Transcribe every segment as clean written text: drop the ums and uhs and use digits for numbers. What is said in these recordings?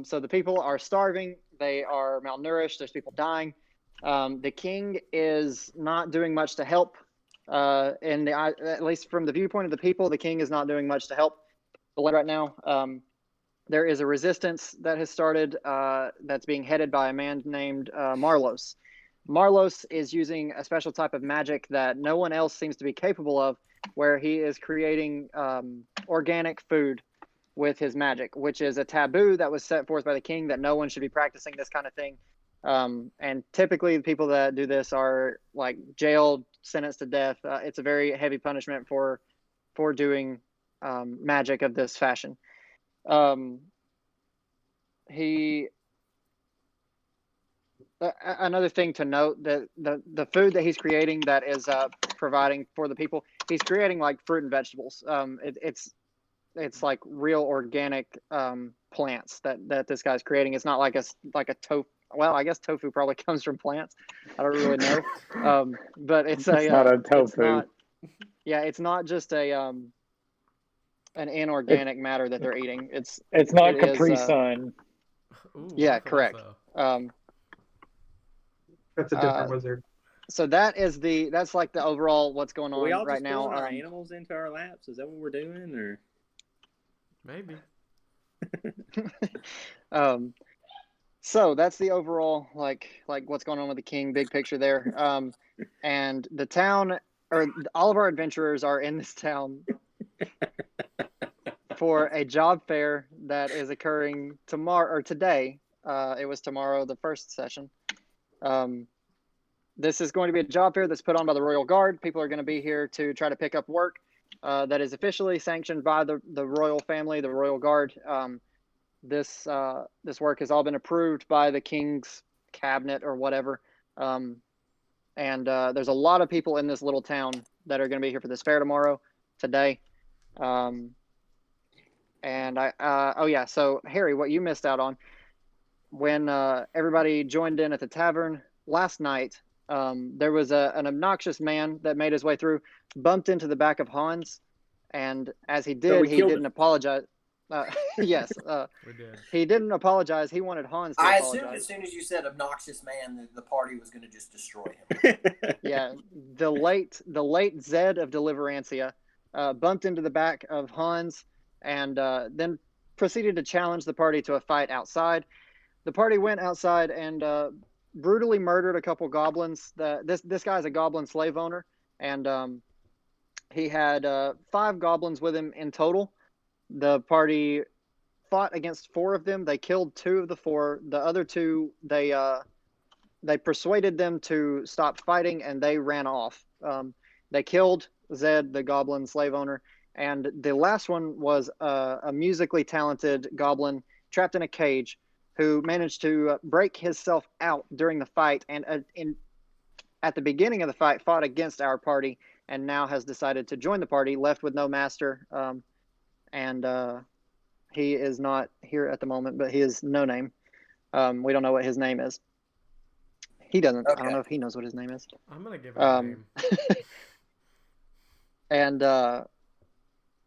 So the people are starving. They are malnourished. There's people dying. The king is not doing much to help. At least from the viewpoint of the people, the king is not doing much to help the land right now. There is a resistance that has started that's being headed by a man named Marlos. Marlos is using a special type of magic that no one else seems to be capable of, where he is creating organic food with his magic, which is a taboo that was set forth by the king that no one should be practicing this kind of thing. And typically the people that do this are like jailed, sentenced to death. It's a very heavy punishment for doing magic of this fashion. Another thing to note, that the food that he's creating that is providing for the people, he's creating like fruit and vegetables. It's like real organic plants that this guy's creating. It's not like a tofu. Well, I guess tofu probably comes from plants. I don't really know. But it's not a tofu. It's not just an inorganic matter that they're eating. It's not Capri Sun. Yeah, correct. That's a different wizard. So that's like the overall what's going on we all right now. Our animals into our laps? Is that what we're doing, or maybe? So that's the overall like what's going on with the king, big picture there. And the town, or all of our adventurers are in this town for a job fair that is occurring tomorrow or today. It was tomorrow, the first session. This is going to be a job fair that's put on by the Royal Guard. People are going to be here to try to pick up work that is officially sanctioned by the royal family, the Royal Guard. This work has all been approved by the king's cabinet or whatever. And there's a lot of people in this little town that are going to be here for this fair today. So Harry, what you missed out on when everybody joined in at the tavern last night, there was an obnoxious man that made his way through, bumped into the back of Hans, and as he did, he didn't apologize. Yes, we did. He didn't apologize. He wanted Hans to apologize. I assumed as soon as you said obnoxious man, the party was going to just destroy him. Yeah, the late Zed of Deliverantia bumped into the back of Hans and then proceeded to challenge the party to a fight outside. The party went outside and brutally murdered a couple goblins. This guy's a goblin slave owner, and he had 5 goblins with him in total. The party fought against 4 of them. They killed 2 of the 4. The other 2, they persuaded them to stop fighting, and they ran off. They killed Zed, the goblin slave owner, and the last one was a musically talented goblin trapped in a cage who managed to break himself out during the fight, and at the beginning of the fight fought against our party, and now has decided to join the party, left with no master. And he is not here at the moment, but he is No Name. We don't know what his name is. He doesn't. Okay. I don't know if he knows what his name is. I'm going to give him a name. And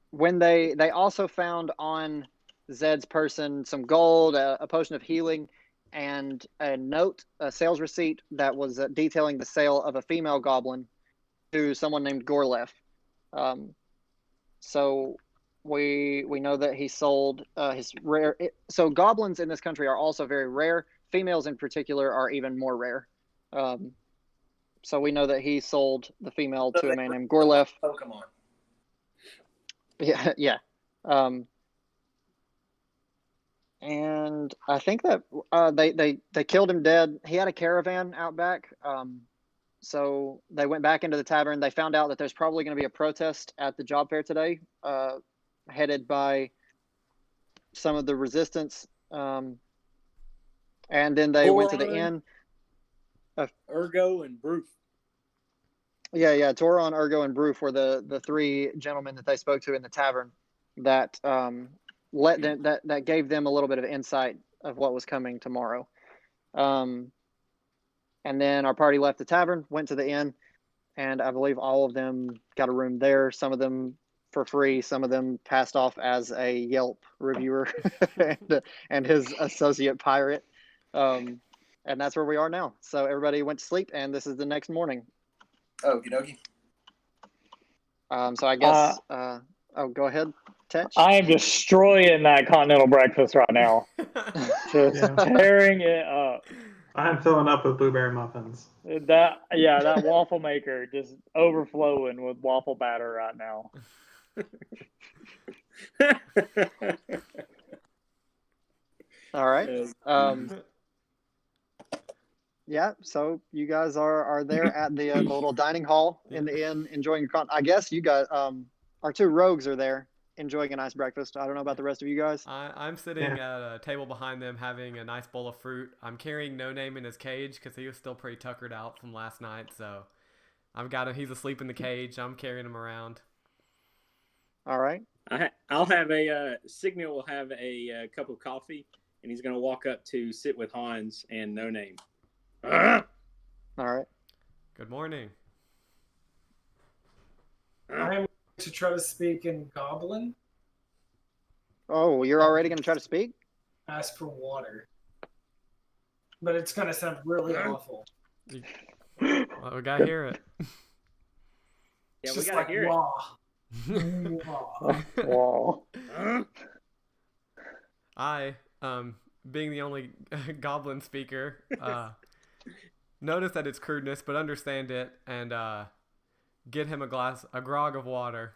when they also found on Zed's person some gold, a potion of healing, and a note, a sales receipt that was detailing the sale of a female goblin to someone named Gorlef. So we know that he sold his rare. So goblins in this country are also very rare. Females in particular are even more rare. So we know that he sold the female to a man named Gorlef. Pokemon. Yeah. And I think that they killed him dead. He had a caravan out back. So they went back into the tavern. They found out that there's probably going to be a protest at the job fair today, headed by some of the resistance. And then they went to the inn. Ergo and Broof. Yeah. Toron, Ergo, and Broof were the 3 gentlemen that they spoke to in the tavern that let them that gave them a little bit of insight of what was coming tomorrow. And then our party left the tavern, went to the inn, and I believe all of them got a room there. Some of them for free. Some of them passed off as a Yelp reviewer and his associate pirate. And that's where we are now. So everybody went to sleep, and this is the next morning. Okie dokie. So I guess, go ahead, Tetch. I am destroying that continental breakfast right now. Just tearing it up. I'm filling up with blueberry muffins. That waffle maker just overflowing with waffle batter right now. All right. Yeah, so you guys are there at the little dining hall in the inn enjoying your I guess you guys, our two rogues are there enjoying a nice breakfast. I don't know about the rest of you guys. I'm sitting at a table behind them having a nice bowl of fruit. I'm carrying No Name in his cage because he was still pretty tuckered out from last night. So I've got him. He's asleep in the cage. I'm carrying him around. All right. I'll have Signal will have a cup of coffee, and he's going to walk up to sit with Hans and No Name. All right. Good morning. I'm to try to speak in Goblin. Oh, you're already going to try to speak? Ask for water. But it's going to sound really awful. Well, we got to hear it. Yeah, It's we just got to like hear it. Wah. Wow. I, being the only goblin speaker, notice that it's crudeness, but understand it, and get him a grog of water,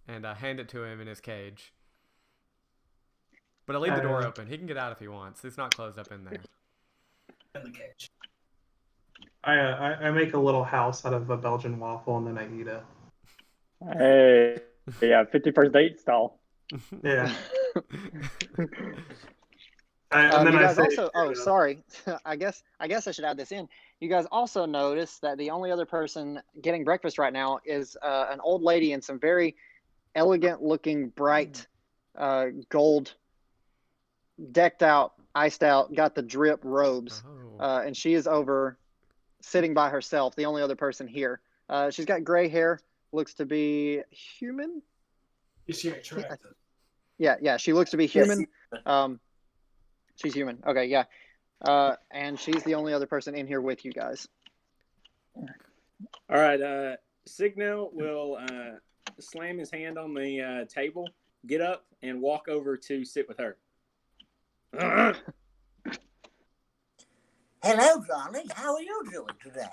and hand it to him in his cage. But I'll leave the door open. He can get out if he wants. It's not closed up in there. In the cage. I make a little house out of a Belgian waffle and then I eat it. Hey, yeah, 51st date style. Yeah. You guys also, sorry. I guess I should add this in. You guys also notice that the only other person getting breakfast right now is an old lady in some very elegant looking bright gold decked out, iced out, got the drip robes. And she is over sitting by herself, the only other person here. She's got gray hair, looks to be human. Is she attractive? Yeah, she looks to be human. Yes. She's human. Okay, yeah. And she's the only other person in here with you guys. All right. Signal will slam his hand on the table, get up, and walk over to sit with her. Hello, darling. How are you doing today?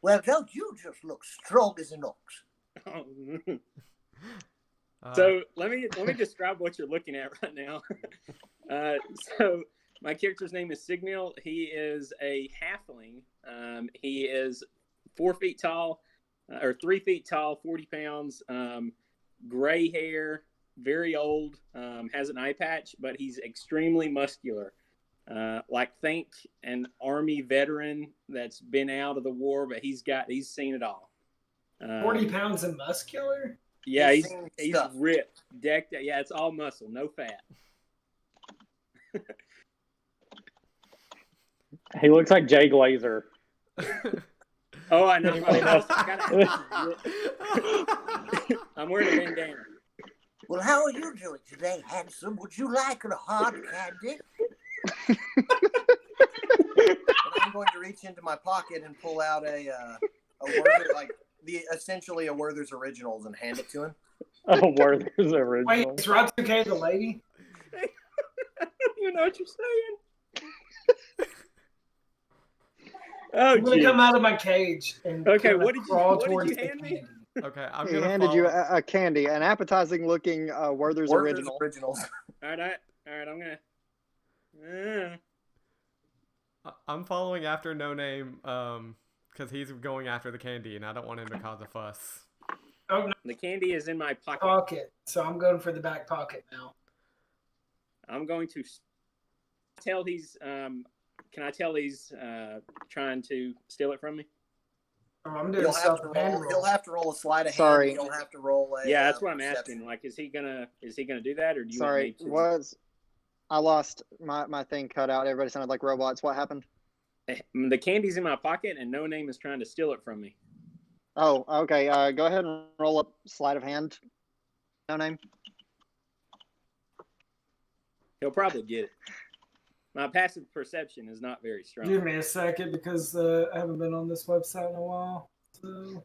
Well, don't you just look strong as an ox? So let me describe what you're looking at right now. So my character's name is Signal. He is a halfling. He is 4 feet tall, or 3 feet tall, 40 pounds, gray hair, very old, has an eye patch, but he's extremely muscular. Think an army veteran that's been out of the war, but he's seen it all. 40 pounds of muscular? Yeah, he's ripped, decked. Yeah, it's all muscle, no fat. He looks like Jay Glazer. Oh, I know. I'm wearing a bandana. Well, how are you doing today, handsome? Would you like a hard candy? And I'm going to reach into my pocket and pull out a Werther, essentially a Werther's Originals, and hand it to him. A Werther's Originals. Wait, is Rotsuke the lady? You know what you're saying? Oh, I'm gonna come out of my cage and what did you hand me? Okay, He handed you a candy, an appetizing looking Werther's Originals. All right, I'm gonna. I'm following after No Name, because he's going after the candy, and I don't want him to cause a fuss. Oh no. The candy is in my pocket. So I'm going for the back pocket now. I'm going to tell he's. Can I tell he's trying to steal it from me? Oh, I'm doing He'll have to roll a sleight of hand. Sorry. You'll have to roll a. Yeah, that's what I'm perception. asking. Like, is he gonna do that, or do you? Sorry, want me to? I lost my thing cut out. Everybody sounded like robots. What happened? The candy's in my pocket, and No Name is trying to steal it from me. Oh, okay. Go ahead and roll up sleight of hand. No name. He'll probably get it. My passive perception is not very strong. Give me a second because I haven't been on this website in a while. So.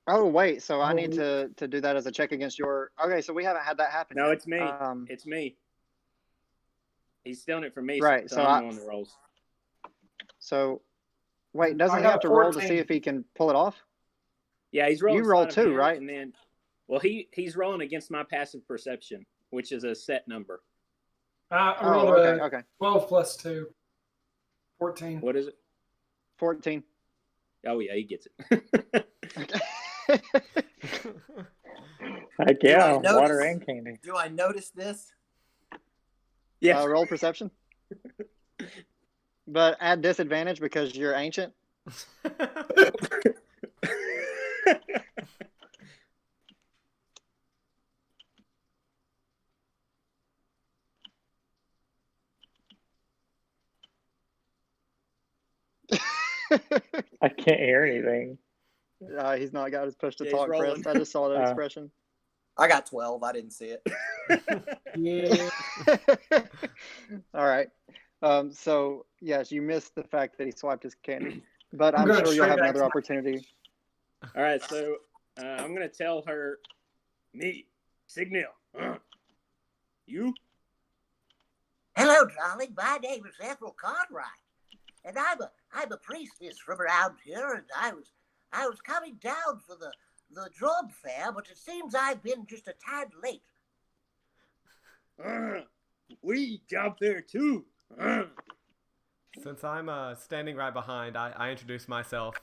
Oh wait, so I need to do that as a check against your. Okay, so we haven't had that happen. No, yet. it's me. It's me. He's stealing it from me. Right. So I'm the one that rolls. So, wait, doesn't I he have to got roll to 14. see if he can pull it off? Yeah, he's rolling. You roll sleight of too, hand, right? And then, well, he's rolling against my passive perception, which is a set number. I Oh, rolled okay. 12 plus 2. 14. What is it? 14. Oh yeah, he gets it. Heck yeah, notice- water and candy. Do I notice this? Yeah. Roll perception. But add disadvantage because you're ancient. I can't hear anything. He's not got his push to Yeah, he's talk rolling. pressed. I just saw that expression. I got 12. I didn't see it. Yeah. All right. So yes, you missed the fact that he swiped his candy, but I'm I'm going sure you'll straight have back another to my- opportunity. All right, so I'm gonna tell her, me, Signal. You? Hello, darling. My name is Ethel Conrad, and I'm a priestess from around here, and I was coming down for the job fair, but it seems I've been just a tad late. We job fair too. Since I'm standing right behind, I introduce myself.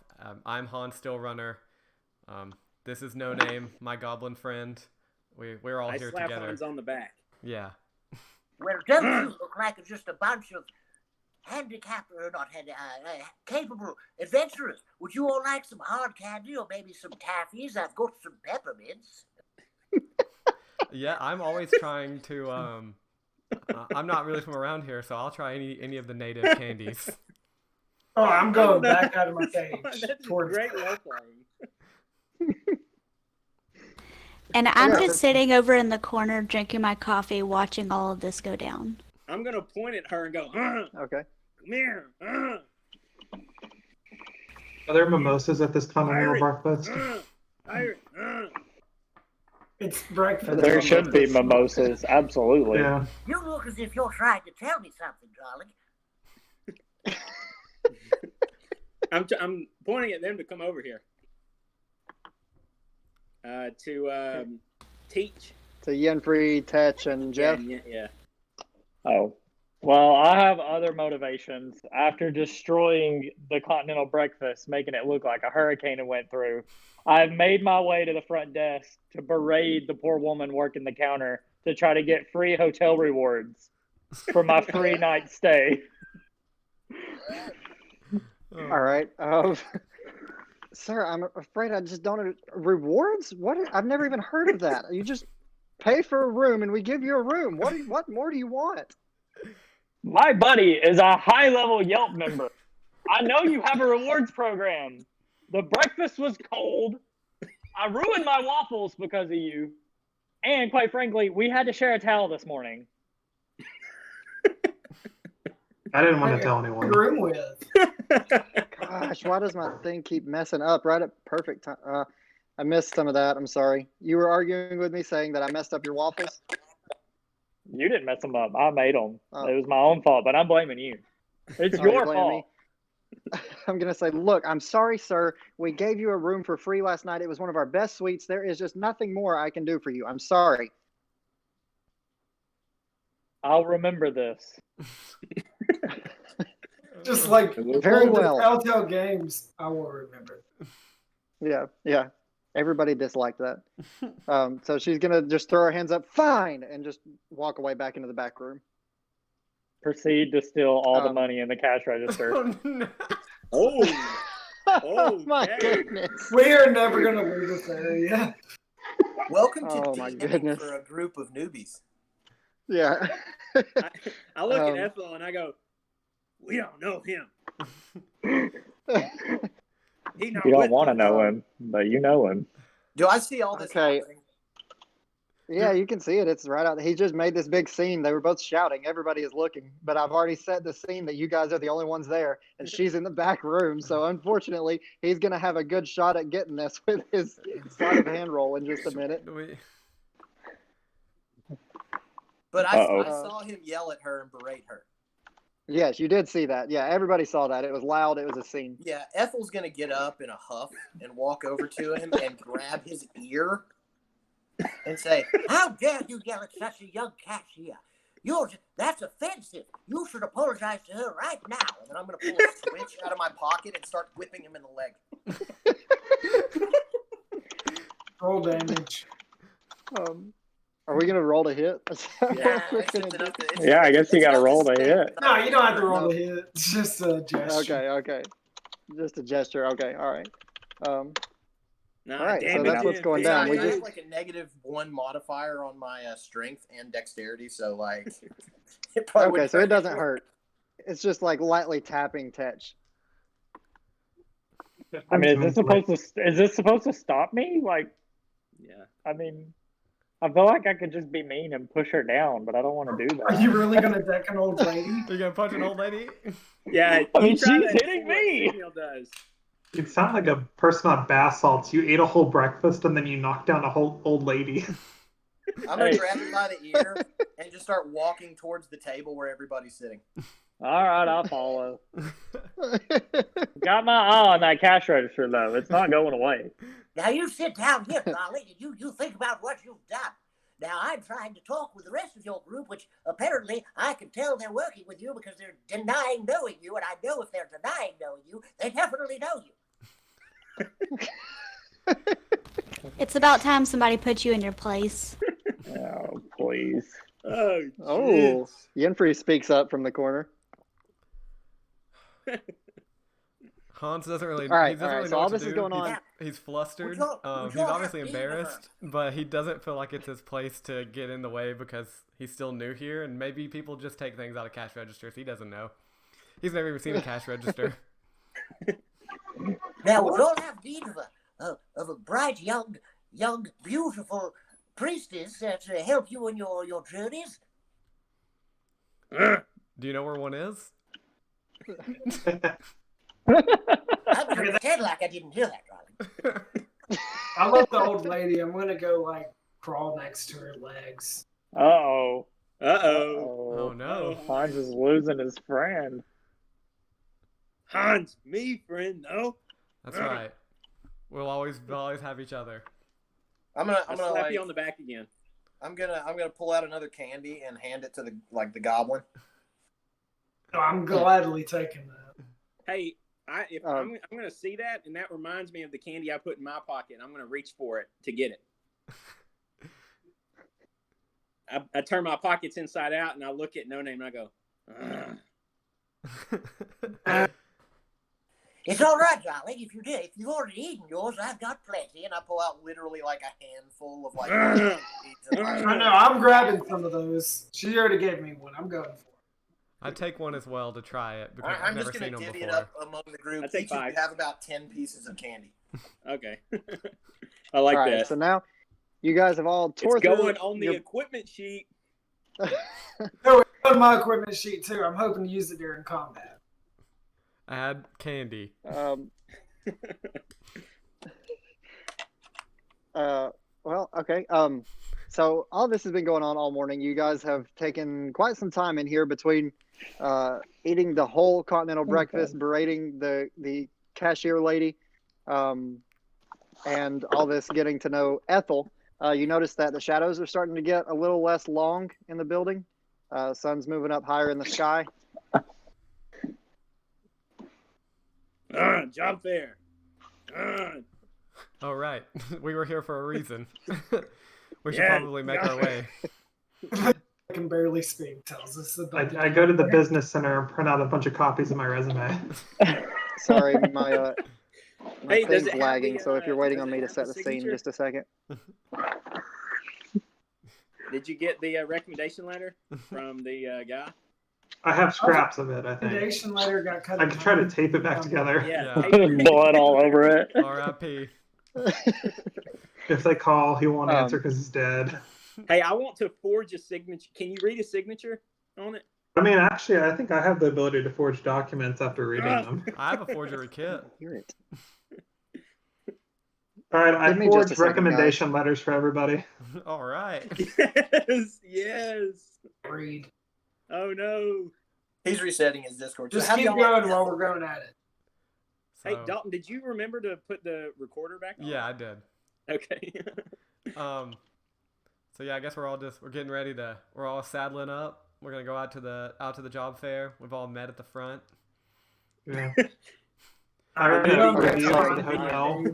I'm Han Stillrunner. This is No Name, my goblin friend. We're all I here slap together. Hans on the back. Yeah. Well, don't you look like just a bunch of handicapped, or not capable adventurers? Would you all like some hard candy or maybe some taffies? I've got some peppermints. Yeah, I'm always trying to. I'm not really from around here, so I'll try any of the native candies. Oh, I'm going back out of my cage. That's towards great role playing. And I'm Yeah. just sitting over in the corner drinking my coffee, watching all of this go down. I'm gonna point at her and go, Okay. come here. Are there mimosas at this continental breakfast? It's breakfast. There should be mimosas, absolutely. Yeah. You look as if you're trying to tell me something, darling. I'm pointing at them to come over here. To teach. To Yenfri, Tetch, and Jeff. Yeah. Oh. Well, I have other motivations. After destroying the continental breakfast, making it look like a hurricane went through, I've made my way to the front desk to berate the poor woman working the counter to try to get free hotel rewards for my free night stay. All right. Sir, I'm afraid I just don't. Rewards? What? I've never even heard of that. You just pay for a room and we give you a room. What more do you want? My buddy is a high-level Yelp member. I know you have a rewards program. The breakfast was cold. I ruined my waffles because of you. And quite frankly, we had to share a towel this morning. I didn't want to tell anyone. Room with. Gosh, why does my thing keep messing up right at perfect time? I missed some of that. I'm sorry. You were arguing with me saying that I messed up your waffles? You didn't mess them up. I made them. Oh. It was my own fault, but I'm blaming you. It's Oh, you're your blaming fault. me? I'm going to say, look, I'm sorry, sir. We gave you a room for free last night. It was one of our best suites. There is just nothing more I can do for you. I'm sorry. I'll remember this. Just like Very all the well. Telltale games, I will remember. Yeah. Everybody disliked that. So she's going to just throw her hands up, fine, and just walk away back into the back room. Proceed to steal all the money in the cash register. Oh, no. Oh, my Okay. goodness. We are never going to leave this area. Welcome to Oh, my DMing goodness. for a group of newbies. Yeah. I look Um, at Ethel and I go, we don't know him. He's not You don't with want to us. know him, but you know him. Do I see all this Okay. happening? Yeah, you can see it. It's right out. He just made this big scene. They were both shouting. Everybody is looking. But I've already set the scene that you guys are the only ones there, and she's in the back room. So unfortunately, he's going to have a good shot at getting this with his sleight of hand roll in just a minute. But I Uh-oh. saw him yell at her and berate her. Yes, you did see that. Yeah, everybody saw that. It was loud. It was a scene. Yeah, Ethel's going to get up in a huff and walk over to him and grab his ear and say, How dare you yell at such a young cashier? That's offensive. You should apologize to her right now. and then I'm going to pull a switch out of my pocket and start whipping him in the leg. Roll damage. Are we going to roll to hit? Yeah, Yeah, I guess you got to roll to hit. No, you don't have to roll the hit. It's just a gesture. Okay. Just a gesture. Okay, all right. Nah, All right, so damage that's what's in. going Yeah, down. I We have just like a -1 modifier on my strength and dexterity, so like it probably okay, wouldn't so it hurt doesn't anyway. hurt. It's just like lightly tapping Tetch. I mean, is this supposed to stop me? Like, Yeah. I mean, I feel like I could just be mean and push her down, but I don't want to do that. Are you really going to deck an old lady? You gonna punch an old lady? Yeah. I mean, you try she's that and hitting see what me. Signal does. You sound like a person on bath salts. You ate a whole breakfast and then you knocked down a whole old lady. I'm going Hey. to grab him by the ear and just start walking towards the table where everybody's sitting. All right, I'll follow. Got my eye on that cash register, though. It's not going away. Now you sit down here, darling, and you think about what you've done. Now I'm trying to talk with the rest of your group, which apparently I can tell they're working with you because they're denying knowing you, and I know if they're denying knowing you, they definitely know you. It's about time somebody put you in your place. Oh, please. Oh, Oh, Yenfri speaks up from the corner. Hans doesn't really. All right, he doesn't all right, really so know all what to this is do. going on. He's flustered. Would He's you obviously have been embarrassed, but he doesn't feel like it's his place to get in the way because he's still new here, and maybe people just take things out of cash registers. He doesn't know. He's never even seen a cash register. Now we all have need of a bright, young, beautiful priestess to help you in your journeys. Do you know where one is? I'm going to pretend like I didn't hear that, darling. I love the old lady. I'm going to go, like, crawl next to her legs. Uh-oh. Uh-oh. Oh no. Hans is losing his friend. Hans, me, friend, no. That's right. We'll always have each other. I'm gonna I'll slap like you on the back again. I'm gonna pull out another candy and hand it to the goblin. No, I'm gladly taking that. Hey, I'm going to see that, and that reminds me of the candy I put in my pocket. I'm going to reach for it to get it. I turn my pockets inside out, and I look at No Name, and I go, It's all right, darling. If you've already eaten yours, I've got plenty. And I pull out literally like a handful of like. I know, I'm grabbing some of those. She already gave me one. I'm going for it. I'd take one as well to try it because I've I'm never just gonna seen them divvy before. it up among the group. I take Each of 5. you have about 10 pieces of candy. Okay. I like All right, that. so now you guys have all tore It's going through on the your- equipment sheet. No, it's on my equipment sheet, too. I'm hoping to use it during combat. Add candy. Well, okay. So all this has been going on all morning. You guys have taken quite some time in here between eating the whole continental breakfast, berating the cashier lady, and all this getting to know Ethel. You notice that the shadows are starting to get a little less long in the building. Sun's moving up higher in the sky. Job fair. Oh, right. We were here for a reason. We should Yeah, probably make our way. I can barely speak, tells us about I go to the business center and print out a bunch of copies of my resume. Sorry, my Hey, does thing's it have lagging, the, so if you're waiting does on it me to have set the the scene, signature? just a second. Did you get the recommendation letter from the guy? I have scraps of it, I think. Recommendation letter got cut. I could try to tape it back together. Yeah. Blood all over it. R.I.P. If they call, he won't answer because he's dead. Hey, I want to forge a signature. Can you read a signature on it? I mean, actually, I think I have the ability to forge documents after reading them. I have a forgery kit. Hear it. All right, I Give me just a forged second, recommendation letters for everybody. All right. Yes. Read. Oh no. He's resetting his Discord. Just how do keep y'all going like while we're going at it. Hey, So, Dalton, did you remember to put the recorder back on? yeah, I did. Okay. So yeah, I guess we're getting ready we're all saddling up. We're gonna go out to the job fair. We've all met at the front. Yeah. I remember the review for the hotel.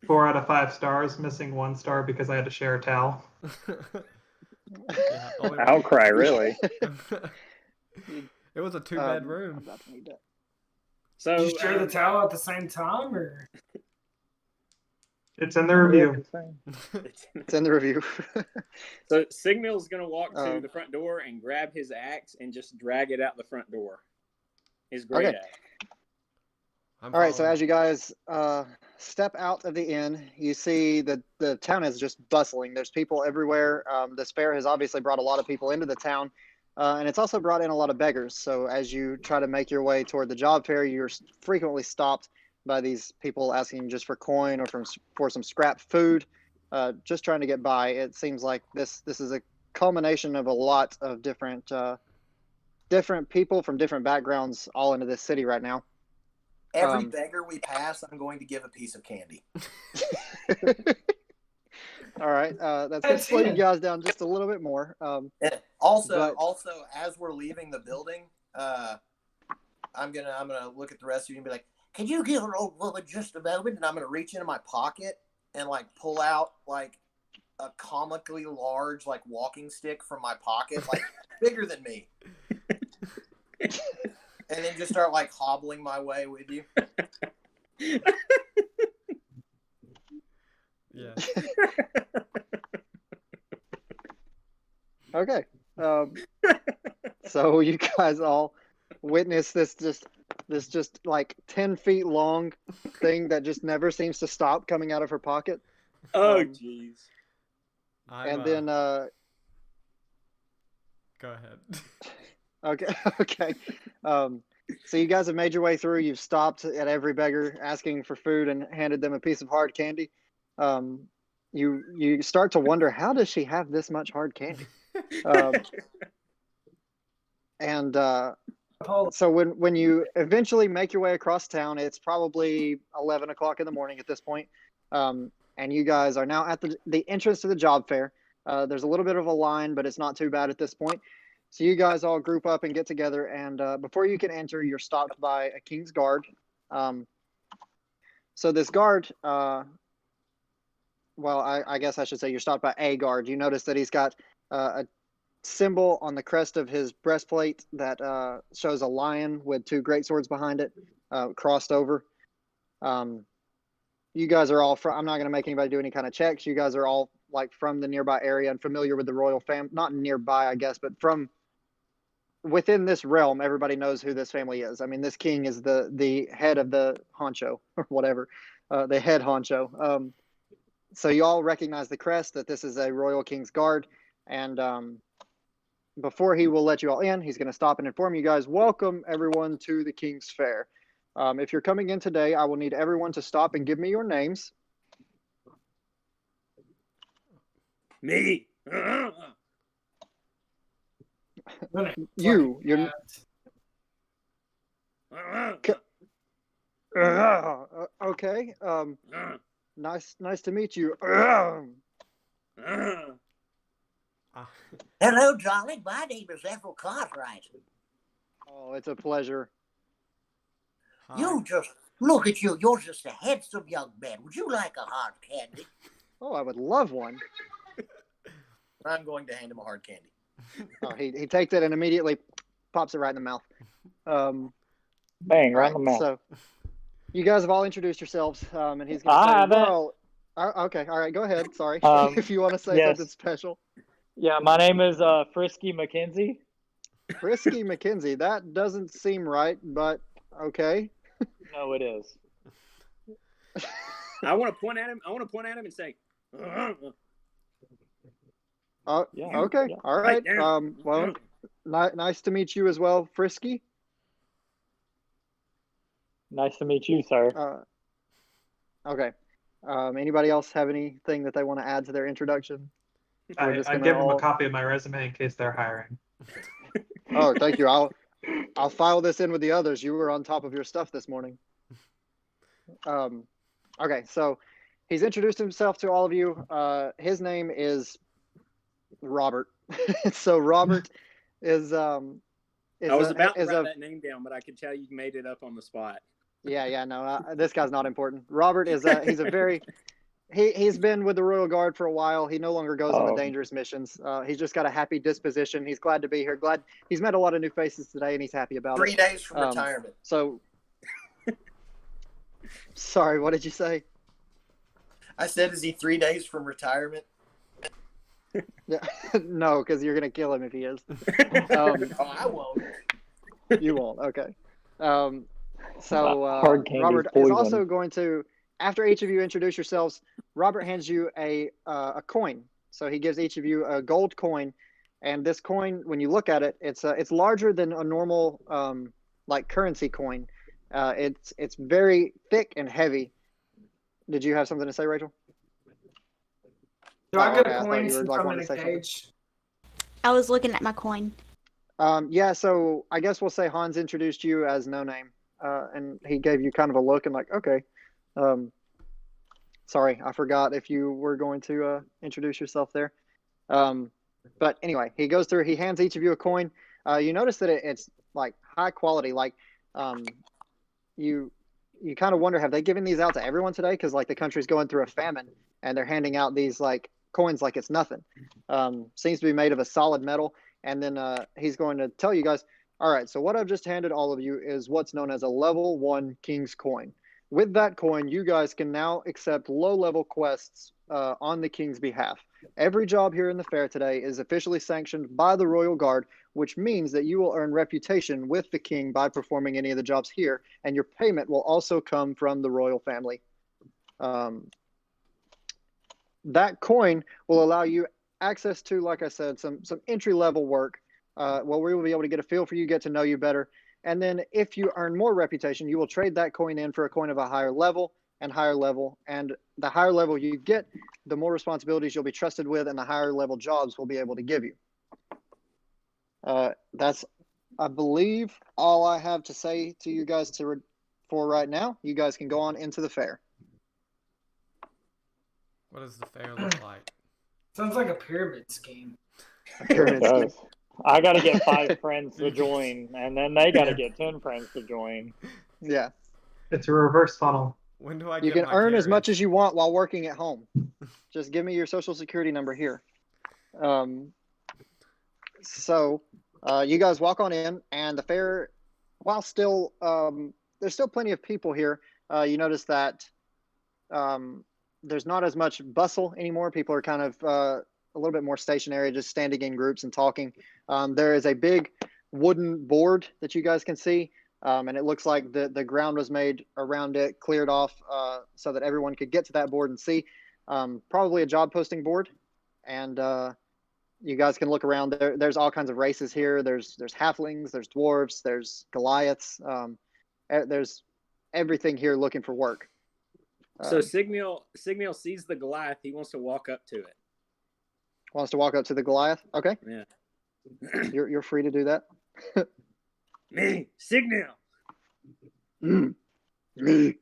4 out of 5 stars, missing 1 star because I had to share a towel. Yeah, Outcry, really. It was a 2-bed room. So Did you share the towel at the same time, or? It's in the review. It's in the review. So Signal's gonna walk to the front door and grab his axe and just drag it out the front door. His great axe. All right, so as you guys step out of the inn, you see that the town is just bustling. There's people everywhere. This fair has obviously brought a lot of people into the town, and it's also brought in a lot of beggars. So as you try to make your way toward the job fair, you're frequently stopped by these people asking just for coin or for some scrap food, just trying to get by. It seems like this is a culmination of a lot of different people from different backgrounds all into this city right now. Every beggar we pass, I'm going to give a piece of candy. All right, that's going to slow you guys down just a little bit more. Also, as we're leaving the building, I'm gonna look at the rest of you and be like, "Can you give an old woman just a moment?" And I'm gonna reach into my pocket and like pull out like a comically large like walking stick from my pocket, like bigger than me. And then just start like hobbling my way with you. Yeah. Okay. So you guys all witness this just like 10 feet long thing that just never seems to stop coming out of her pocket. Oh, jeez. And then go ahead. Okay. So you guys have made your way through. You've stopped at every beggar asking for food and handed them a piece of hard candy. You start to wonder, how does she have this much hard candy? So when you eventually make your way across town, it's probably 11 o'clock in the morning at this point. And you guys are now at the entrance to the job fair. There's a little bit of a line, but it's not too bad at this point. So you guys all group up and get together, and before you can enter, you're stopped by a king's guard. So this guard, I guess I should say you're stopped by a guard. You notice that he's got a symbol on the crest of his breastplate that shows a lion with 2 great swords behind it, crossed over. You guys are all I'm not going to make anybody do any kind of checks. You guys are all like from the nearby area and familiar with the royal family. Not nearby, I guess, but from within this realm, everybody knows who this family is. I mean, this king is the head of the honcho or whatever, the head honcho. So you all recognize the crest, that this is a royal king's guard. And before he will let you all in, he's going to stop and inform you guys, welcome everyone to the King's Fair. If you're coming in today, I will need everyone to stop and give me your names. Me. You're okay. Nice to meet you. Hello, darling. My name is Ethel Cartwright. Oh, it's a pleasure. Hi. You just look at you. You're just a handsome young man. Would you like a hard candy? Oh, I would love one. I'm going to hand him a hard candy. Oh, he takes it and immediately pops it right in the mouth. Bang, right in the mouth. So you guys have all introduced yourselves, and he's going to say, haven't. well, okay, all right, go ahead. Sorry. If you want to say yes. something special. Yeah, my name is Frisky McKenzie. Frisky McKenzie. That doesn't seem right, but okay. No, it is. I want to point at him. And say, Yeah. Okay. Yeah. All right. Well, Nice to meet you as well, Frisky. Nice to meet you, sir. Okay. Anybody else have anything that they want to add to their introduction? I give them a copy of my resume in case they're hiring. Oh, thank you. I'll file this in with the others. You were on top of your stuff this morning. Okay, so he's introduced himself to all of you. His name is Robert. So Robert is I was about to write that name down, but I could tell you made it up on the spot. Yeah, no, this guy's not important. Robert is he's a very he's been with the Royal Guard for a while. He no longer goes on the dangerous missions. He's just got a happy disposition. He's glad to be here. Glad he's met a lot of new faces today, and he's happy about 3 it. days from retirement. So, sorry, what did you say? I said, is he 3 days from retirement? Yeah, no, because you're gonna kill him if he is. I won't. You won't. Okay. So Robert poison. is also going to, after each of you introduce yourselves, Robert hands you a coin. So he gives each of you a gold coin, and this coin, when you look at it, it's larger than a normal like currency coin. It's very thick and heavy. Did you have something to say, Rachel? Do I get a coin since I'm in a cage? I was looking at my coin. Yeah, so I guess we'll say Hans introduced you as No Name, and he gave you kind of a look and like, okay. Sorry, I forgot if you were going to introduce yourself there. But anyway, he goes through, he hands each of you a coin. You notice that it's like high quality, like you kind of wonder, have they given these out to everyone today? Because like the country's going through a famine and they're handing out these like coins like it's nothing. Seems to be made of a solid metal. And then he's going to tell you guys, all right, so what I've just handed all of you is what's known as a level 1 King's Coin. With that coin, you guys can now accept low-level quests on the King's behalf. Every job here in the fair today is officially sanctioned by the Royal Guard, which means that you will earn reputation with the King by performing any of the jobs here, and your payment will also come from the royal family. That coin will allow you access to, like I said, some entry-level work where we will be able to get a feel for you, get to know you better. And then if you earn more reputation, you will trade that coin in for a coin of a higher level and higher level. And the higher level you get, the more responsibilities you'll be trusted with and the higher level jobs we'll be able to give you. That's, I believe, all I have to say to you guys for right now. You guys can go on into the fair. What does the fair look like? Sounds like a pyramid scheme. I got to get 5 friends to join, and then they got to get 10 friends to join. Yeah. It's a reverse funnel. When do I get You can my earn as carriage? much as you want while working at home. Just give me your social security number here. So you guys walk on in, and the fair, while still, there's still plenty of people here. You notice that there's not as much bustle anymore. People are kind of a little bit more stationary, just standing in groups and talking. There is a big wooden board that you guys can see, and it looks like the ground was made around it, cleared off so that everyone could get to that board and see. Probably a job posting board, and you guys can look around. There's all kinds of races here. There's halflings, there's dwarves, there's Goliaths. There's everything here looking for work. So Signal sees the Goliath. He wants to walk up to it. Wants to walk up to the Goliath? Okay. Yeah. You're free to do that. Me, Signal. Me.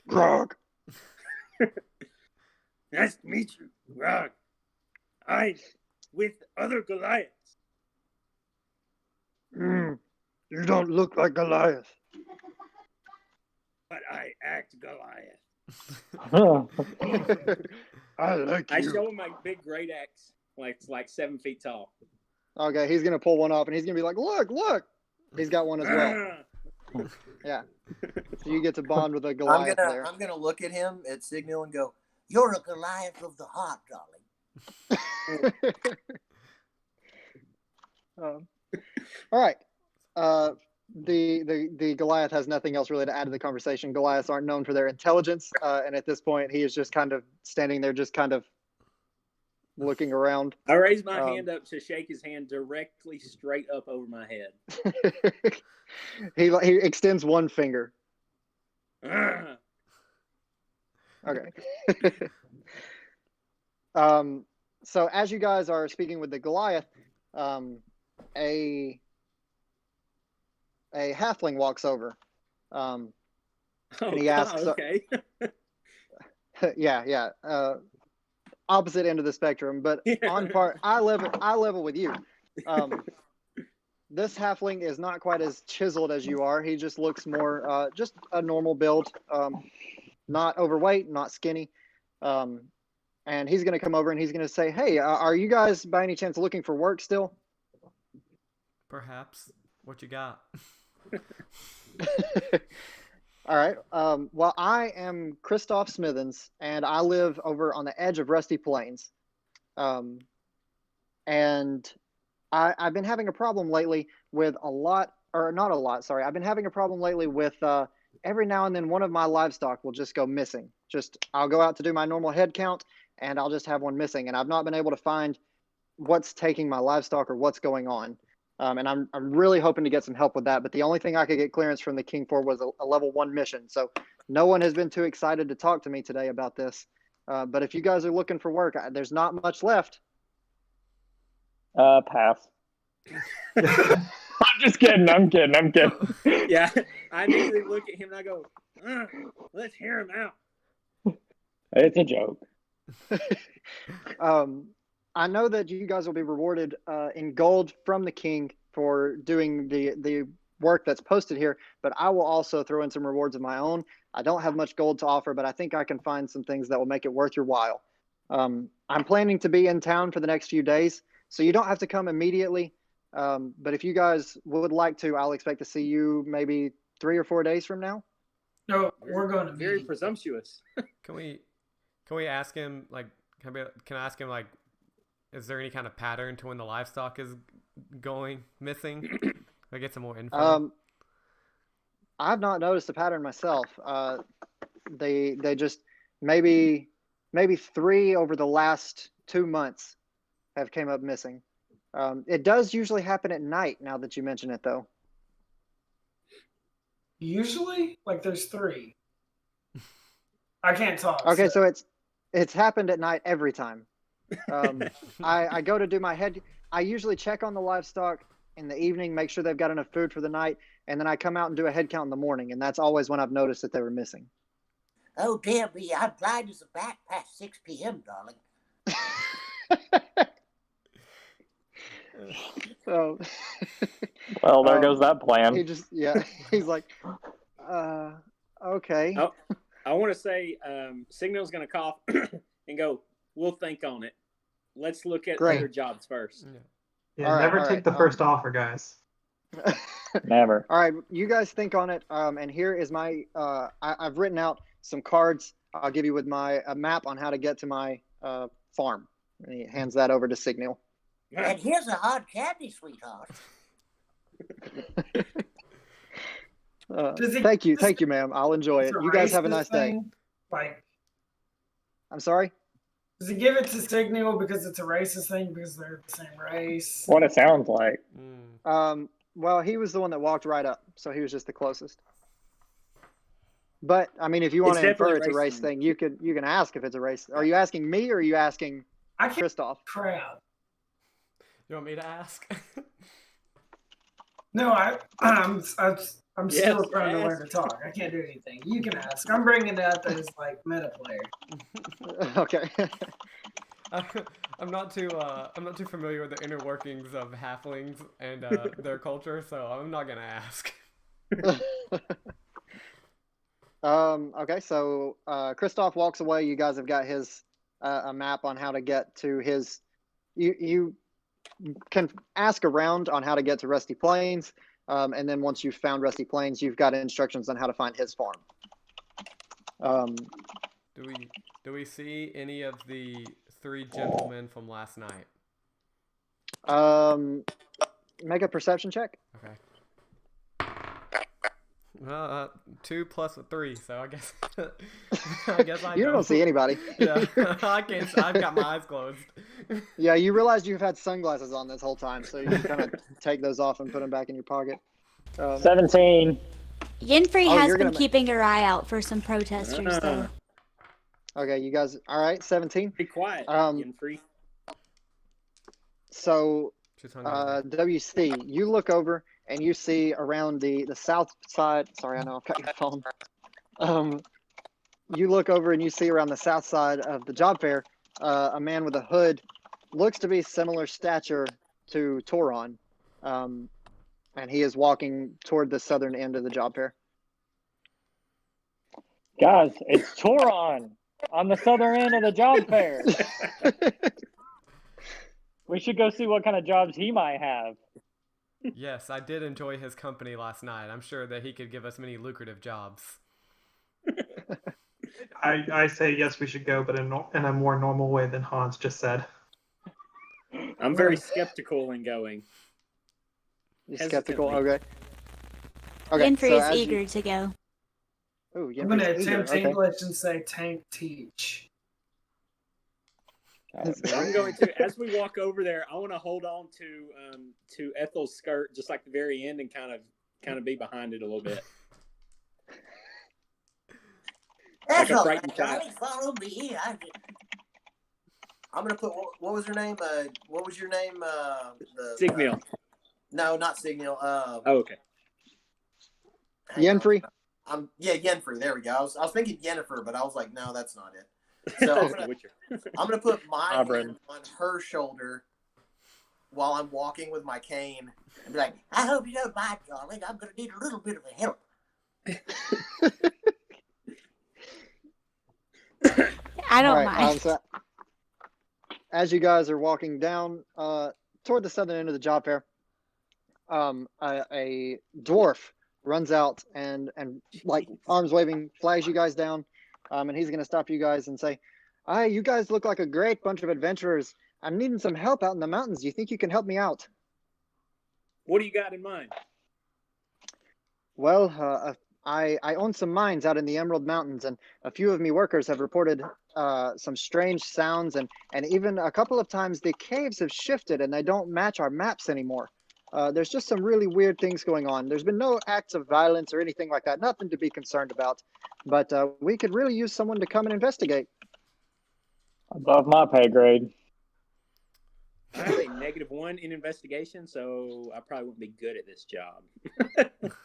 Grog. Nice to meet you, Grog. I'm with other Goliaths. You don't look like Goliath. But I act Goliath. I like you. I show him my big great axe, like 7 feet tall. Okay, he's gonna pull one off, and he's gonna be like, "Look! He's got one as well." Yeah. So you get to bond with a Goliath there. I'm gonna look at him at Signal and go, "You're a Goliath of the heart, darling." All right. The Goliath has nothing else really to add to the conversation. Goliaths aren't known for their intelligence, and at this point, he is just kind of standing there, just kind of looking around. I raise my hand up to shake his hand directly straight up over my head. He extends one finger. Okay. So as you guys are speaking with the Goliath, a halfling walks over. And he asks, okay. yeah. Opposite end of the spectrum, but on part, eye level with you. This halfling is not quite as chiseled as you are. He just looks more, just a normal build, not overweight, not skinny. And he's going to come over and he's going to say, "Hey, are you guys by any chance looking for work still?" Perhaps. What you got? All right. Well, I am Christoph Smithens, and I live over on the edge of Rusty Plains. And I've been having a problem lately with I've been having a problem lately with every now and then one of my livestock will just go missing. I'll go out to do my normal head count, and I'll just have one missing, and I've not been able to find what's taking my livestock or what's going on. And I'm really hoping to get some help with that. But the only thing I could get clearance from the king for was a level 1 mission. So no one has been too excited to talk to me today about this. But if you guys are looking for work, there's not much left. Pass. I'm just kidding. I'm kidding. Yeah, I immediately look at him and I go, let's hear him out. It's a joke. I know that you guys will be rewarded in gold from the king for doing the work that's posted here, but I will also throw in some rewards of my own. I don't have much gold to offer, but I think I can find some things that will make it worth your while. I'm planning to be in town for the next few days, so you don't have to come immediately. But if you guys would like to, I'll expect to see you maybe 3 or 4 days from now. No, we're going to very presumptuous. Can we ask him, like, can I ask him, like, is there any kind of pattern to when the livestock is going missing? I get some more info. I've not noticed a pattern myself. They just maybe 3 over the last 2 months have came up missing. It does usually happen at night. Now that you mention it, though. Usually, like there's 3. I can't talk. Okay, so it's happened at night every time. I go to do my head. I usually check on the livestock in the evening, make sure they've got enough food for the night, and then I come out and do a head count in the morning, and that's always when I've noticed that they were missing. Oh, dear me, I'm blind as a bat past 6 p.m., darling. So, well, there goes that plan. He's like, okay. Oh, I want to say, Signal's going to cough and go, we'll think on it. Let's look at other jobs first. Yeah, never take the first offer, guys. Never. All right, you guys think on it. And here is my, I've written out some cards I'll give you with a map on how to get to my farm. And he hands that over to Signal. And here's a hard candy, sweetheart. Thank you, ma'am. I'll enjoy it. You guys have a nice day. Like, I'm sorry? Does he give it to Signal because it's a racist thing because they're the same race? What it sounds like. Well, he was the one that walked right up, so he was just the closest. But I mean, if you want to infer it's a race thing, you can ask if it's a race. Are you asking me or are you asking Christoph? Crap. You want me to ask? No, I'm still trying to learn to talk. I can't do anything. You can ask. I'm bringing it up as like meta player. Okay. I'm not too familiar with the inner workings of halflings and their culture, so I'm not gonna ask. Okay, so Christoph walks away. You guys have got his a map on how to get to his. You can ask around on how to get to Rusty Plains, and then once you've found Rusty Plains, you've got instructions on how to find his farm. Do we see any of the 3 gentlemen from last night? make a perception check. Okay. 2 plus 3, so I guess I You don't see anybody. Yeah, I can't. I've got my eyes closed. Yeah, you realize you've had sunglasses on this whole time, so you kind of take those off and put them back in your pocket. 17. Yenfri has been keeping her eye out for some protesters, though. Okay, you guys, all right, 17. Be quiet, Yenfri. So, WC, you look over and you see around the south side. Sorry, I know I've got your phone. You look over and you see around the south side of the job fair a man with a hood, looks to be similar stature to Toron, and he is walking toward the southern end of the job fair. Guys, it's Toron on the southern end of the job fair. We should go see what kind of jobs he might have. Yes, I did enjoy his company last night. I'm sure that he could give us many lucrative jobs. I say yes, we should go, but in a more normal way than Hans just said. I'm very skeptical in going. You're skeptical? Okay. Yenfri is eager to go. Ooh, I'm going to attempt English and say tank teach. I'm going to, as we walk over there, I want to hold on to Ethel's skirt just like the very end and kind of be behind it a little bit. Ethel, follow me. I'm gonna put what was her name? What was your name? Signal. No, not Signal. Oh, okay. Yenfri. Yenfri. There we go. I was thinking Yennefer, but I was like, no, that's not it. So I'm gonna put my hand on her shoulder while I'm walking with my cane and be like, I hope you don't mind, darling. I'm gonna need a little bit of a help. I don't mind. So as you guys are walking down toward the southern end of the job fair, a dwarf runs out and like arms waving, flags you guys down, and he's going to stop you guys and say, "Hi, you guys look like a great bunch of adventurers. I'm needing some help out in the mountains. Do you think you can help me out?" What do you got in mind? Well, I own some mines out in the Emerald Mountains, and a few of me workers have reported some strange sounds, and even a couple of times the caves have shifted and they don't match our maps anymore. There's just some really weird things going on. There's been no acts of violence or anything like that, nothing to be concerned about, but we could really use someone to come and investigate. Above my pay grade. I have a -1 in investigation, so I probably wouldn't be good at this job.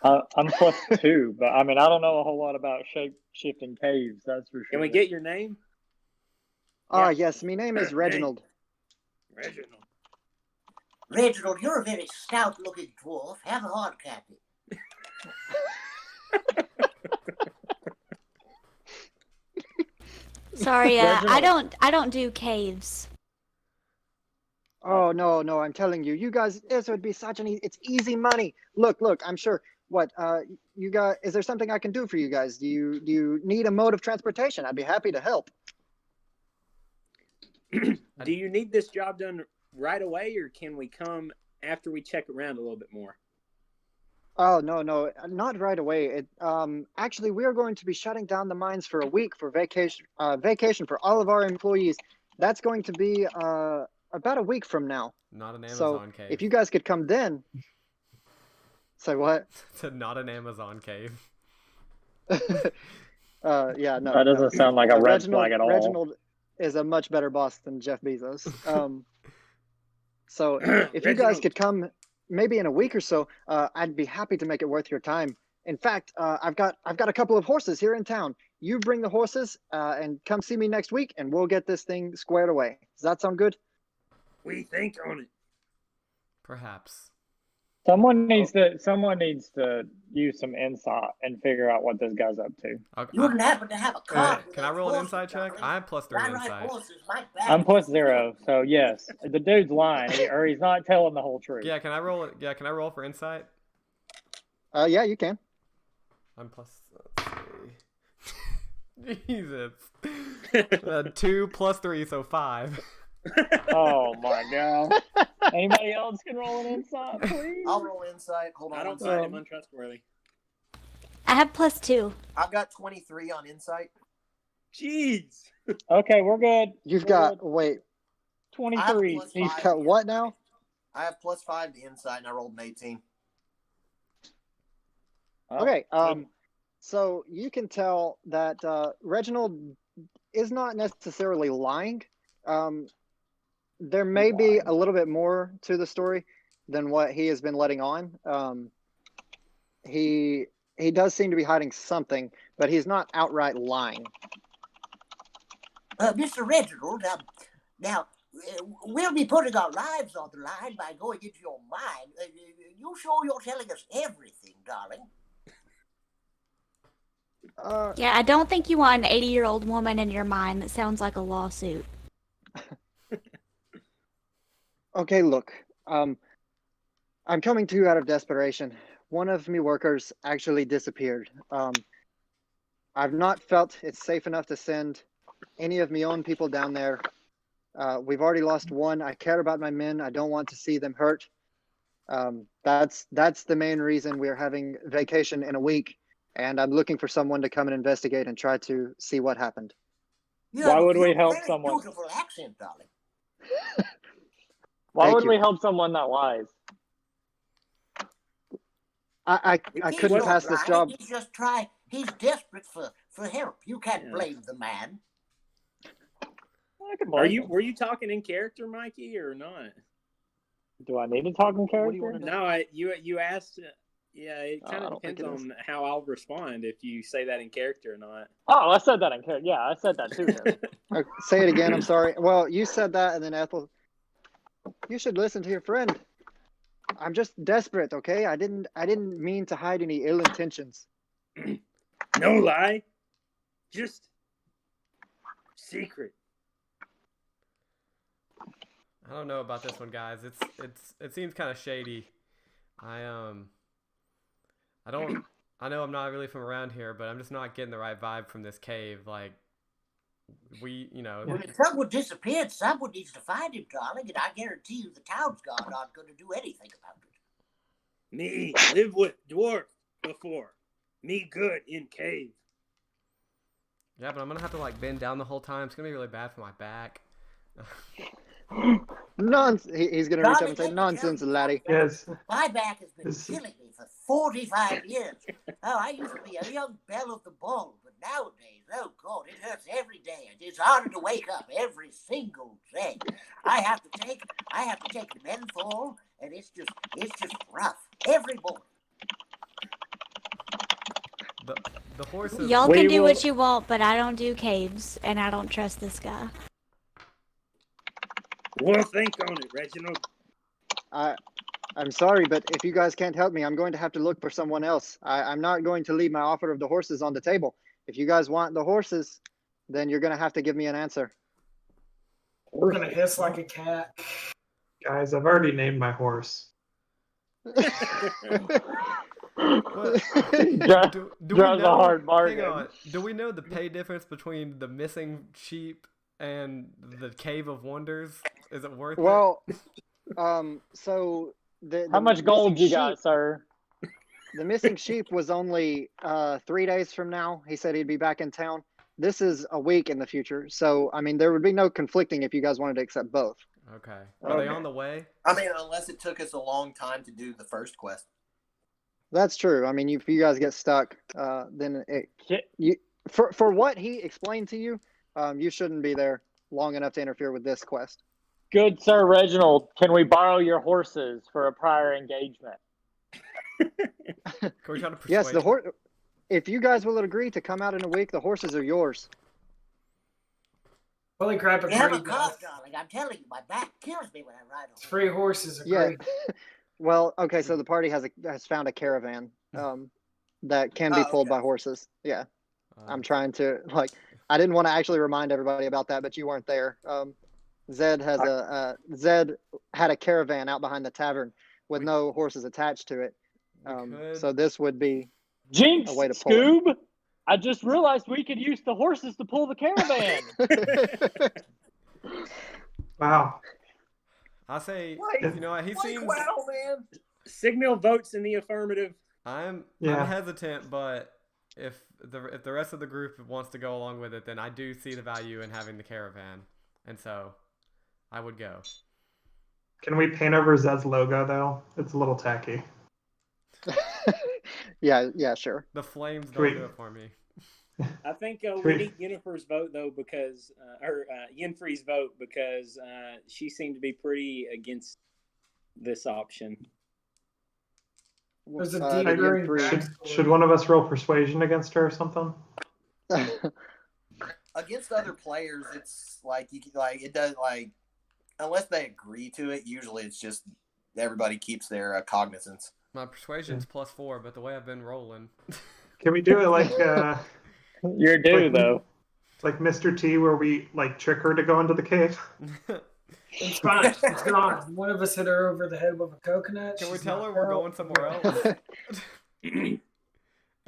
I'm +2, but I mean, I don't know a whole lot about shape-shifting caves, that's for sure. Can we get your name? Yes, my name is Reginald. Reginald, you're a very stout-looking dwarf. Have a hard candy. Sorry, I don't do caves. Oh, no, I'm telling you, you guys, this would be such it's easy money. Look, I'm sure, you guys, is there something I can do for you guys? Do you need a mode of transportation? I'd be happy to help. Do you need this job done right away, or can we come after we check around a little bit more? Oh, no, not right away. Actually, we are going to be shutting down the mines for a week for vacation for all of our employees. That's going to be, about a week from now. Not an Amazon cave. If you guys could come then. Say what? It's not an Amazon cave. Yeah, no. That doesn't sound like a red flag at all. Reginald is a much better boss than Jeff Bezos. So if you guys could come maybe in a week or so, I'd be happy to make it worth your time. In fact, I've got a couple of horses here in town. You bring the horses and come see me next week, and we'll get this thing squared away. Does that sound good? We think on it. Perhaps. Someone needs to use some insight and figure out what this guy's up to. Okay. You wouldn't happen to have a car. Can I roll an insight check? I have +3 insight. I'm +0, so yes. The dude's lying, or he's not telling the whole truth. Yeah, can I roll it? Yeah, can I roll for insight? Yeah, you can. I'm Jesus. 2 + 3, so 5. Oh my god. Anybody else can roll an insight, please? I'll roll insight. Hold on. I don't find him untrustworthy. I have +2. I've got 23 on insight. Jeez. Okay, we're good. You've got wait. 23. You've got what now? I have +5 to insight, and I rolled an 18. Okay. So you can tell that Reginald is not necessarily lying. There may be a little bit more to the story than what he has been letting on. He does seem to be hiding something, but he's not outright lying. Mr. Reginald, now, we'll be putting our lives on the line by going into your mind. You sure you're telling us everything, darling? Yeah, I don't think you want an 80-year-old woman in your mind. That sounds like a lawsuit. Okay, look. I'm coming to you out of desperation. One of me workers actually disappeared. I've not felt it's safe enough to send any of my own people down there. We've already lost one. I care about my men. I don't want to see them hurt. That's the main reason we're having vacation in a week, and I'm looking for someone to come and investigate and try to see what happened. Why would we help very someone? Beautiful accent, darling. Why Thank would you. we help someone that lies? I couldn't pass this job. He's just trying. He's desperate for help. You can't blame the man. Were you talking in character, Mikey, or not? Do I need to talk in character? No, you asked. Yeah, it kind of think depends it on how I'll respond if you say that in character or not. Oh, I said that in character. Yeah, I said that too. Say it again. I'm sorry. Well, you said that, and then Ethel. You should listen to your friend. I'm just desperate, okay? I didn't mean to hide any ill intentions. No lie, just secret. I don't know about this one, guys. It seems kind of shady. I know I'm not really from around here, but I'm just not getting the right vibe from this cave. Like, Well, if someone disappeared, someone needs to find him, darling, and I guarantee you the town's guard aren't going to do anything about it. Me live with dwarf before. Me good in cave. Yeah, but I'm gonna have to like bend down the whole time. It's gonna be really bad for my back. He's gonna reach up and say, "Nonsense, laddie." Yes. My back has been killing me for 45 years. Oh, I used to be a young belle of the ball, but nowadays, oh God, it hurts every day. It's harder to wake up every single day. I have to take the menthol, and it's just rough every morning. The horses. Y'all can do what you want, but I don't do caves, and I don't trust this guy. We'll think on it, Reginald. I'm sorry, but if you guys can't help me, I'm going to have to look for someone else. I'm not going to leave my offer of the horses on the table. If you guys want the horses, then you're going to have to give me an answer. We're going to hiss like a cat. Guys, I've already named my horse. Do we know, a hard bargain. Hang on. Do we know the pay difference between the missing sheep and the Cave of Wonders? Is it worth it? Well, so how much gold you got, sir? The missing sheep was only 3 days from now. He said he'd be back in town. This is a week in the future. So, I mean, there would be no conflicting if you guys wanted to accept both. Okay. Are they on the way? I mean, unless it took us a long time to do the first quest. That's true. I mean, if you guys get stuck, then for what he explained to you, you shouldn't be there long enough to interfere with this quest. Good Sir Reginald, can we borrow your horses for a prior engagement? Can we try to persuade Yes, if you guys will agree to come out in a week, the horses are yours. Holy crap, You have a cough, darling. I'm telling you, my back kills me when I ride on. Free horses are great. Well, okay, so the party has found a caravan that can be pulled by horses. Yeah. I'm trying to, I didn't want to actually remind everybody about that, but you weren't there. Zed had a caravan out behind the tavern with no horses attached to it. So this would be Jinx, a way to pull Scoob! I just realized we could use the horses to pull the caravan. Wow. I say, Like, you know what? He seems. Wow, man. Signal votes in the affirmative. I'm Yeah. hesitant, but if the rest of the group wants to go along with it, then I do see the value in having the caravan, and so I would go. Can we paint over Zed's logo though? It's a little tacky. Yeah, sure. The flames don't Wait. do it for me. I think we need Yennefer's vote though, because Yenfri's vote, because she seemed to be pretty against this option. There's a The deeper Yenfri- Should one of us roll persuasion against her or something? Against other players, it's like it does unless they agree to it. Usually, it's just everybody keeps their cognizance. My persuasion's +4, but the way I've been rolling. Can we do it like You're due, though. like Mr. T, where we like trick her to go into the cave? It's fine. It's gone. One of us hit her over the head with a coconut. Can we She's tell her knocked we're out. going somewhere else?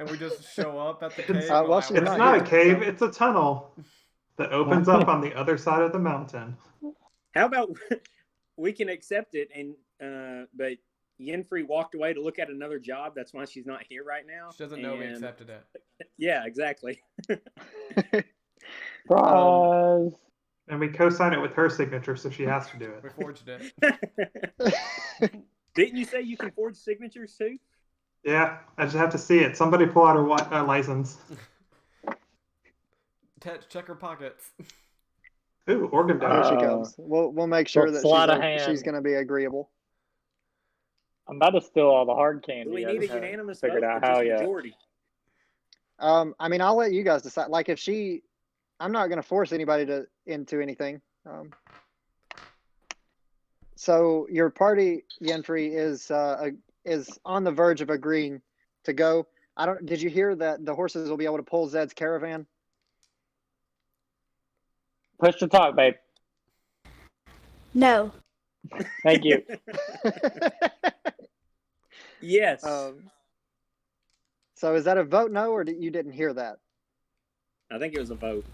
And we just show up at the cave? well, she's It's not not here, a cave, so- it's a tunnel that opens up on the other side of the mountain. How about we can accept it, and but Yenfri walked away to look at another job. That's why she's not here right now. She doesn't know we accepted it. Yeah, exactly. Surprise! And we co-sign it with her signature, so she has to do We it. forged it. Didn't you say you can forge signatures too? Yeah, I just have to see it. Somebody pull out her license. Check her pockets. Ooh, organ Here donor. she comes. We'll make sure that sleight of hand. she's going to be agreeable. I'm about to steal all the hard candy. Do we I need a just haven't unanimous figured vote or out how just yet. majority? I mean, I'll let you guys decide. Like, I'm not going to force anybody into anything. So your party, Yenfri, is on the verge of agreeing to go. Did you hear that the horses will be able to pull Zed's caravan? Push to talk, babe. No. Thank you. Yes. So is that a vote no, or you didn't hear that? I think it was a vote.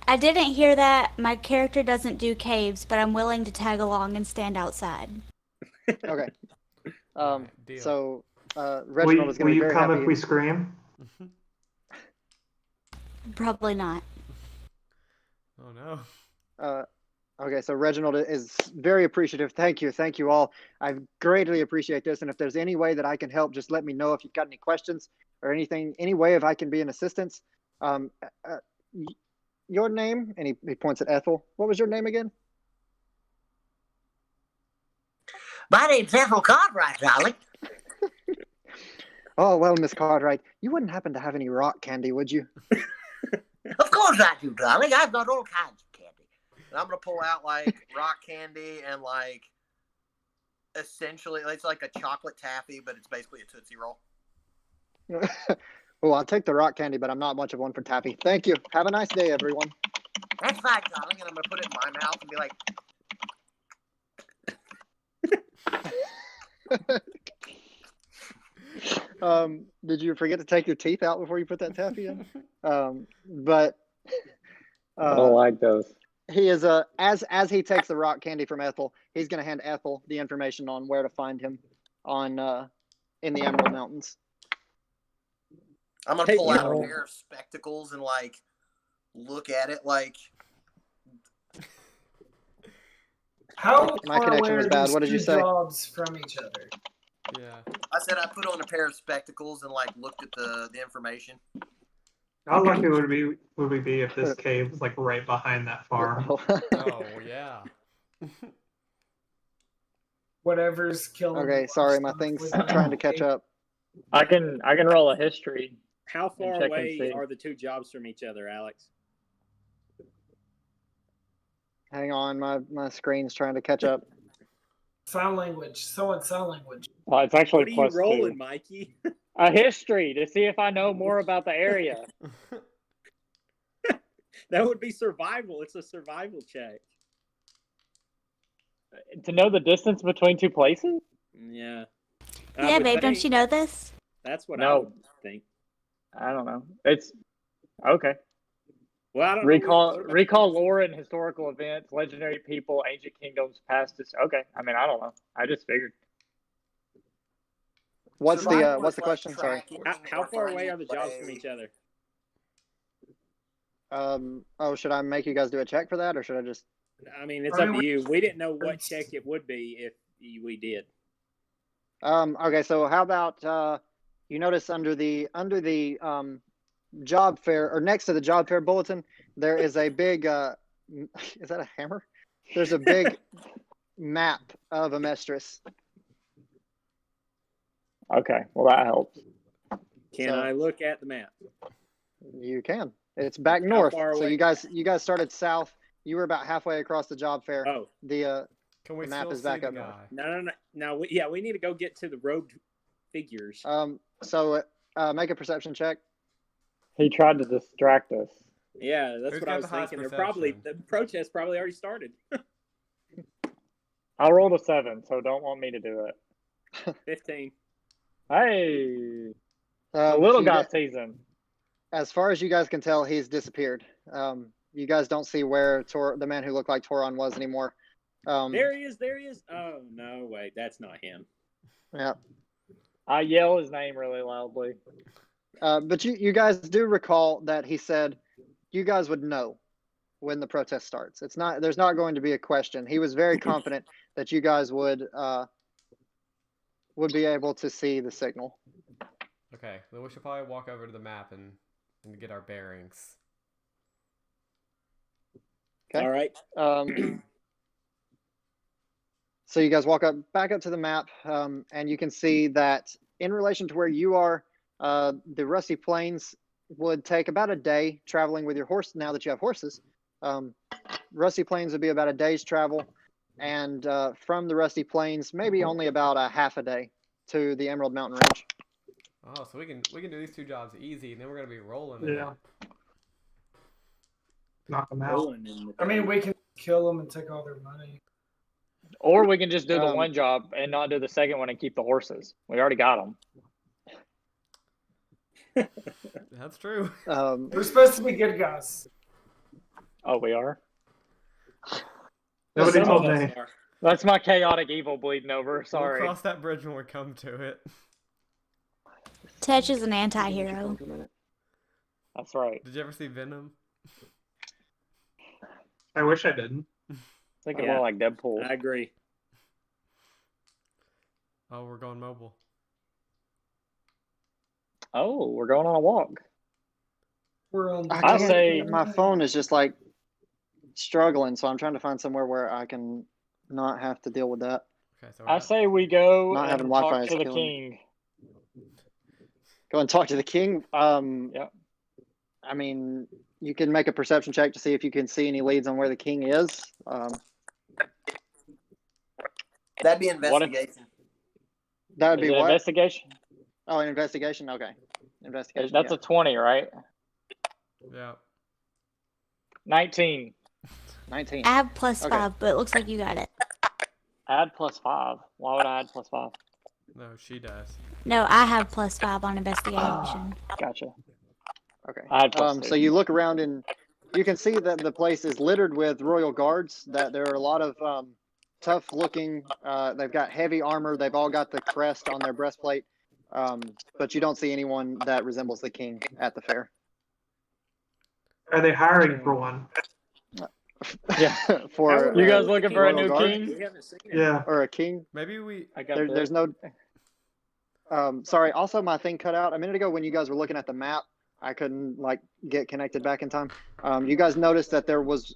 I didn't hear that. My character doesn't do caves, but I'm willing to tag along and stand outside. Okay. Deal. So Reginald is Will going to be you very come happy. if we scream? Probably not. Oh no. Okay, so Reginald is very appreciative. Thank you all. I greatly appreciate this. And if there's any way that I can help, just let me know if you've got any questions or anything, any way if I can be an assistance. Your name, and he points at Ethel. What was your name again? My name's Ethel Cartwright, darling. Oh, well, Miss Cartwright, you wouldn't happen to have any rock candy, would you? Of course I do, darling. I've got all kinds of candy. And I'm gonna pull out like rock candy and like essentially it's like a chocolate taffy, but it's basically a Tootsie Roll. Well, I'll take the rock candy, but I'm not much of one for taffy. Thank you. Have a nice day, everyone. That's fine, darling. And I'm gonna put it in my mouth and be like, did you forget to take your teeth out before you put that taffy in? But I don't like those. he is as he takes the rock candy from Ethel, he's going to hand Ethel the information on where to find him on in the Emerald Mountains. I'm gonna pull out a Hey, pair of spectacles and like look at it like How My far connection away was are bad. these What did you two say? jobs from each other? Yeah. I said I put on a pair of spectacles and like looked at the information. How lucky would we be if this cave was like right behind that farm? Oh yeah. Whatever's killing. Okay, sorry, my thing's trying to catch up. I can roll a history. How far check and away see. are the two jobs from each other, Alex? Hang on, my screen's trying to catch up. Sign language. Someone sign language. It's actually What are you plus rolling, 2. Mikey? A history to see if I know more about the area. That would be survival. It's a survival check. To know the distance between two places? Yeah. Yeah, babe, don't you know this? That's what I No. would think. I don't know. It's okay. Well, I don't Recall know. recall lore and historical events, legendary people, ancient kingdoms, past. Okay, I mean, I don't know. I just figured. What's Survival the is question? Sorry. tracking How or far away finding are the jobs from prey. each other? Oh, should I make you guys do a check for that, or should I just? I mean, it's up to you. We didn't know what check it would be if we did. Okay, so how about you notice under the job fair, or next to the job fair bulletin, there is a big is that a hammer? There's a big map of Amestris. Okay, well that helps. Can I look at the map? You can. It's back north. So you guys started south. You were about halfway across the job fair. Oh, the Can we map still is back see the up guy? north. No. We need to go get to the robed figures. So make a perception check. He tried to distract us. Yeah, that's Who's what I got was the highest thinking. perception? The protest probably already started. I rolled a 7, so don't want me to do it. 15. Hey, the little guy season. As far as you guys can tell, he's disappeared. You guys don't see where the man who looked like Toron was anymore. There he is. Oh, no, wait, that's not him. Yeah. I yell his name really loudly. But you guys do recall that he said you guys would know when the protest starts. There's not going to be a question. He was very confident that you guys would be able to see the signal. Okay, then we should probably walk over to the map and get our bearings. Okay. All right. So you guys walk back up to the map, and you can see that in relation to where you are, the Rusty Plains would take about a day traveling with your horse. Now that you have horses, Rusty Plains would be about a day's travel, and from the Rusty Plains, maybe only about a half a day to the Emerald Mountain Range. Oh, so we can do these 2 jobs easy, and then we're gonna be rolling. Yeah. Knock them out. I mean, we can kill them and take all their money. Or we can just do the one job and not do the second one and keep the horses. We already got them. That's true. We're supposed to be good guys. Oh, we are? Nobody told me. That's my chaotic evil bleeding over. Sorry. We'll cross that bridge when we come to it. Tetch is an anti-hero. That's right. Did you ever see Venom? I wish I didn't. Think more like Deadpool. I agree. Oh, we're going mobile. Oh, we're going on a walk. We're on. I say my phone is just like struggling, so I'm trying to find somewhere where I can not have to deal with that. Okay, so I say we go not having and Wi-Fi talk is to the killing king. Go and talk to the king. Yeah. I mean, you can make a perception check to see if you can see any leads on where the king is. That'd be investigation. That would be what? Investigation? Oh, an investigation? Okay. Investigation. That's a 20, right? Yeah. 19. 19. I have +5, but it looks like you got it. Add +5. Why would I add +5? No, she does. No, I have +5 on investigation. Gotcha. Okay. I had +2. So you look around and you can see that the place is littered with royal guards. That there are a lot of tough looking. They've got heavy armor. They've all got the crest on their breastplate. But you don't see anyone that resembles the king at the fair. Are they hiring for one? Yeah. For you guys looking for a new guard? king? We haven't seen it. Yeah. Or a king? Maybe we. There's no. Sorry. Also, my thing cut out a minute ago when you guys were looking at the map. I couldn't get connected back in time. You guys noticed that there was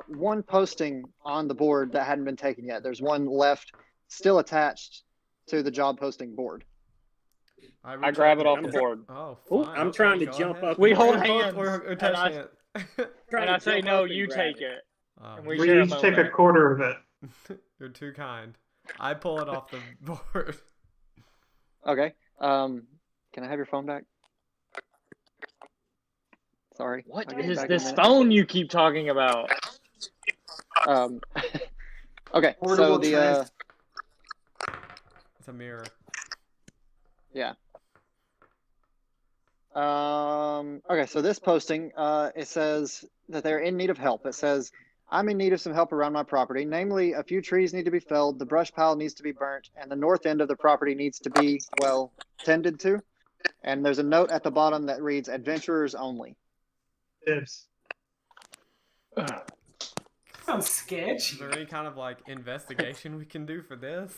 one posting on the board that hadn't been taken yet. There's one left, still attached to the job posting board. I grab it off the board. Oh, fine. I'm trying to jump up. We hold We're hands. And I say, no, you take it. And We share each take a quarter of it. You're too kind. I pull it off the board. Okay. Can I have your phone back? Sorry. What is this phone you keep talking about? Okay. So the it's a mirror. Yeah. Okay, so this posting, it says that they're in need of help. It says, I'm in need of some help around my property. Namely, a few trees need to be felled, the brush pile needs to be burnt, and the north end of the property needs to be, well, tended to. And there's a note at the bottom that reads, adventurers only. Dibs. Sounds sketchy. Is there any kind of like investigation we can do for this?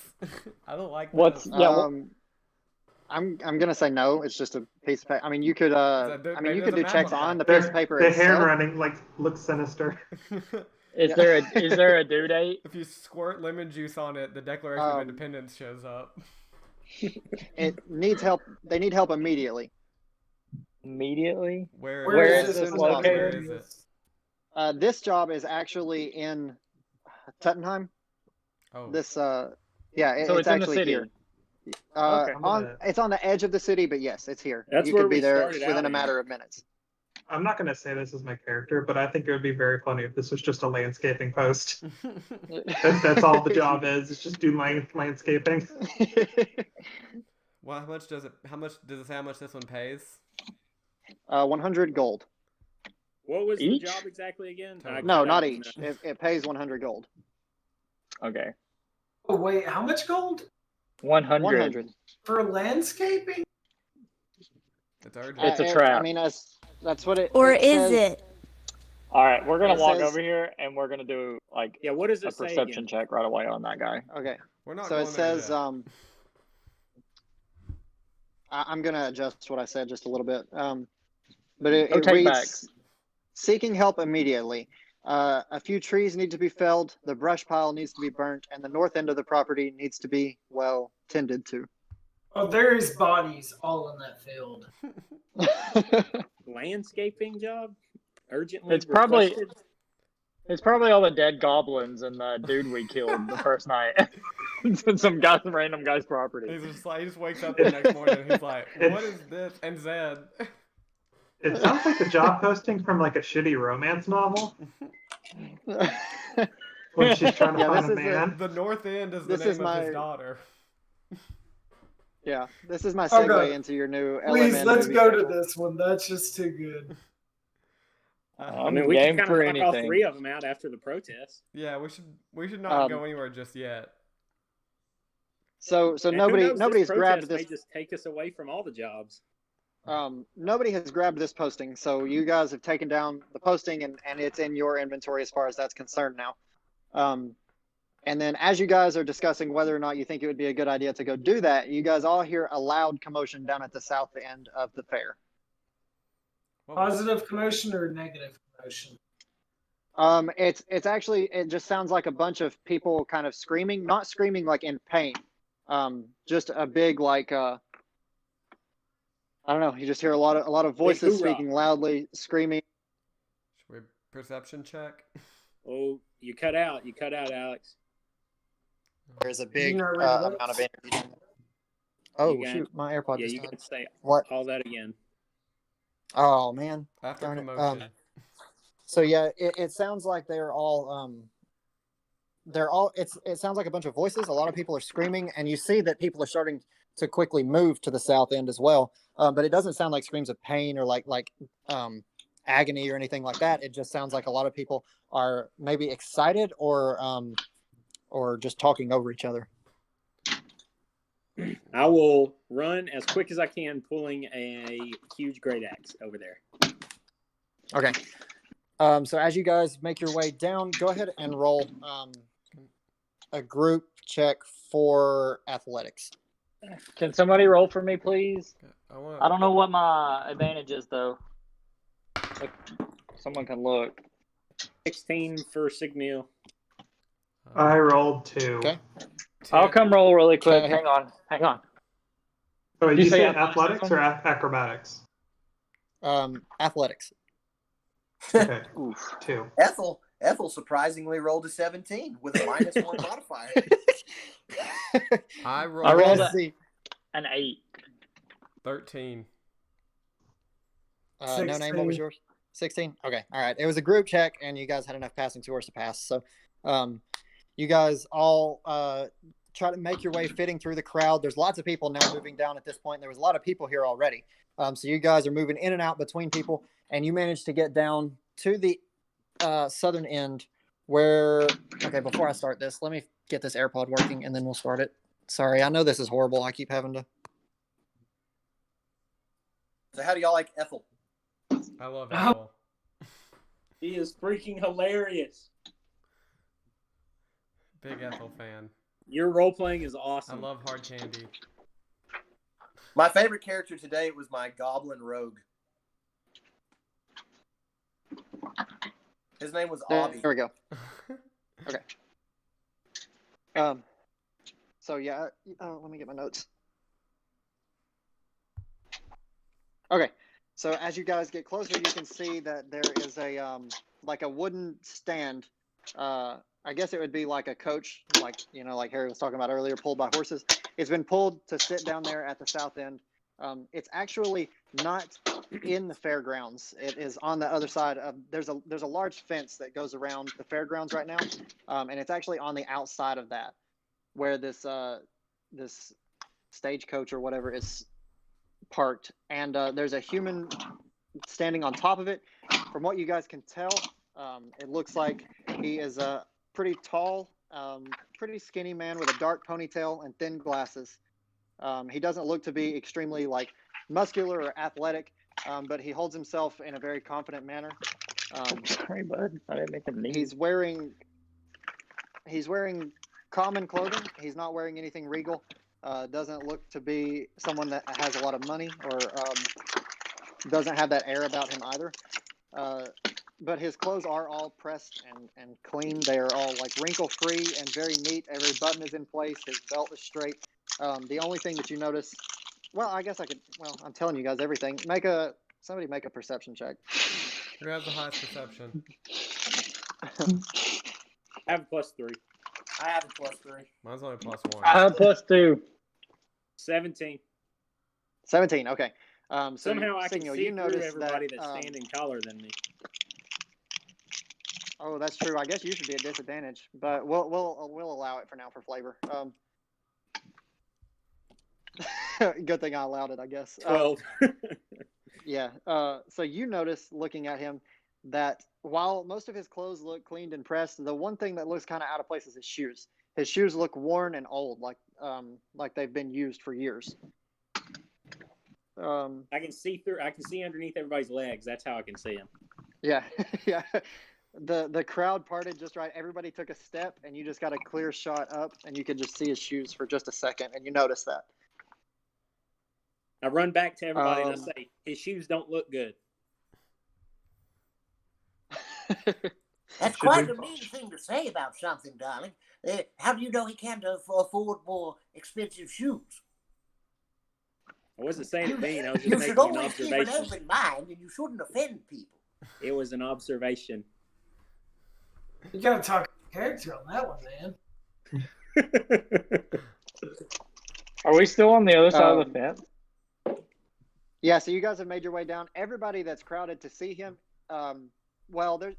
I don't like What's this. I'm gonna say no. It's just a piece of paper. I mean, you could you could do checks on the Their, piece of paper their itself. handwriting looks sinister. Is there a due date? If you squirt lemon juice on it, the Declaration of Independence shows up. It needs help. They need help immediately. Immediately? Where is this located? Where is it? This job is actually in Tuttenheim. Oh. This So it's in the actually city. here. Okay. It's on the edge of the city, but yes, it's here. That's you where could be we there started within out a in. matter of minutes. I'm not going to say this is my character, but I think it would be very funny if this was just a landscaping post. That's all the job is. It's just do landscaping. Well, how much does it say how much this one pays? 100 gold. What was Each? the job exactly again? No, not each. It pays 100 gold. Okay. Oh wait, how much gold 100. 100. for landscaping? It's urgent. It's a trap. I mean, that's what it. Or it is says. it? All right, we're gonna It walk says- over here and we're gonna do like Yeah, what does a it say perception again? check right away on that guy. Okay. We're not So going it there says. yet. I'm gonna adjust what I said just a little bit. But it take reads, back. seeking help immediately. A few trees need to be felled, the brush pile needs to be burnt, and the north end of the property needs to be, well, tended to. Oh, there is bodies all in that field. Landscaping job? Urgently It's probably requested? it's probably all the dead goblins and the dude we killed the first night. Some random guy's property. He just wakes up the next morning and he's like, what is this? And Zed. It sounds like the job posting from like a shitty romance novel when she's trying to find a man. The north end is the This name is of my- his daughter. Yeah, this is my segue Okay. into your new Please, LMN let's movie go to title. this one. That's just too good. I mean, we game can for kind of knock all anything. 3 of them out after the protest. Yeah, we should not go Um, anywhere just yet. So And who nobody's knows, this grabbed protest this. may just take us away from all the jobs. Nobody has grabbed this posting, so you guys have taken down the posting and it's in your inventory as far as that's concerned now. And then as you guys are discussing whether or not you think it would be a good idea to go do that, you guys all hear a loud commotion down at the south end of the fair. Positive commotion or negative commotion? It's actually, it just sounds like a bunch of people kind of screaming, not screaming like in pain. Just a big like I don't know, you just hear a lot of voices hoorah. speaking loudly, screaming. Should we perception check? Oh, you cut out, Alex. There's a big You know where it amount of is? energy. Oh You got- shoot, my AirPod Yeah, just you died. can say What? all that again. Oh man. After Darn it. commotion. So yeah, it sounds like they're all it sounds like a bunch of voices. A lot of people are screaming, and you see that people are starting to quickly move to the south end as well. But it doesn't sound like screams of pain or like agony or anything like that. It just sounds like a lot of people are maybe excited or just talking over each other. I will run as quick as I can, pulling a huge great axe over there. Okay. So as you guys make your way down, go ahead and roll a group check for athletics. Can somebody roll for me, please? I I don't know what my advantage is though. If someone can look. 16 for Signal. I rolled 2. Okay. I'll come roll really quick. Okay. Hang on. Oh, did Did you you say say athletics? athletics or acrobatics? Athletics. Okay, Oof. 2. Ethel surprisingly rolled a 17 with a -1 modifier. I rolled, I rolled Let's see. an 8. 13. No name, what was 16. yours? 16? Okay, all right. It was a group check, and you guys had enough passing scores to pass. So you guys all try to make your way fitting through the crowd. There's lots of people now moving down at this point. There was a lot of people here already. So you guys are moving in and out between people, and you managed to get down to the southern end where. Okay, before I start this, let me get this AirPod working, and then we'll start it. Sorry, I know this is horrible. I keep having to. So how do y'all like Ethel? I love Ethel. He is freaking hilarious. Big Ethel fan. Your role playing is awesome. I love hard candy. My favorite character today was my Goblin Rogue. His name was Obby. There we go. Okay. So yeah, let me get my notes. Okay. So as you guys get closer, you can see that there is a like a wooden stand. I guess it would be like a coach, like like Harry was talking about earlier, pulled by horses. It's been pulled to sit down there at the south end. It's actually not in the fairgrounds. It is on the other side of. There's a large fence that goes around the fairgrounds right now, and it's actually on the outside of that, where this stagecoach or whatever is parked, and there's a human standing on top of it. From what you guys can tell, it looks like he is a pretty tall, pretty skinny man with a dark ponytail and thin glasses. He doesn't look to be extremely muscular or athletic, but he holds himself in a very confident manner. Sorry, bud. I didn't make them need. He's wearing common clothing. He's not wearing anything regal. Doesn't look to be someone that has a lot of money or doesn't have that air about him either. But his clothes are all pressed and clean. They are all wrinkle-free and very neat. Every button is in place. His belt is straight. The only thing that you notice, I guess I could. Well, I'm telling you guys everything. Somebody make a perception check. Who has the highest perception? I have a +3. I have a +3. Mine's only +1. I have +2. 17. 17. Okay. So somehow I can Signal, see you through notice everybody that, that's standing taller than me. Oh, that's true. I guess you should be at disadvantage, but we'll allow it for now for flavor. Good thing I allowed it, I guess. 12. Yeah. So you notice, looking at him, that while most of his clothes look cleaned and pressed, the one thing that looks kind of out of place is his shoes. His shoes look worn and old, like they've been used for years. I can see through. I can see underneath everybody's legs. That's how I can see him. Yeah, yeah. The crowd parted just right. Everybody took a step, and you just got a clear shot up, and you could just see his shoes for just a second, and you notice that. I run back to everybody and I say, his shoes don't look good. That's quite a mean thing to say about something, darling. How do you know he can't afford more expensive shoes? I wasn't saying it mean. I was just You making should an always keep an observation. open mind, and you shouldn't offend people. It was an observation. You gotta talk character on that one, man. Are we still on the other side of the fence? Yeah, so you guys have made your way down. Everybody that's crowded to see him, there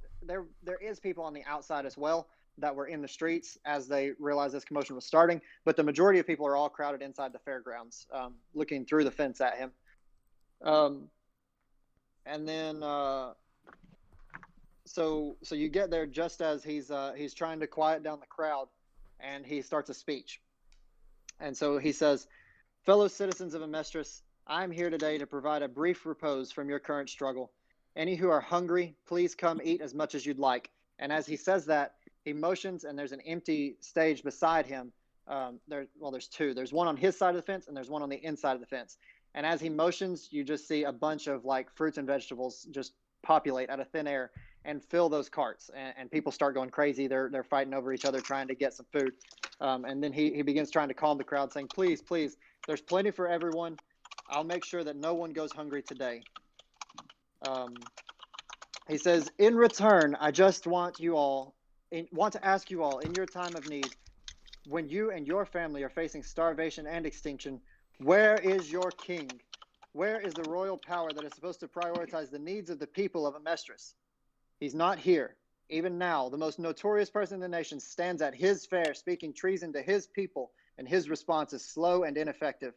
is people on the outside as well that were in the streets as they realized this commotion was starting, but the majority of people are all crowded inside the fairgrounds, looking through the fence at him. And then, so you get there just as he's trying to quiet down the crowd, and he starts a speech. And so he says, "Fellow citizens of Amestris, I am here today to provide a brief repose from your current struggle. Any who are hungry, please come eat as much as you'd like." And as he says that, he motions, and there's an empty stage beside him. There's two. There's one on his side of the fence, and there's one on the inside of the fence. And as he motions, you just see a bunch of fruits and vegetables just populate out of thin air and fill those carts. And people start going crazy. They're fighting over each other, trying to get some food. And then he begins trying to calm the crowd, saying, "Please, please, there's plenty for everyone. I'll make sure that no one goes hungry today." He says, "In return, I just want to ask you all, in your time of need, when you and your family are facing starvation and extinction, where is your king? Where is the royal power that is supposed to prioritize the needs of the people of Amestris? He's not here. Even now, the most notorious person in the nation stands at his fair, speaking treason to his people, and his response is slow and ineffective.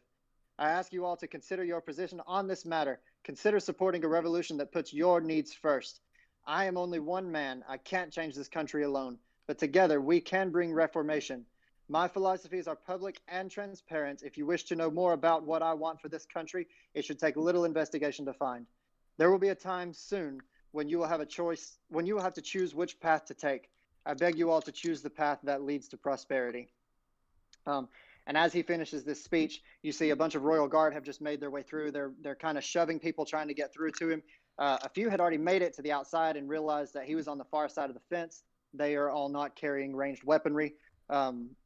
I ask you all to consider your position on this matter. Consider supporting a revolution that puts your needs first. I am only one man. I can't change this country alone. But together we can bring reformation. My philosophies are public and transparent. If you wish to know more about what I want for this country, it should take little investigation to find. There will be a time soon when you will have a choice, when you will have to choose which path to take. I beg you all to choose the path that leads to prosperity. And as he finishes this speech, you see a bunch of royal guard have just made their way through. They're kind of shoving people trying to get through to him. A few had already made it to the outside and realized that he was on the far side of the fence. They are all not carrying ranged weaponry.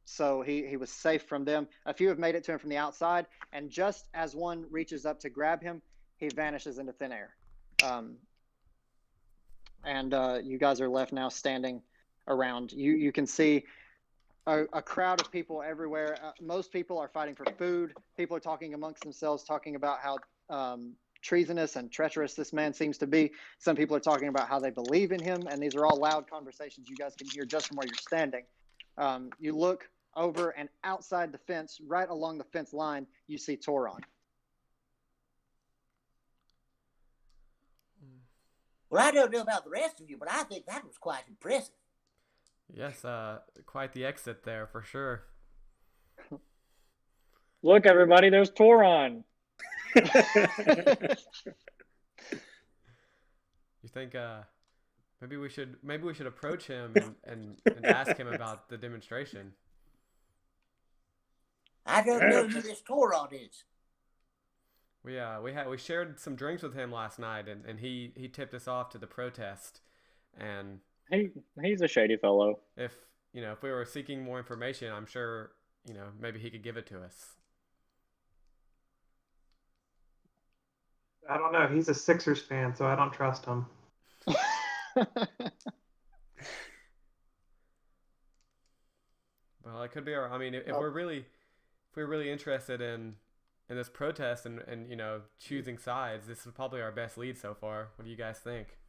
So he was safe from them. A few have made it to him from the outside, and just as one reaches up to grab him, he vanishes into thin air. And you guys are left now standing around. You can see a crowd of people everywhere. Most people are fighting for food. People are talking amongst themselves, talking about how treasonous and treacherous this man seems to be. Some people are talking about how they believe in him, and these are all loud conversations you guys can hear just from where you're standing. You look over, and outside the fence, right along the fence line, you see Toron. Well, I don't know about the rest of you, but I think that was quite impressive. Yes, quite the exit there for sure. Look, everybody, there's Toron. You think maybe we should approach him and ask him about the demonstration? I don't know who this Toron is. We shared some drinks with him last night, and he tipped us off to the protest, and he's a shady fellow. If we were seeking more information, I'm sure maybe he could give it to us. I don't know. He's a Sixers fan, so I don't trust him. Well, it could be I mean, if we're really interested in this protest and choosing sides, this is probably our best lead so far. What do you guys think?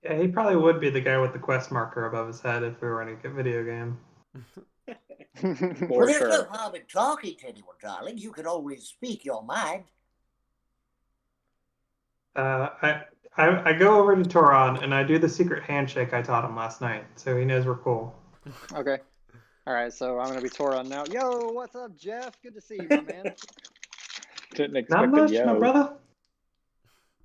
Yeah, he probably would be the guy with the quest marker above his head if we were in a video game. Well, there's no harm in talking to anyone, darling. You can always speak your mind. I go over to Toron and I do the secret handshake I taught him last night, so he knows we're cool. Okay. All right, so I'm gonna be Toron now. Yo, what's up, Jeff? Good to see you, my man. Didn't expect Not much, my brother.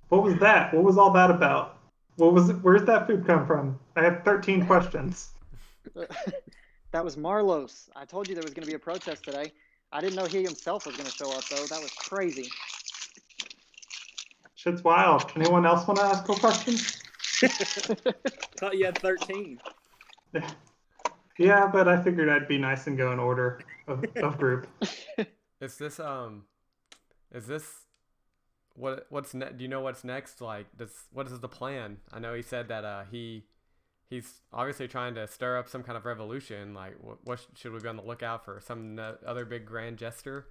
What was that? What was all that about? Where's that food come from? I have 13 questions. That was Marlos. I told you there was going to be a protest today. I didn't know he himself was going to show up, though. That was crazy. Shit's wild. Anyone else want to ask a question? Thought you had 13. Yeah, but I figured I'd be nice and go in order of group. Is this what's do you know what's next? Like, what is the plan? I know he said that he's obviously trying to stir up some kind of revolution. Like, what should we be on the lookout for? Some other big grand gesture?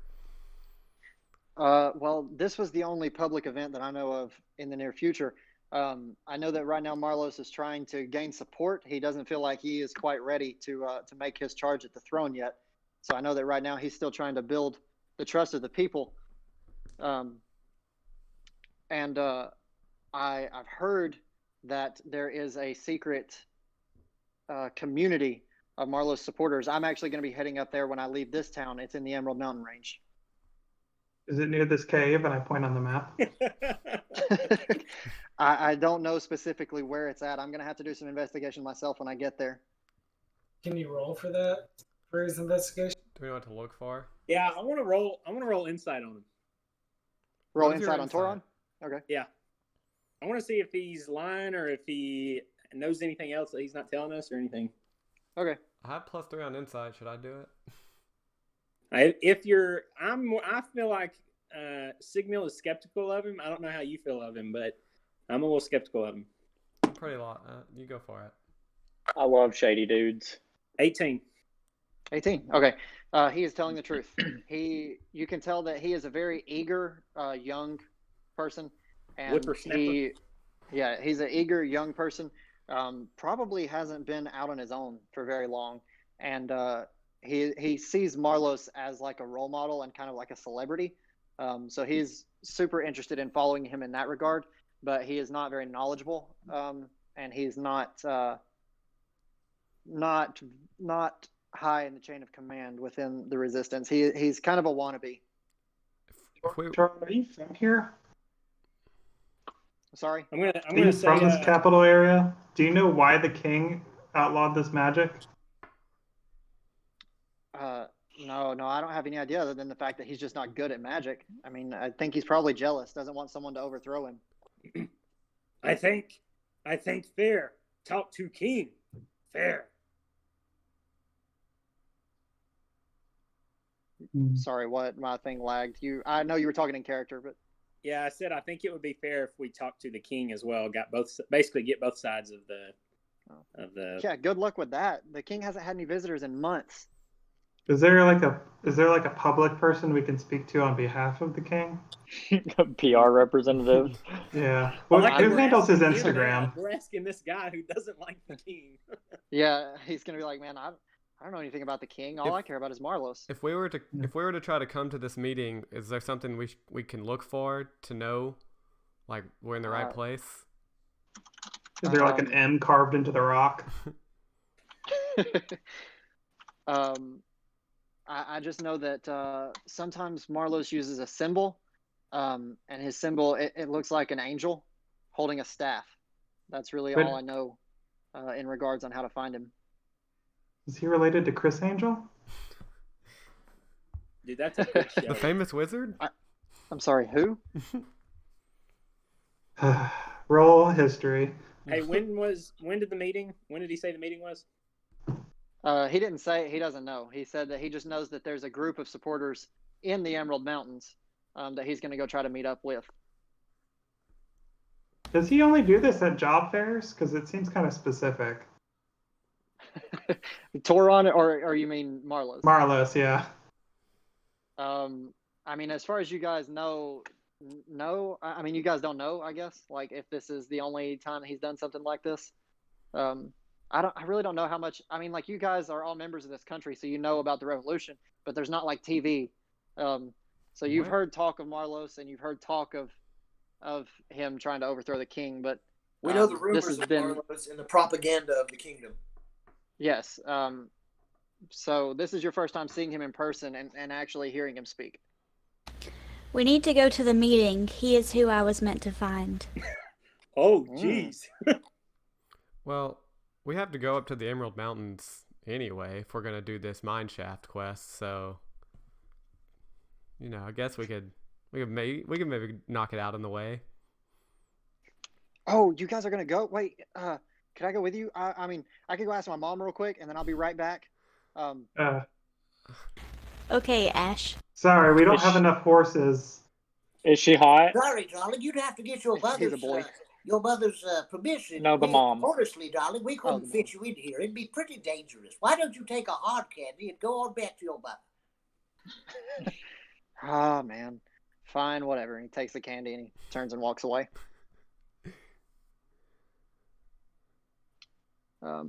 Well, this was the only public event that I know of in the near future. I know that right now Marlos is trying to gain support. He doesn't feel like he is quite ready to make his charge at the throne yet. So I know that right now he's still trying to build the trust of the people. I've heard that there is a secret community of Marlos supporters. I'm actually going to be heading up there when I leave this town. It's in the Emerald Mountain Range. Is it near this cave? And I point on the map. I don't know specifically where it's at. I'm going to have to do some investigation myself when I get there. Can you roll for that? For his investigation? Do we know what to look for? Yeah, I want to roll insight on him. Roll insight on Toron? Okay. Yeah. I want to see if he's lying or if he knows anything else that he's not telling us or anything. Okay. I have +3 on insight. Should I do it? I feel like Signal is skeptical of him. I don't know how you feel of him, but I'm a little skeptical of him. I'm pretty lot. You go for it. I love shady dudes. 18. 18. Okay. He is telling the truth. You can tell that he is a very eager young person, and he's an eager young person. Probably hasn't been out on his own for very long, and he sees Marlos as like a role model and kind of like a celebrity. So he's super interested in following him in that regard. but he is not very knowledgeable, and he's not high in the chain of command within the resistance. He's kind of a wannabe. Charlie, are you from here? Sorry? I'm Are gonna you say from this capital area? Do you know why the king outlawed this magic? No, I don't have any idea other than the fact that he's just not good at magic. I mean, I think he's probably jealous, doesn't want someone to overthrow him. I think fair. Talk to king. Fair. Sorry, what? My thing lagged. I know you were talking in character, but Yeah, I said I think it would be fair if we talked to the king as well. Basically get both sides of the. Yeah, good luck with that. The king hasn't had any visitors in months. Is there like a public person we can speak to on behalf of the king? A PR representative. Yeah. Who handles his Instagram? We're asking this guy who doesn't like the king. Yeah, he's gonna be like, man, I don't know anything about the king. All I care about is Marlos. If we were to try to come to this meeting, is there something we can look for to know, like we're in the right place? Is there like an M carved into the rock? I just know that sometimes Marlos uses a symbol, and his symbol it looks like an angel holding a staff. That's really all I know in regards on how to find him. Is he related to Chris Angel? Dude, that's a good show. The famous wizard? I'm sorry, who? Roll history. Hey, when did he say the meeting was? He didn't say. He doesn't know. He said that he just knows that there's a group of supporters in the Emerald Mountains that he's going to go try to meet up with. Does he only do this at job fairs? Because it seems kind of specific. Toron, or you mean Marlos? Marlos, yeah. I mean, as far as you guys know, no. I mean, you guys don't know, I guess. Like, if this is the only time he's done something like this. I really don't know how much. I mean, like, you guys are all members of this country, so you know about the revolution, but there's not like TV. So you've heard talk of Marlos, and you've heard talk of him trying to overthrow the king, but we know the rumors of Marlos and the propaganda of the kingdom. Yes. So this is your first time seeing him in person and actually hearing him speak. We need to go to the meeting. He is who I was meant to find. Oh, jeez. Well, we have to go up to the Emerald Mountains anyway if we're gonna do this mineshaft quest. So, I guess we could maybe knock it out on the way. Oh, you guys are gonna go? Wait, can I go with you? I mean, I could go ask my mom real quick, and then I'll be right back. Okay, Ash. Sorry, we don't have enough horses. Is she hot? Sorry, darling, you'd have to get your mother's permission. No, the mom. Honestly, darling, we couldn't fit you in here. It'd be pretty dangerous. Why don't you take a hard candy and go on back to your mother? Oh, man. Fine, whatever. And he takes the candy and he turns and walks away.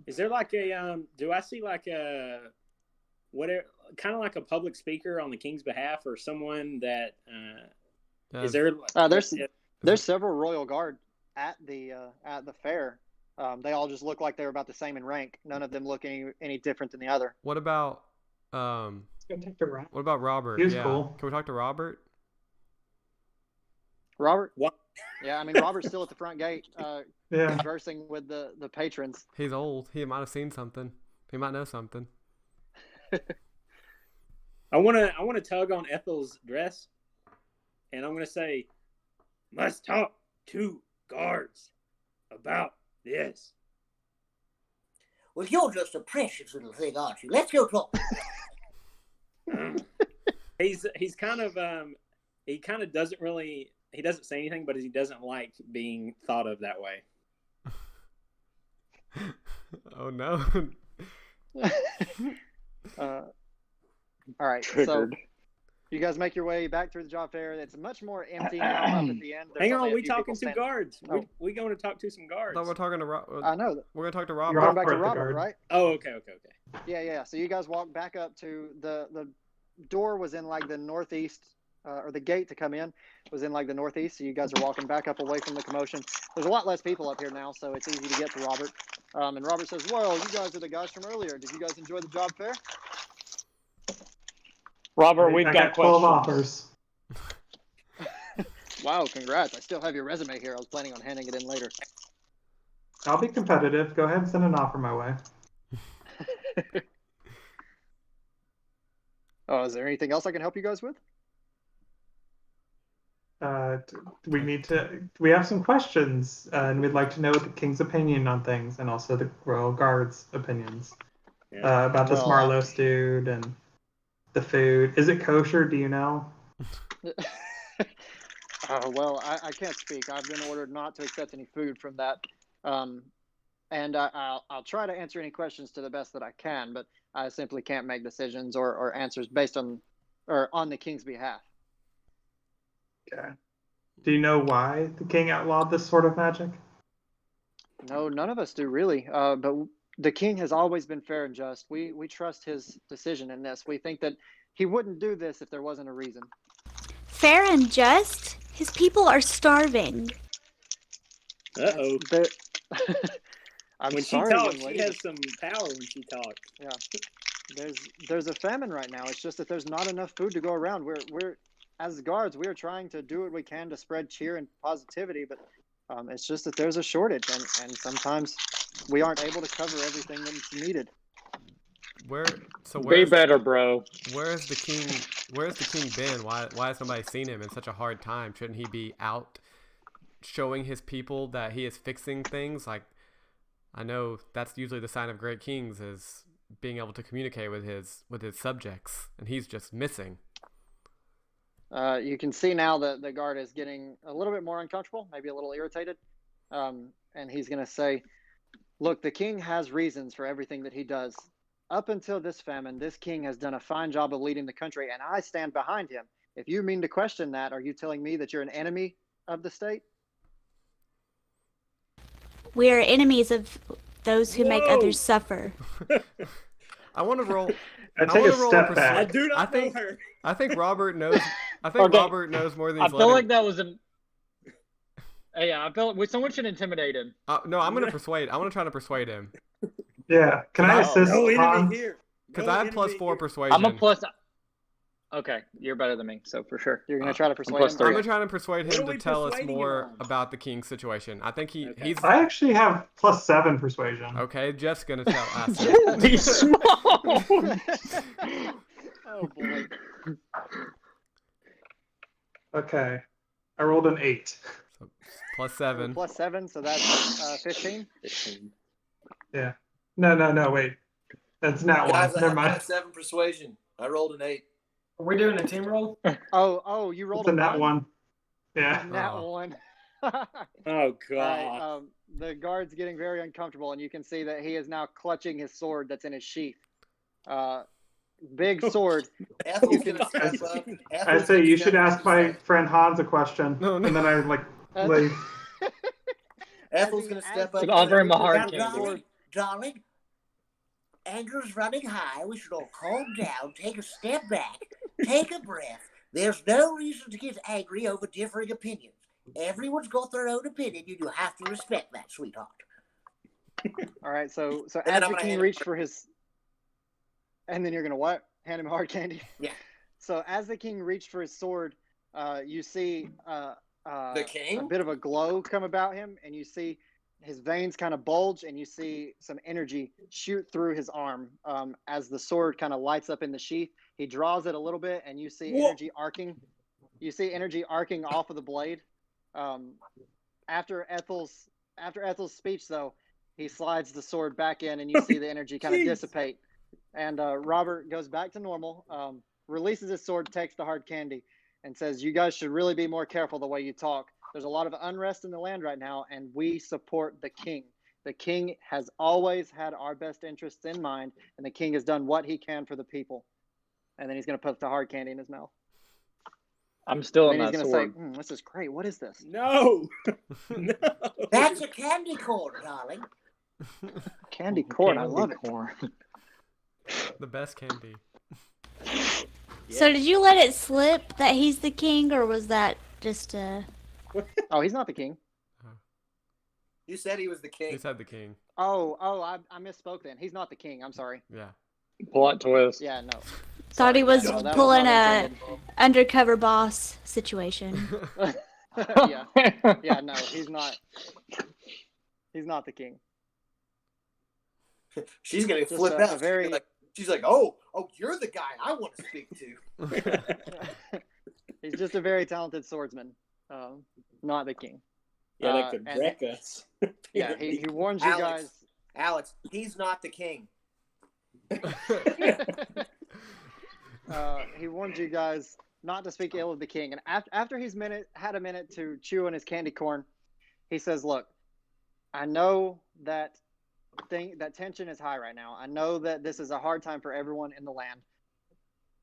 Is there like do I see like whatever, kind of like a public speaker on the king's behalf, or someone that is there? There's several royal guard at the fair. They all just look like they're about the same in rank. None of them look any different than the other. What about what about Robert? He was cool. Can we talk to Robert? Robert? What? Yeah, I mean, Robert's still at the front gate, conversing with the patrons. He's old. He might have seen something. He might know something. I want to tug on Ethel's dress, and I'm going to say, must talk to guards about this. Well, you're just a precious little thing, aren't you? Let's go talk. He's kind of he kind of doesn't really. He doesn't say anything, but he doesn't like being thought of that way. Oh, no. All right, Triggered. so you guys make your way back through the job fair. It's much more empty now up at the end. Hang on, we talking to guards. Oh. We going to talk to some guards. No, we're talking to I know. We're going to talk to Robert. We're going back to Robert, right? Oh, okay. Yeah. So you guys walk back up to the door was in like the northeast or the gate to come in was in like the northeast. So you guys are walking back up away from the commotion. There's a lot less people up here now, so it's easy to get to Robert. And Robert says, "Well, you guys are the guys from earlier. Did you guys enjoy the job fair?" Robert, we've got 12 questions. offers. Wow, congrats. I still have your resume here. I was planning on handing it in later. I'll be competitive. Go ahead and send an offer my way. Oh, is there anything else I can help you guys with? We have some questions, and we'd like to know the king's opinion on things, and also the royal guard's opinions about this Marlos dude and the food. Is it kosher? Do you know? Well, I can't speak. I've been ordered not to accept any food from that. And I'll try to answer any questions to the best that I can, but I simply can't make decisions or answers based on the king's behalf. Okay. Do you know why the king outlawed this sort of magic? No, none of us do really. But the king has always been fair and just. We trust his decision in this. We think that he wouldn't do this if there wasn't a reason. Fair and just? His people are starving. Uh-oh. I'm when sorry, she talks, young lady, she has some power when she talks. Yeah. There's a famine right now. It's just that there's not enough food to go around. We're as guards, we are trying to do what we can to spread cheer and positivity, but it's just that there's a shortage, and sometimes we aren't able to cover everything that's needed. Be better, bro. Where's the king been? Why has nobody seen him in such a hard time? Shouldn't he be out showing his people that he is fixing things? Like, I know that's usually the sign of great kings, is being able to communicate with his subjects, and he's just missing. You can see now that the guard is getting a little bit more uncomfortable, maybe a little irritated, and he's going to say, "Look, the king has reasons for everything that he does. Up until this famine, this king has done a fine job of leading the country, and I stand behind him. If you mean to question that, are you telling me that you're an enemy of the state?" We are enemies of those who make others suffer. I want to roll. I take a step back. I do not know her. I think Robert knows. I think Robert knows more than he's I feel like that was an. Yeah, I feel like someone should intimidate him. No, I'm gonna persuade. I want to try to persuade him. Yeah, can I assist? No enemy here. Because I have +4 persuasion. I'm a plus. Okay, you're better than me, so for sure. You're gonna try to persuade him. I'm gonna try to persuade him to tell us more about the king's situation. I think he's. I actually have +7 persuasion. Okay, Jeff's gonna tell us. He's small. Oh boy. Okay, I rolled an 8. So, +7. +7, so that's 15. 15. Yeah. No, wait. That's not Guys, one. Never I have mind. 7 persuasion. I rolled an 8. Are we doing a team roll? Oh, you rolled It's a nat 1. Yeah. Nat 1. Oh god. Right, the guard's getting very uncomfortable, and you can see that he is now clutching his sword that's in his sheath. Big sword. Ethel's gonna step up. I'd say you should ask my friend Hans a question, No. and then I leave. Ethel's gonna step up. Should offer him a hard Now, candy. darling, anger's running high. We should all calm down, take a step back, take a breath. There's no reason to get angry over differing opinions. Everyone's got their own opinion, and you have to respect that, sweetheart. All right, so And as I'm the gonna king hand reached for his, and then you're gonna what? Hand him hard candy. Yeah. So as the king reached for his sword, you see The king? a bit of a glow come about him, and you see his veins kind of bulge, and you see some energy shoot through his arm as the sword kind of lights up in the sheath. He draws it a little bit, and you see energy arcing. You see energy arcing off of the blade. After Ethel's speech, though, he slides the sword back in, and you see the energy kind of dissipate. And Robert goes back to normal, releases his sword, takes the hard candy, and says, "You guys should really be more careful the way you talk. There's a lot of unrest in the land right now, and we support the king. The king has always had our best interests in mind, and the king has done what he can for the people." And then he's going to put the hard candy in his mouth. I'm still in And that he's sword. going to say, "This is great. What is this?" No. No. That's a candy corn, darling. Candy corn. I love it. The best candy. So did you let it slip that he's the king, or was that just a... Oh, he's not the king. You said he was the king. He said the king. Oh, I misspoke then. He's not the king. I'm sorry. Yeah. Plot twist. Yeah, no. Thought he was No, that pulling not a undercover boss situation. Yeah. Yeah, no, he's not. He's not the king. She's gonna Just flip a out. very- She's like, oh, you're the guy I want to speak to. He's just a very talented swordsman. Not the king. Yeah, that could and- wreck us. Yeah, he warns you guys. Alex, he's not the king. He warned you guys not to speak ill of the king. And after he's had a minute to chew on his candy corn, he says, look, I know that tension is high right now. I know that this is a hard time for everyone in the land.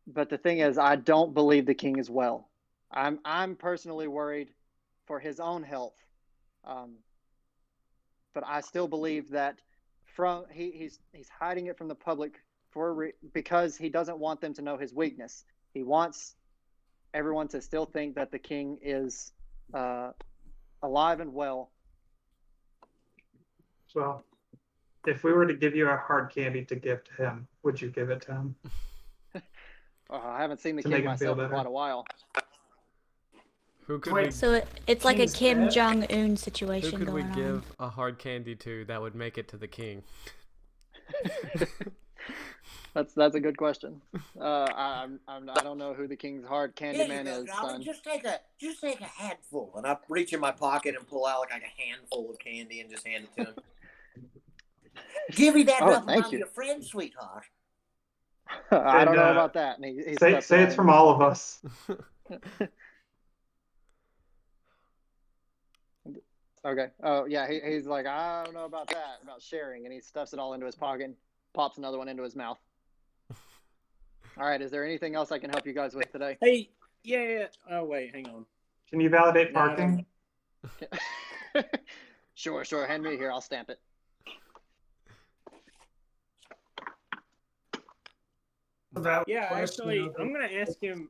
But the thing is, I don't believe the king is well. I'm personally worried for his own health. But I still believe that he's hiding it from the public because he doesn't want them to know his weakness. He wants everyone to still think that the king is alive and well. Well, if we were to give you a hard candy to give to him, would you give it to him? I haven't seen the To king make him feel myself in better. quite a while. Who could Wait, we? So it's like a King's Kim dead? Jong-un Who situation could we going on. give a hard candy to that would make it to the king? That's a good question. I don't know who the king's hard candy Here you man go, is, darling. son. Just take a handful. And I reach in my pocket and pull out like a handful of candy and just hand it to him. Give me that Oh, up thank among you. your friends, sweetheart. I don't know And, about that. And he Say steps it's on from all of us. Okay. Oh, yeah. He's like, I don't know about that, about sharing. And he stuffs it all into his pocket and pops another one into his mouth. All right. Is there anything else I can help you guys with today? Hey, yeah. Oh, wait, hang on. Can you validate No, I don't parking? Sure. Hand me here. I'll stamp it. Yeah, actually, I'm gonna ask him.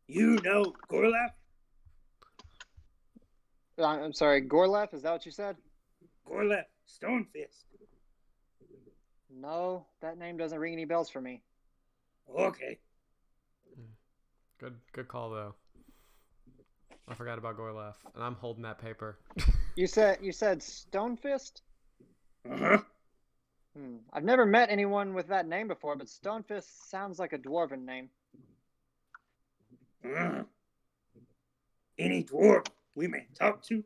You know Gorlaf? I'm sorry. Gorlef, is that what you said? Gorlaf Stonefist. No, that name doesn't ring any bells for me. Okay. Good call though. I forgot about Gorlaf, and I'm holding that paper. You said Stonefist? Uh-huh. I've never met anyone with that name before, but Stonefist sounds like a dwarven name. Any dwarf we may talk to?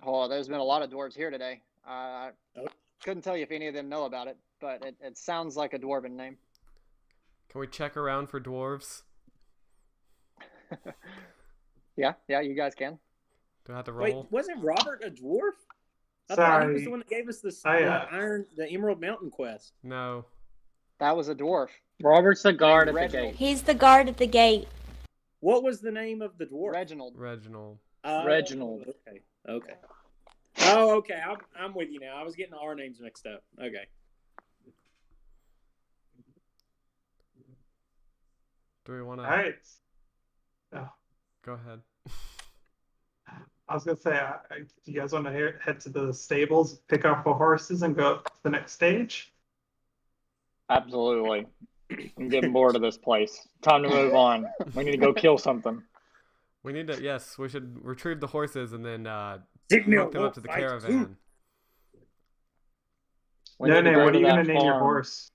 Oh, there's been a lot of dwarves here today. I couldn't tell you if any of them know about it, but it sounds like a dwarven name. Can we check around for dwarves? Yeah, you guys can. Do I have to roll? Wait, wasn't Robert a dwarf? I thought Sorry. he was the one that gave us the Emerald Mountain quest. No. That was a dwarf. Robert's the guard at the Reginald. gate. He's the guard at the gate. What was the name of the dwarf? Reginald. Reginald. Okay. Oh, okay. I'm with you now. I was getting our names mixed up. Okay. Do we want to? All right. Go ahead. I was gonna say, do you guys want to head to the stables, pick up the horses, and go up to the next stage? Absolutely. I'm getting bored of this place. Time to move on. We need to go kill something. We need to. Yes, we should retrieve the horses and then Signal hook them up to the won't fight caravan. We need to No, go what to are you gonna that name your farm. horse?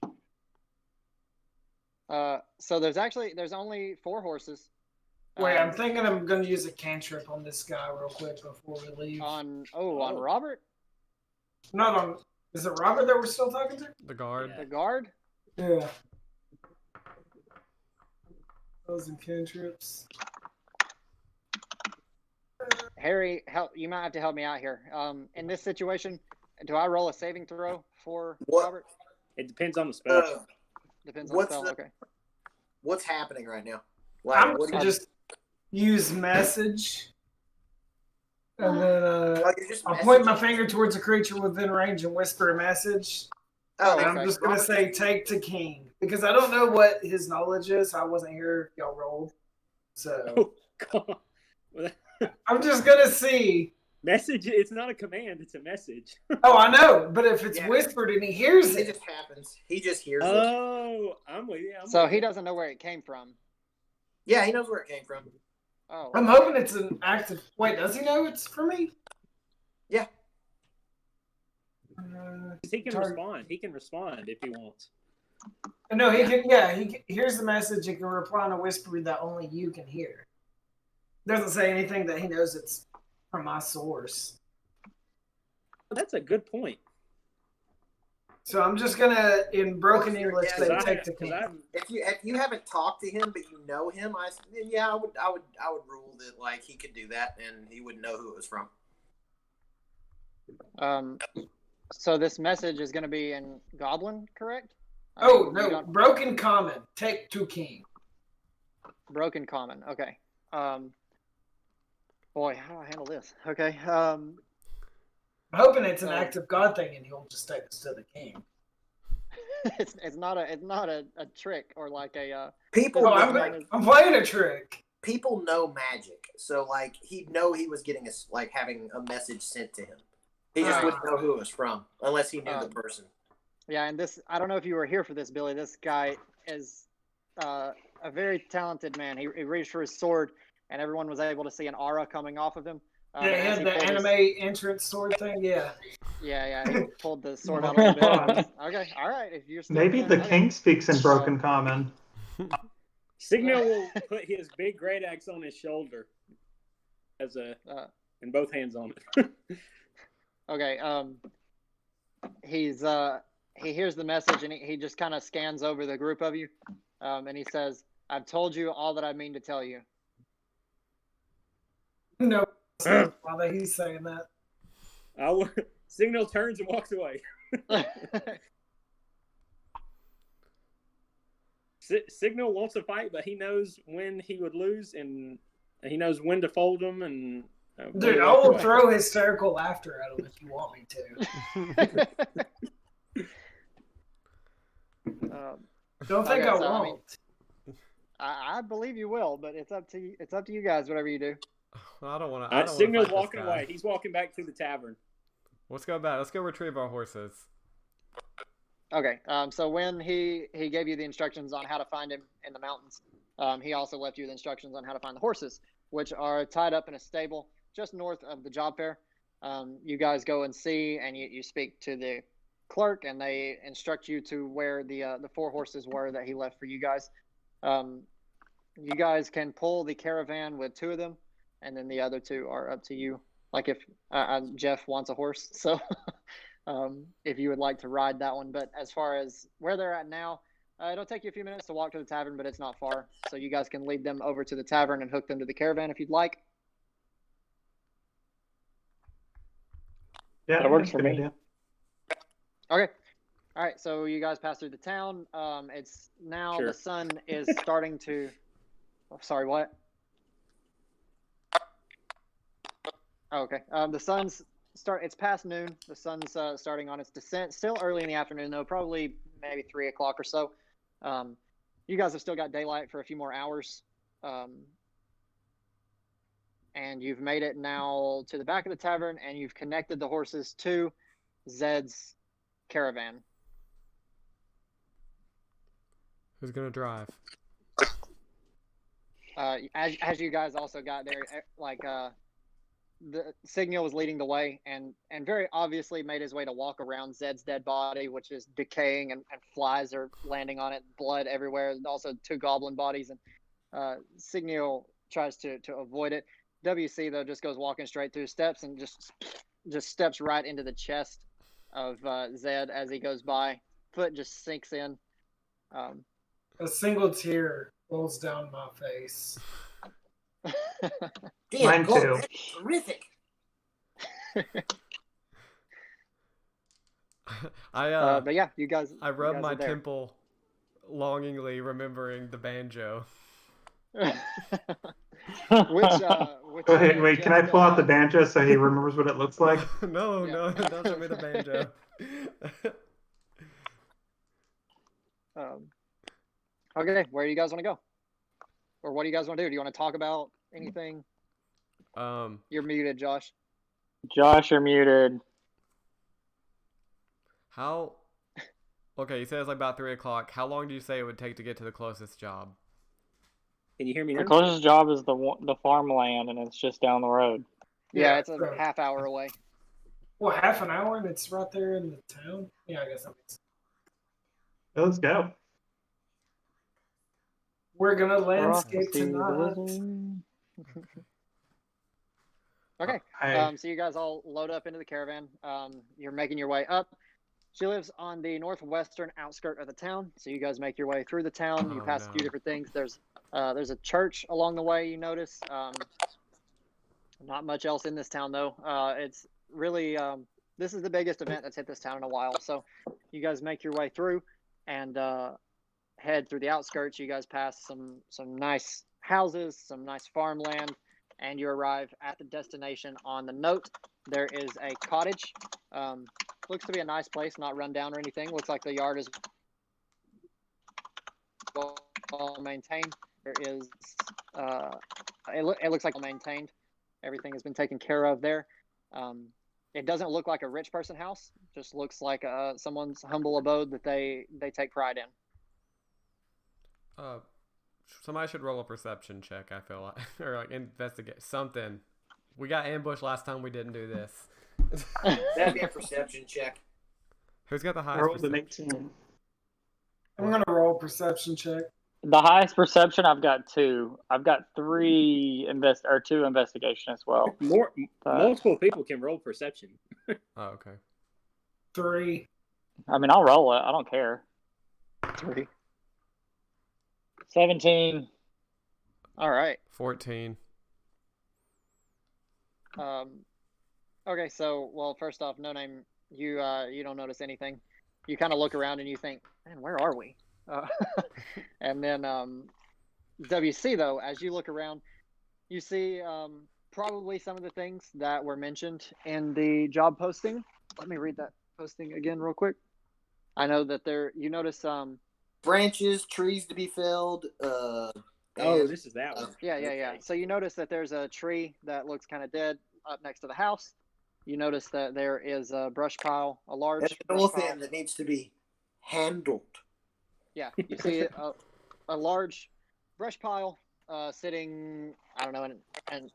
So there's only 4 horses. Wait, I'm thinking I'm going to use a cantrip on this guy real quick before we leave. On Robert? Not on... Is it Robert that we're still talking to? The guard. The guard? Yeah. Those and cantrips. Harry, you might have to help me out here. In this situation, do I roll a saving throw for Robert? It depends on the spell. Depends on the spell. Okay. What's happening right now? I'm going to just use message And then I'll point my finger towards a creature within range and whisper a message. Oh, and I'm just going to say, take to king. Because I don't know what his knowledge is. I wasn't here. Y'all rolled. So. Oh, God. I'm just going to see. Message, it's not a command, it's a message. Oh, I know. But if it's whispered and he hears it. It just happens. He just hears it. Oh, I'm with you. So he doesn't know where it came from. Yeah, he knows where it came from. Oh. I'm hoping it's an active. Wait, does he know it's for me? Yeah. He can respond. He can respond if he wants. No, he can. Yeah, he hears the message. He can reply in a whisper that only you can hear. Doesn't say anything that he knows it's from my source. That's a good point. So I'm just gonna, in broken English, say take the king. If you haven't talked to him but you know him, I would rule that like he could do that and he wouldn't know who it was from. So this message is going to be in Goblin, correct? Oh no, broken common. Take to king. Broken common. Okay. Boy, how do I handle this? Okay. I'm hoping it's an act of God thing, and he'll just take us to the king. it's not a trick or like a people. No, I'm playing a trick. People know magic, so like he'd know he was getting having a message sent to him. He just wouldn't know who it was from unless he knew the person. Yeah, and this, I don't know if you were here for this, Billy. This guy is a very talented man. He reached for his sword, and everyone was able to see an aura coming off of him. Yeah, he had the anime entrance sword thing. Yeah. Yeah. He pulled the sword out a little bit. Okay, all right. If you're maybe the king speaks in broken common. Signal will put his big great axe on his shoulder, and both hands on it. Okay. He hears the message and he just kind of scans over the group of you, and he says, "I've told you all that I mean to tell you." No, while he's saying that. Signal turns and walks away. Signal wants to fight, but he knows when he would lose, and he knows when to fold them. And dude, I will throw hysterical laughter at him if you want me to. Don't think I won't. I believe you will, but it's up to you. It's up to you guys. Whatever you do. I don't want to. Signal's walking away. He's walking back to the tavern. Let's go back. Let's go retrieve our horses. Okay. So when he gave you the instructions on how to find him in the mountains, he also left you the instructions on how to find the horses, which are tied up in a stable just north of the job fair. You guys go and see, and you speak to the clerk, and they instruct you to where the 4 horses were that he left for you guys. You guys can pull the caravan with 2 of them, and then the other 2 are up to you. Like if Jeff wants a horse, so if you would like to ride that one. But as far as where they're at now, it'll take you a few minutes to walk to the tavern, but it's not far. So you guys can lead them over to the tavern and hook them to the caravan if you'd like. Yeah, that works for me. Idea. Okay. All right. So you guys pass through the town. It's now the sun is starting to. Oh, sorry, what? Oh, okay. The sun's it's past noon. The sun's starting on its descent. Still early in the afternoon, though. Probably maybe 3 o'clock or so. You guys have still got daylight for a few more hours. And you've made it now to the back of the tavern, and you've connected the horses to Zed's caravan. Who's gonna drive? As you guys also got there, like the Signal was leading the way, and very obviously made his way to walk around Zed's dead body, which is decaying, and flies are landing on it, blood everywhere. Also 2 goblin bodies, and Signal tries to avoid it. WC though just goes walking straight through steps and just steps right into the chest of Zed as he goes by. Foot just sinks in. A single tear rolls down my face. Damn, too. Terrific. But yeah, you guys. I rub my temple longingly, remembering the banjo. Wait, can I pull out the banjo so he remembers what it looks like? No, don't show me the banjo. Okay, where do you guys want to go? Or what do you guys want to do? Do you want to talk about anything? You're muted, Josh. Josh, you're muted. How? Okay, you said it's like about 3 o'clock. How long do you say it would take to get to the closest job? Can you hear me now? The closest job is the farmland, and it's just down the road. Yeah, it's a half hour away. Well, half an hour, and it's right there in the town? Yeah, I guess that makes sense. Let's go. We're going to landscape tonight. Okay, so you guys all load up into the caravan. You're making your way up. She lives on the northwestern outskirt of the town, so you guys make your way through the town. You pass a few different things. There's a church along the way, you notice. Not much else in this town, though. It's really, this is the biggest event that's hit this town in a while. So you guys make your way through and head through the outskirts. You guys pass some nice houses, some nice farmland, and you arrive at the destination. On the note, there is a cottage. Looks to be a nice place, not run down or anything. Looks like the yard is well maintained. There is, it looks like well maintained. Everything has been taken care of there. It doesn't look like a rich person house. Just looks like someone's humble abode that they take pride in. Somebody should roll a perception check, I feel like. Or like investigate something. We got ambushed last time we didn't do this. That'd be a perception check. Who's got the highest Roll the perception? 19. I'm going to roll a perception check. The highest perception, I've got 2. I've got 2 investigation as well. Multiple people can roll perception. Oh, okay. 3. I mean, I'll roll it. I don't care. 3. 17. All right. 14. Okay, so, well, first off, No Name, you don't notice anything. You kind of look around and you think, man, where are we? And then WC, though, as you look around, you see probably some of the things that were mentioned in the job posting. Let me read that posting again real quick. I know that you notice branches, trees to be felled. This is that one. Yeah. So you notice that there's a tree that looks kind of dead up next to the house. You notice that there is a brush pile, a large brush pile that needs to be handled. Yeah, you see a large brush pile sitting, I don't know, and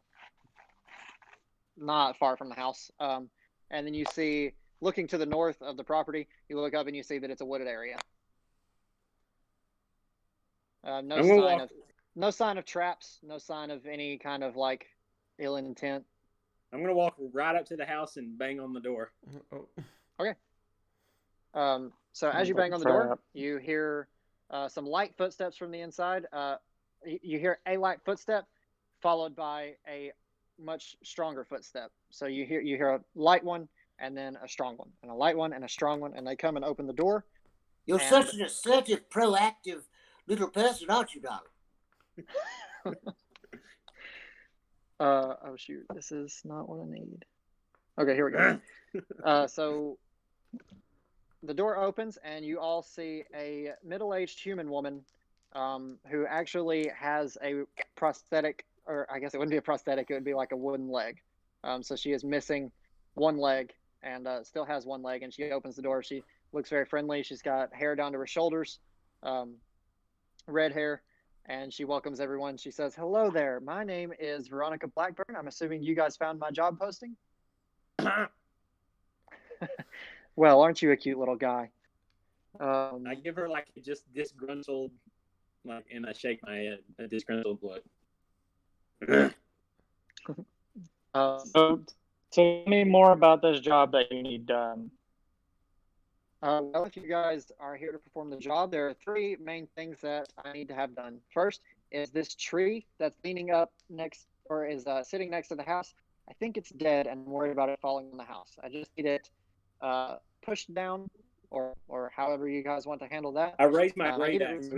not far from the house. And then you see, looking to the north of the property, you look up and you see that it's a wooded area. No sign of traps, no sign of any kind of like ill intent. I'm gonna walk right up to the house and bang on the door. Okay. So as you bang on the door, you hear some light footsteps from the inside. You hear a light footstep followed by a much stronger footstep. So you hear a light one and then a strong one, and a light one and a strong one, and they come and open the door. You're such an assertive, proactive little person, aren't you, darling? Oh shoot, this is not what I need. Okay, here we go. So the door opens and you all see a middle-aged human woman who actually has a prosthetic, or I guess it wouldn't be a prosthetic, it would be like a wooden leg. So she is missing one leg and still has one leg, and she opens the door. She looks very friendly. She's got hair down to her shoulders, red hair, and she welcomes everyone. She says, "Hello there. My name is Veronica Blackburn. I'm assuming you guys found my job posting." Well, aren't you a cute little guy? I give her like just disgruntled, like, and I shake my head, a disgruntled look. So tell me more about this job that you need done. Well, if you guys are here to perform the job, there are 3 main things that I need to have done. First is this tree that's leaning up next, or is sitting next to the house. I think it's dead, and I'm worried about it falling on the house. I just need it pushed down, or however you guys want to handle that. I raise my great axe.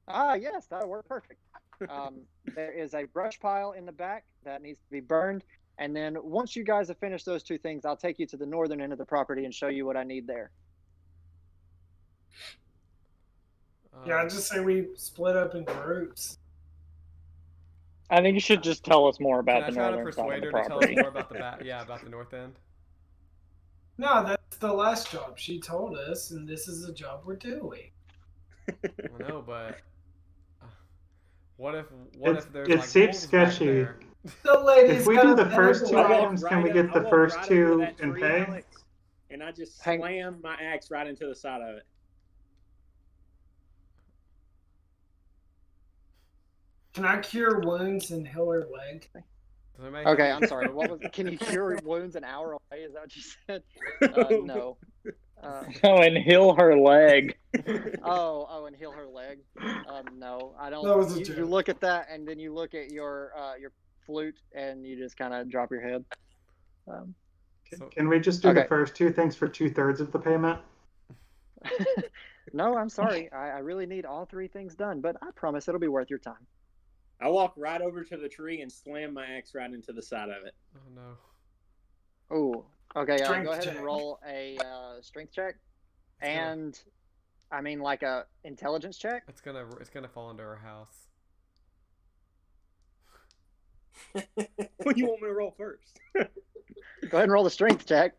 Ah, yes, that'll work perfect. There is a brush pile in the back that needs to be burned. And then once you guys have finished those two things, I'll take you to the northern end of the property and show you what I need there. Yeah, I just say we split up into groups. I think you should just tell us more about the Can I try to northern side persuade of her the to tell us property. more about about the north end? No, that's the last job she told us, and this is the job we're doing. I know, but what if there's it like seems wolves back sketchy. there? The lady's If we do got the a first two bedroll. items, can we get the first two and tree, pay? Alex, and I just slam my axe right into the side of it. Can I cure wounds and heal her leg? Okay, I'm sorry. What was? Can you cure wounds an hour away? Is that what you said? No. Oh, and heal her leg. Oh, and heal her leg. No, I don't. That was a You joke. look at that, and then you look at your flute, and you just kind of drop your head. Can we just do the first two things for 2/3 of the payment? No, I'm sorry. I really need all three things done, but I promise it'll be worth your time. I walk right over to the tree and slam my axe right into the side of it. Oh no. Oh, okay. Go Strength ahead check. and roll a strength check, and I mean like a intelligence check. It's gonna fall into her house. What do you want me to roll first? Go ahead and roll the strength check.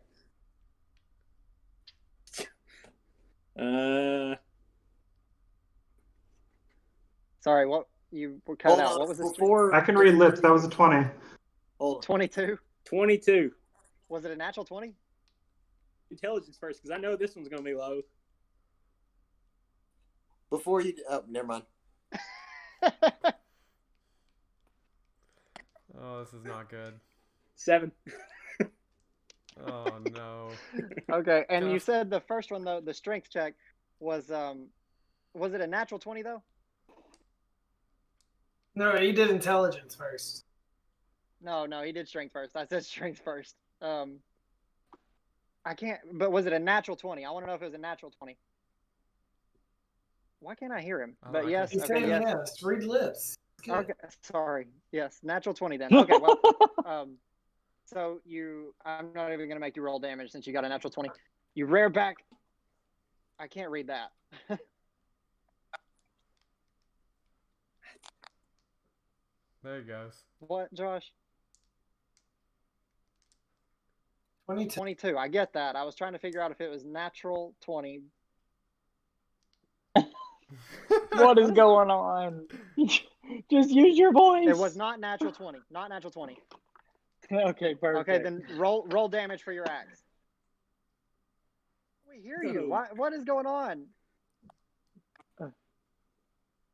Sorry, what you were cut out? What was this? I can read lips. That was a 20. 22. 22. Was it a natural 20? Intelligence first, because I know this one's gonna be low. Before you, never mind. Oh, this is not good. 7. Oh no. Okay, and you said the first one though, the strength check was it a natural 20 though? No, he did intelligence first. No, he did strength first. I said strength first. I can't. But was it a natural 20? I want to know if it was a natural 20. Why can't I hear him? But yes, He's okay, saying yes. yes. Read lips. Good. Okay, sorry. Yes, natural 20 then. Okay, well, so I'm not even gonna make you roll damage since you got a natural 20. You rear back. I can't read that. There he goes. What, Josh? 22. 22. I get that. I was trying to figure out if it was natural 20. What is going on? Just use your voice. It was not natural 20. Not natural 20. Okay, perfect. Okay, then roll damage for your axe. We hear you. What is going on?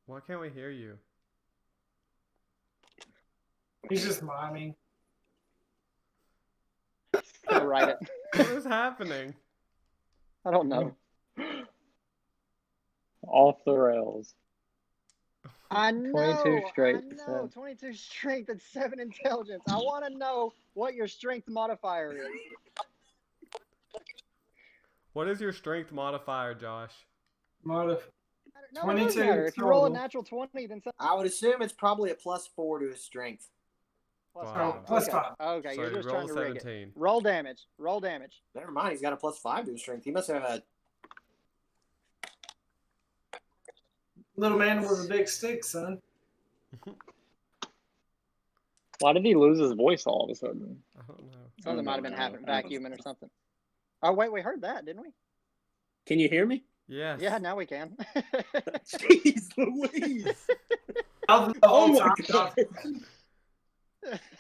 Why can't we hear you? He's just miming. I'll write it. What is happening? I don't know. Off the rails. I know. 22 strength. I know. 22 strength and 7 intelligence. I want to know what your strength modifier is. What is your strength modifier, Josh? No, it 22 doesn't matter. If you roll a total. natural 20, then I would assume it's probably a +4 to his strength. plus Wow. 5. Plus Okay. 5. Okay, So you're just roll trying to rig it. 17. Roll damage. Roll damage. Never mind, he's got a +5 to his strength. He must have a. Little man with a big stick, son. Why did he lose his voice all of a sudden? I don't know. Something might have been happening, vacuuming or something. Oh, wait, we heard that, didn't we? Can you hear me? Yes. Yeah, now we can. Jeez Louise. Oh my God.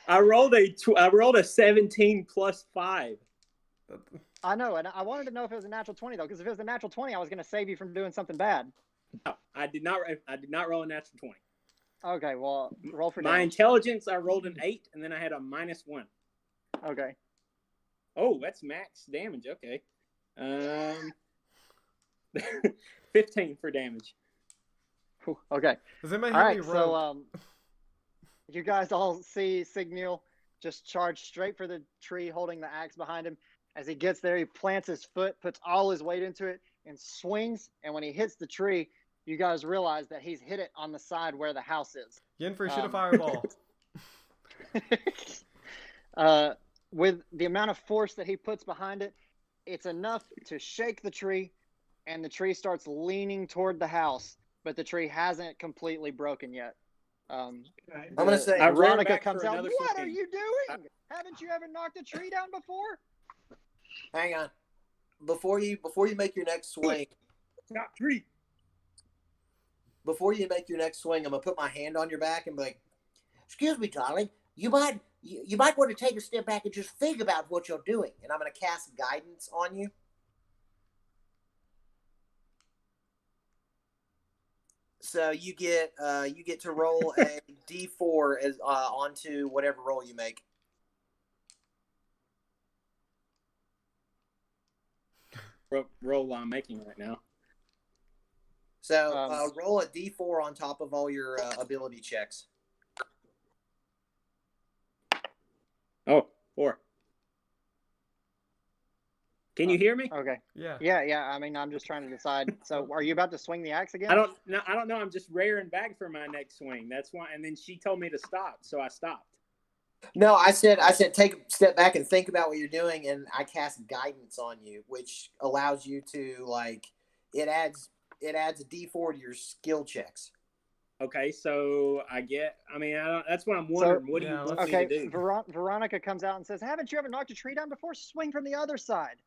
I rolled a 17 plus 5. I know, and I wanted to know if it was a natural 20 though, because if it was a natural 20, I was going to save you from doing something bad. No, I did not roll a natural 20. Okay, well, roll for My damage. intelligence, I rolled an 8, and then I had a -1. Okay. Oh, that's max damage. Okay. 15 for damage. Whew, okay. Does anybody All have right, any so rope? you guys all see Signiel just charge straight for the tree, holding the axe behind him. As he gets there, he plants his foot, puts all his weight into it, and swings. And when he hits the tree, you guys realize that he's hit it on the side where the house is. Yenfri, shoot a fireball. With the amount of force that he puts behind it, it's enough to shake the tree, and the tree starts leaning toward the house, but the tree hasn't completely broken yet. I'm gonna say Veronica comes out. What are you doing? Haven't you ever knocked a tree down before? Hang on. Before you make your next swing. Stop tree. Before you make your next swing, I'm gonna put my hand on your back and be like, "Excuse me, darling. You might want to take a step back and just think about what you're doing." And I'm gonna cast guidance on you. So you get to roll a D4 as onto whatever roll you make. Roll I'm making right now. So roll a D4 on top of all your ability checks. Oh, 4. Can you hear me? Okay. Yeah. Yeah. I mean, I'm just trying to decide. So, are you about to swing the axe again? I don't know. I'm just rearing back for my next swing. That's why. And then she told me to stop, so I stopped. No, I said take a step back and think about what you're doing, and I cast guidance on you, which allows you to it adds a D4 to your skill checks. Okay, so that's what I'm wondering. What do you want me to do? Veronica comes out and says, "Haven't you ever knocked a tree down before? Swing from the other side."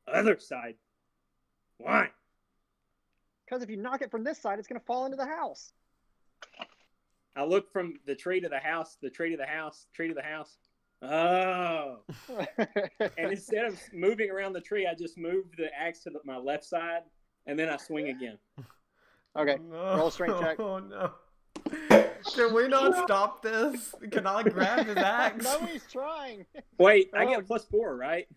Other side? Why? Because if you knock it from this side, it's going to fall into the house. I look from the tree to the house, the tree to the house, tree to the house. Oh. And instead of moving around the tree, I just move the axe to my left side, and then I swing again. Okay, roll a strength check. Oh, no. Can we not stop this? Can I grab his axe? No, he's trying. Wait, I get a +4, right?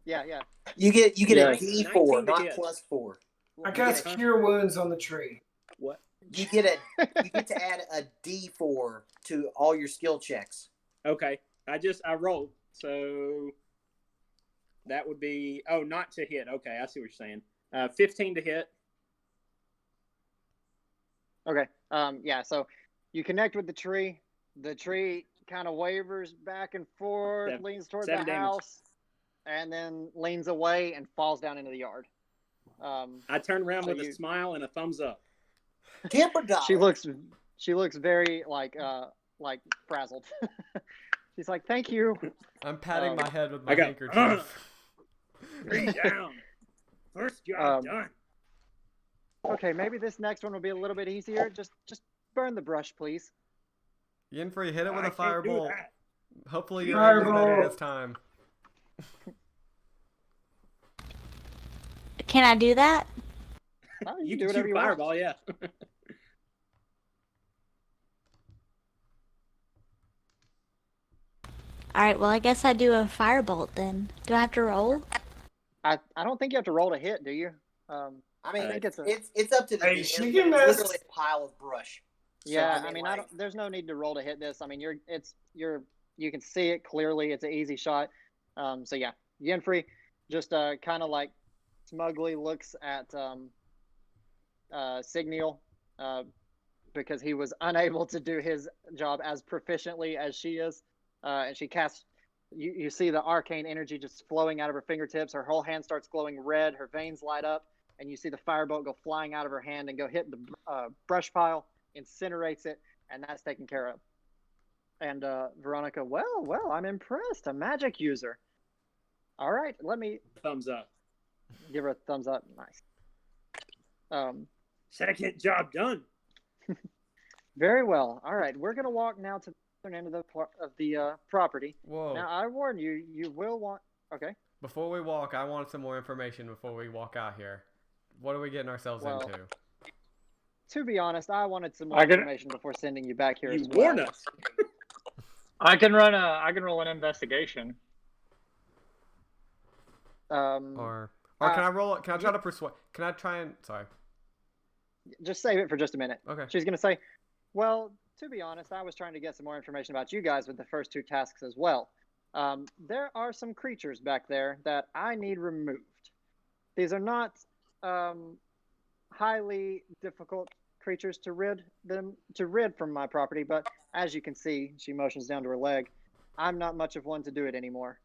Yeah. You get a D4, 19 not hit. +4. I cast Cure Wounds on the tree. What? You get to add a D4 to all your skill checks. Okay, I rolled, so that would be not to hit. Okay, I see what you're saying. 15 to hit. Okay. Yeah. So you connect with the tree. The tree kind of wavers back and forth, leans toward the house, and then leans away and falls down into the yard. I turn around with a smile and a thumbs up. She looks very frazzled. She's like, "Thank you." I'm patting my head with my handkerchief. 3 down. First job done. Okay, maybe this next one will be a little bit easier. Just burn the brush, please. Yenfri, hit it with a firebolt. Hopefully you're better this time. Can I do that? Oh, you can do can whatever shoot you fireball, want. yeah. All right. Well, I guess I do a firebolt then. Do I have to roll? I don't think you have to roll to hit, do you? I mean, I think it's up to the Hey, DM. she It's can literally a pile of brush. Yeah, so, there's no need to roll to hit this. I mean, you can see it clearly. It's an easy shot. So yeah, Yenfri just kind of like smugly looks at Signiel because he was unable to do his job as proficiently as she is, and she casts. You see the arcane energy just flowing out of her fingertips. Her whole hand starts glowing red. Her veins light up, and you see the firebolt go flying out of her hand and go hit the brush pile, incinerates it, and that's taken care of. And Veronica, well, I'm impressed. A magic user. All right, let me thumbs up. Give her a thumbs up. Nice. Second job done. Very well. All right, we're gonna walk now to the other end of the property. Whoa. Now I warn you, you will want. Okay. Before we walk, I want some more information before we walk out here. What are we getting ourselves into? To be honest, I wanted some more information before sending you back here. You warned us. I can roll an investigation. Or can I roll? Can I try to persuade? Can I try and sorry? Just save it for just a minute. Okay. She's gonna say, "Well, to be honest, I was trying to get some more information about you guys with the first 2 tasks as well. There are some creatures back there that I need removed. These are not highly difficult creatures to rid from my property, but as you can see, she motions down to her leg. I'm not much of one to do it anymore.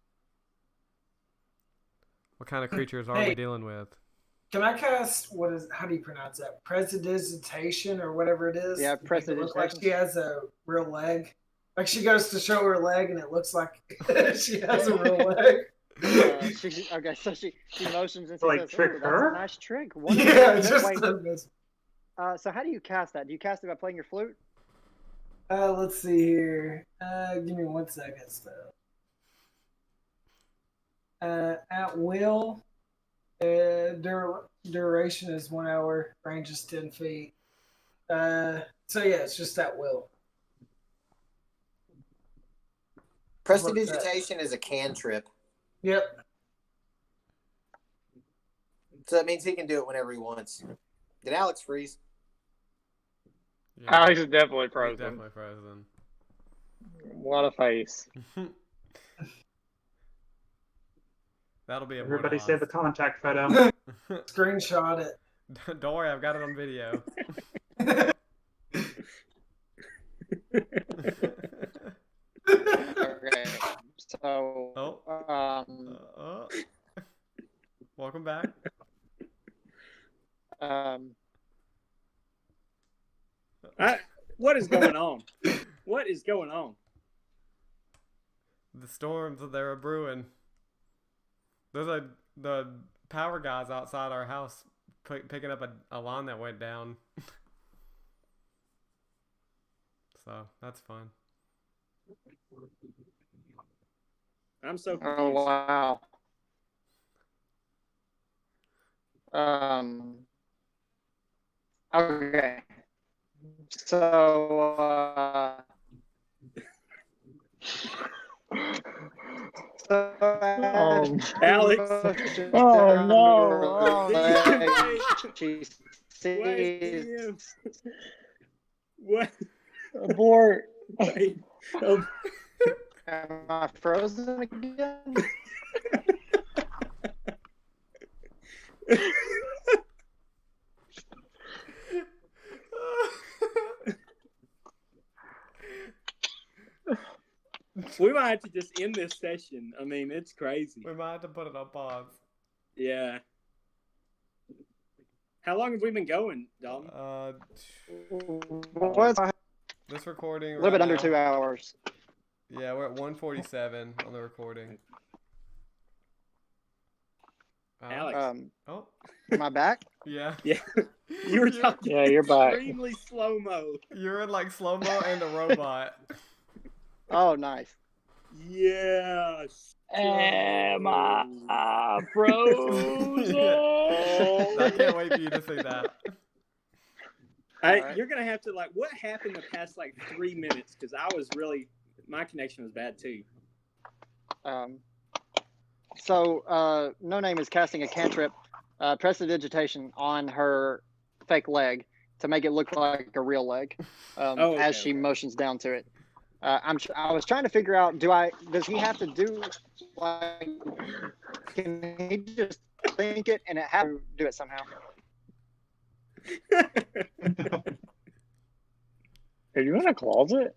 What kind of creatures are we dealing with? Can I cast how do you pronounce that? Prestidigitation or whatever it is? Yeah, prestidigitation. It looks like she has a real leg. Like she goes to show her leg and it looks like she has a real leg. Okay, so she motions and like says, trick "Ooh, her? that's a nice trick." Yeah, just so how do you cast that? Do you cast it by playing your flute? Let's see here. Give me 1 second, at will. Duration is 1 hour. Range is 10 feet. So yeah, it's just at will. Prestidigitation is a cantrip. Yep. So that means he can do it whenever he wants. Did Alex freeze? Yeah. Alex is definitely frozen. Definitely frozen. What a face. That'll be Everybody save the contact photo. Screenshot it. Don't worry, I've got it on video. Okay, so welcome back. What is going on? What is going on? The storms that are brewing. There's the power guys outside our house picking up a line that went down. So that's fun. I'm so confused. Oh wow. Okay. So Alex. Oh no. She sees. What? Abort. Wait. Am I frozen again? We might have to just end this session. I mean, it's crazy. We might have to put it on pause. Yeah. How long have we been going, Dalton? This recording. A little bit under 2 hours. Yeah, we're at 147 on the recording. Alex. Am I back? Yeah. Yeah. You were talking you're back. extremely slow-mo. You're in like slow-mo and a robot. Oh, nice. Yes. Am I frozen? I can't wait for you to see that. Right. You're going to have to, what happened the past, 3 minutes? Because my connection was bad, too. So, No Name is casting a cantrip, prestidigitation on her fake leg to make it look like a real leg as she motions down to it. I was trying to figure out, does he have to do, can he just think it and it have to do it somehow? Are you in a closet?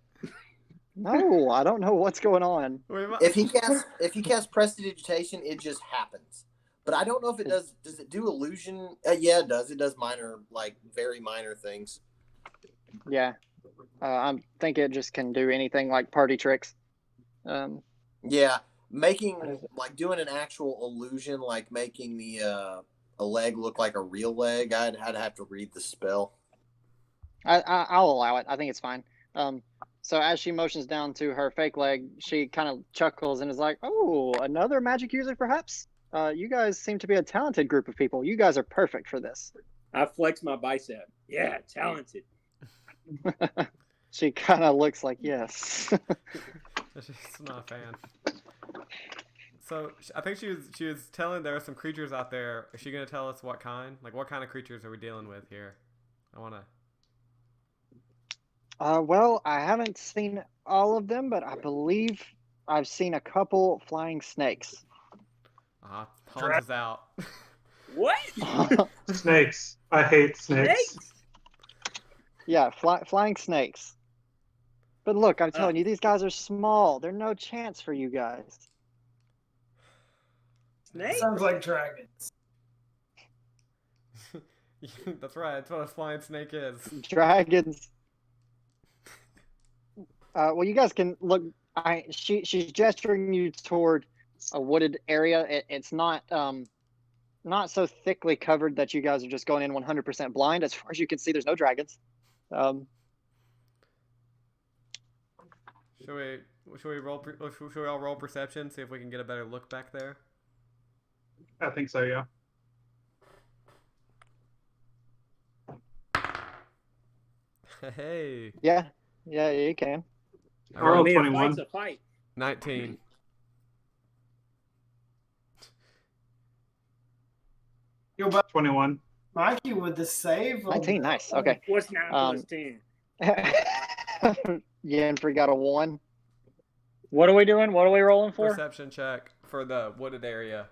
No, I don't know what's going on. If he casts prestidigitation, it just happens. But I don't know if it does. Does it do illusion? Yeah, it does. It does minor, very minor things. Yeah. I think it just can do anything like party tricks. Yeah, making doing an actual illusion, making a leg look like a real leg. I'd have to read the spell. I'll allow it. I think it's fine. So as she motions down to her fake leg, she kind of chuckles and is like, "Oh, another magic user, perhaps? You guys seem to be a talented group of people. You guys are perfect for this." I flex my bicep. Yeah, talented. She kind of looks like yes. She's not a fan. So I think she was telling there are some creatures out there. Is she gonna tell us what kind? What kind of creatures are we dealing with here? I wanna. Well, I haven't seen all of them, but I believe I've seen a couple flying snakes. Hans is out. What? Snakes. I hate snakes. Yeah, flying snakes. But look, I'm telling you, these guys are small. They're no chance for you guys. Snakes? Sounds like dragons. That's right. That's what a flying snake is. Dragons. Well, you guys can look. She's gesturing you toward a wooded area. It's not so thickly covered that you guys are just going in 100% blind. As far as you can see, there's no dragons. Should we all roll perception? See if we can get a better look back there. I think so. Yeah. Hey. Yeah, you can. I rolled 21. Fight's a fight. 19. Yo, but 21. Mikey with the save. 19, nice. Okay. What's 9 plus 10? Yenfri got a 1. What are we doing? What are we rolling for? Perception check for the wooded area.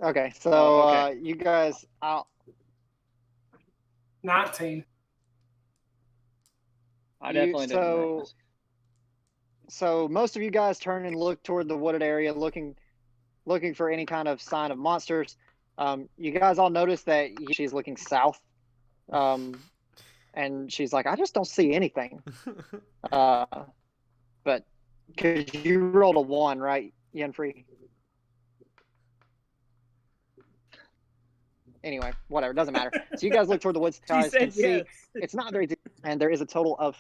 Okay, so okay. you guys out. 19. I definitely didn't. So most of you guys turn and look toward the wooded area, looking for any kind of sign of monsters. You guys all notice that she's looking south, and she's like, I just don't see anything. But because you rolled a 1, right, Yenfri? Anyway, whatever, doesn't matter. So you guys look toward the woods. Guys can see it's not very deep, and there is a total of.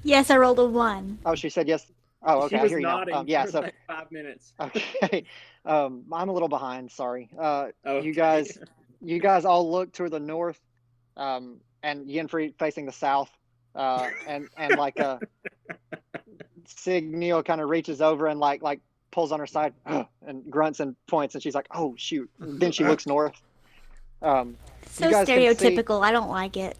Yes, I rolled a 1. Oh, she said yes. Oh, okay. She I was hear you now. nodding Yeah, for so like 5 minutes. okay. I'm a little behind. Sorry. Okay. You guys all look toward the north, and Yenfri facing the south, and like Signal kind of reaches over and like pulls on her side and grunts and points, and she's like, "Oh shoot!" Then she looks north. So you guys can stereotypical. I don't like it.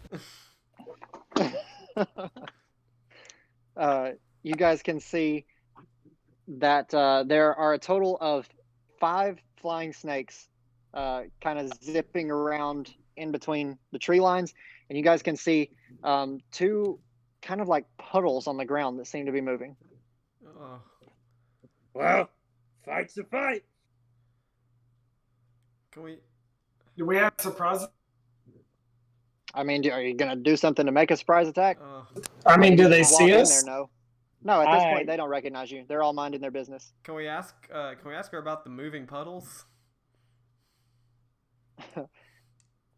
You guys can see that there are a total of 5 flying snakes kind of zipping around in between the tree lines, and you guys can see 2 kind of like puddles on the ground that seem to be moving. Oh. Well, fight's a fight. Can we? Do we have surprises? I mean, are you gonna do something to make a surprise attack? I mean, do they Walk see in us? there, no, at this point they don't recognize you. They're all minding their business. Can we ask her about the moving puddles?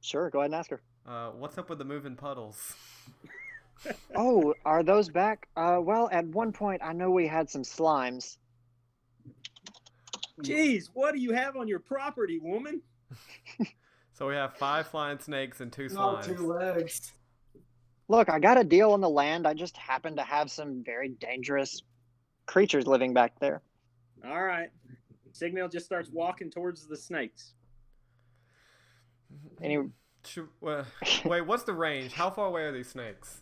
Sure, go ahead and ask her. What's up with the moving puddles? Oh, are those back? Well, at one point I know we had some slimes. Jeez, what do you have on your property, woman? So we have 5 flying snakes and 2 No, slimes. 2 legs. Look, I got a deal on the land. I just happen to have some very dangerous creatures living back there. All right. Signal just starts walking towards the snakes. Wait, what's the range? How far away are these snakes?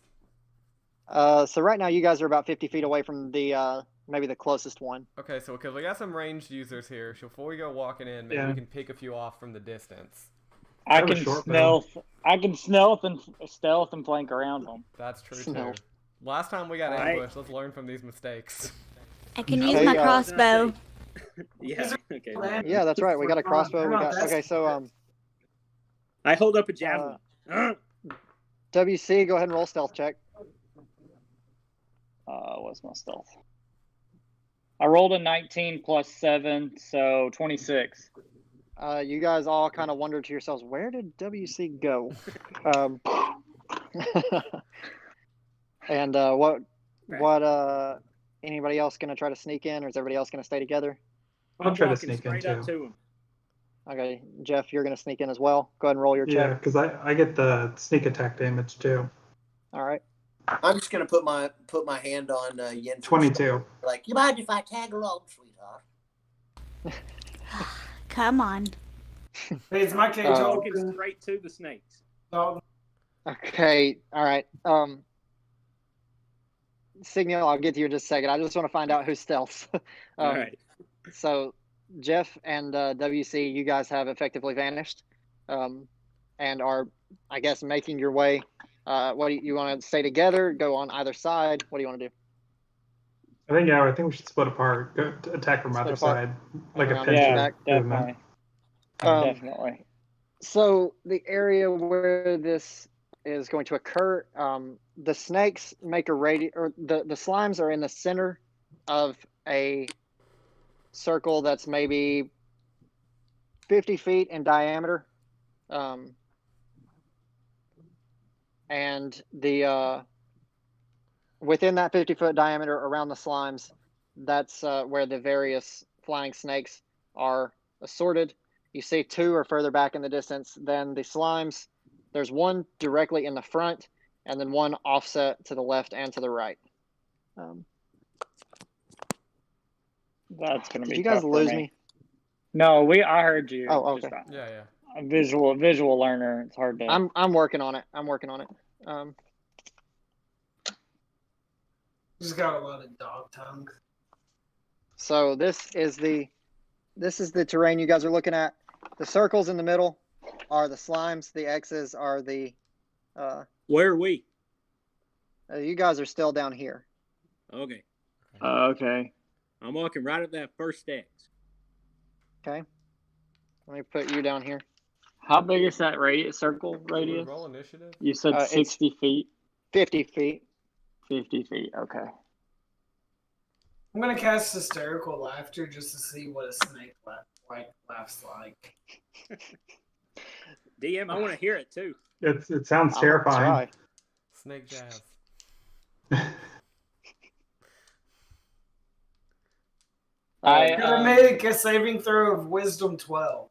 So right now you guys are about 50 feet away from the maybe the closest one. Okay, so because we got some ranged users here, so before we go walking in, maybe we can pick a few off from the distance. I can stealth and flank around them. That's true too. Last time we got ambushed. Let's learn from these mistakes. I can use my crossbow. Yeah. Okay. Yeah, that's right. We got a crossbow. Okay, so I hold up a javelin. WC, go ahead and roll stealth check. What's my stealth? I rolled a 19 plus 7, so 26. You guys all kind of wonder to yourselves, where did WC go? And what anybody else gonna try to sneak in, or is everybody else gonna stay together? I'll try to sneak in too. Okay, Jeff, you're gonna sneak in as well. Go ahead and roll your check. Yeah, because I get the sneak attack damage too. All right. I'm just gonna put my hand on Yenfri. 22. Like, you mind if I tag along, sweetheart? Come on. Hey, it's my cage Walking open. straight to the snakes. Okay. All right. Signal, I'll get to you in just a second. I just want to find out who stealths. All right. So, Jeff and WC, you guys have effectively vanished. and are, I guess, making your way. What do you want to stay together? Go on either side? What do you want to do? I think we should split apart. Go to attack from either side, like a pincer movement. Definitely. So the area where this is going to occur, the snakes make a radius, or the slimes are in the center of a circle that's maybe 50 feet in diameter, and the within that 50-foot diameter around the slimes, that's where the various flying snakes are assorted. You see 2 are further back in the distance than the slimes. There's 1 directly in the front, and then 1 offset to the left and to the right. That's gonna be. Did you guys lose me? No, I heard you. Oh, okay. Yeah. A visual learner. It's hard to. I'm working on it. Just got a lot of dog tongue. So this is the terrain you guys are looking at. The circles in the middle are the slimes. The X's are the. Where are we? You guys are still down here. Okay. Okay. I'm walking right up that first X. Okay. Let me put you down here. How big is that circle radius? Roll initiative. You said 60 feet. 50 feet. 50 feet. Okay. I'm gonna cast hysterical laughter just to see what a snake laughs like. DM, I want to hear it too. It sounds terrifying. Snake jazz. I made a saving throw of wisdom 12.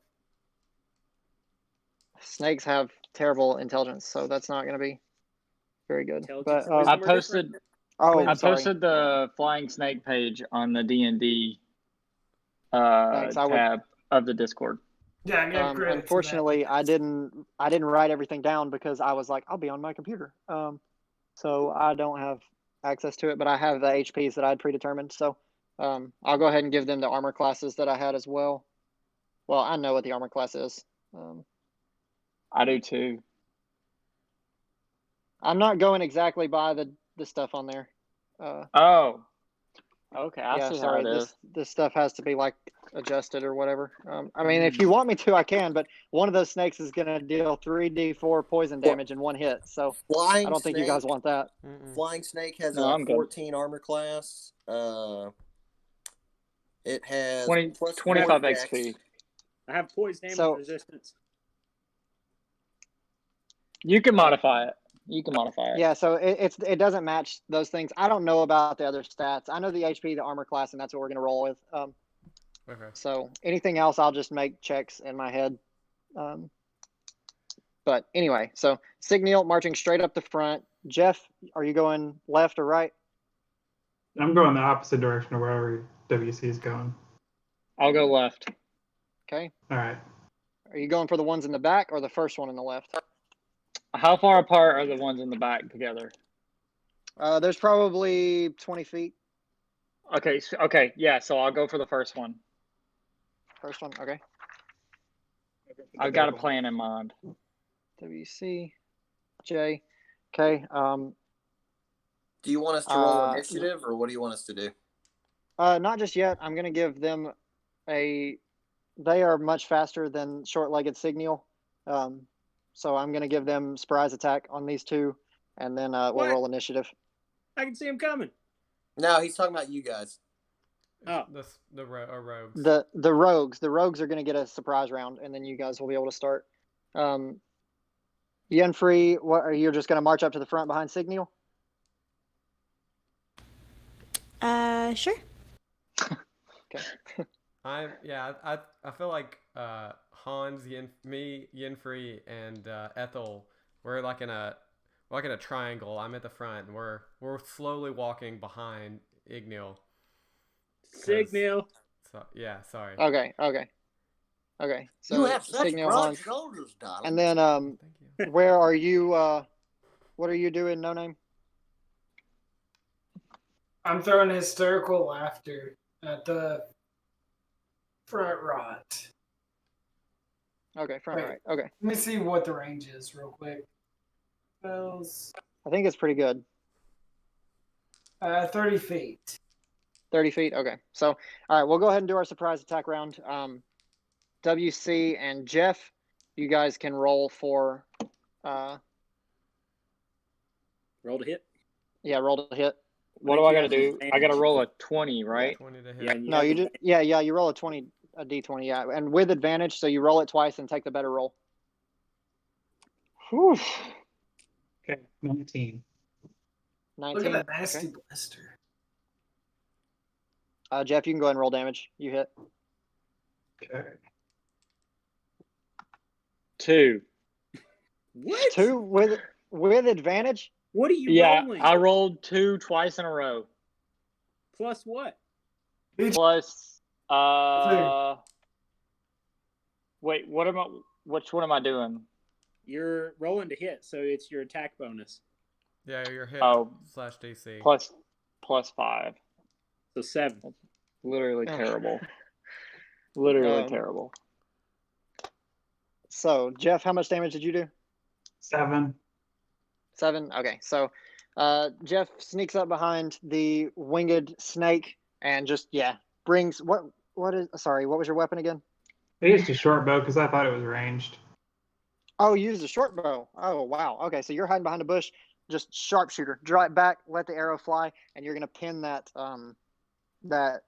Snakes have terrible intelligence, so that's not going to be very good. But I posted. I posted the flying snake page on the D&D tab of the Discord. Yeah, unfortunately, I didn't write everything down because I was like, I'll be on my computer, so I don't have access to it. But I have the HPs that I'd predetermined, so I'll go ahead and give them the armor classes that I had as well. Well, I know what the armor class is. I do too. I'm not going exactly by the stuff on there. Okay. I see sorry. How it is. This stuff has to be like adjusted or whatever. I mean, if you want me to, I can. But one of those snakes is going to deal 3d4 poison damage in 1 hit. So I don't think you guys want that. Flying snake has a 14 armor class. It has 25 XP. I have poison damage resistance. You can modify it. Yeah, so it doesn't match those things. I don't know about the other stats. I know the HP, the armor class, and that's what we're going to roll with. Okay. So anything else, I'll just make checks in my head. But anyway, so Signiel marching straight up the front. Jeff, are you going left or right? I'm going the opposite direction of wherever WC is going. I'll go left. Okay. All right. Are you going for the ones in the back or the first one in the left? How far apart are the ones in the back together? There's probably 20 feet. Okay. Yeah, so I'll go for the first one. First one, okay. I've got a plan in mind. WC, J. Okay. Do you want us to roll initiative, or what do you want us to do? Not just yet. I'm going to give them they are much faster than short-legged Signiel. So I'm going to give them surprise attack on these 2, and then we'll roll initiative. I can see him coming. No, he's talking about you guys. Oh, the rogues. The rogues. The rogues are going to get a surprise round, and then you guys will be able to start. Yenfri, you're just going to march up to the front behind Signiel? Sure. Okay. I feel like Hans, Yenfri, and Ethel, we're like in a triangle. I'm at the front, and we're slowly walking behind Igniel. Signiel. So, yeah, sorry. Okay. So you have such Signiel, broad Hans, shoulders, darling. and then where are you? What are you doing? No name. I'm throwing hysterical laughter at the front rot. Okay, front Wait. right. Okay. Let me see what the range is real quick. Spells. I think it's pretty good. 30 feet. 30 feet. Okay. So, all right, we'll go ahead and do our surprise attack round. WC and Jeff, you guys can roll for. Roll to hit. Yeah, roll to hit. What do I got to do? I got to roll a 20, right? 20 to hit. Yeah, and No, you just you roll a d20, yeah, and with advantage, so you roll it twice and take the better roll. Whew. Okay, 19. 19. Look at that nasty Okay. blister. Jeff, you can go ahead and roll damage. You hit. Okay. 2. What? 2 with advantage. What are you rolling? I rolled 2 twice in a row. Plus what? Plus, wait, which one am I doing? You're rolling to hit, so it's your attack bonus. Yeah, your hit slash DC. Plus 5. So 7. That's literally terrible. Literally terrible. So, Jeff, how much damage did you do? 7. 7. Okay, so Jeff sneaks up behind the winged snake and just brings what was your weapon again? I used a short bow because I thought it was ranged. Oh, you used a short bow. Oh, wow. Okay, so you're hiding behind a bush, just sharpshooter. Draw it back, let the arrow fly, and you're gonna pin that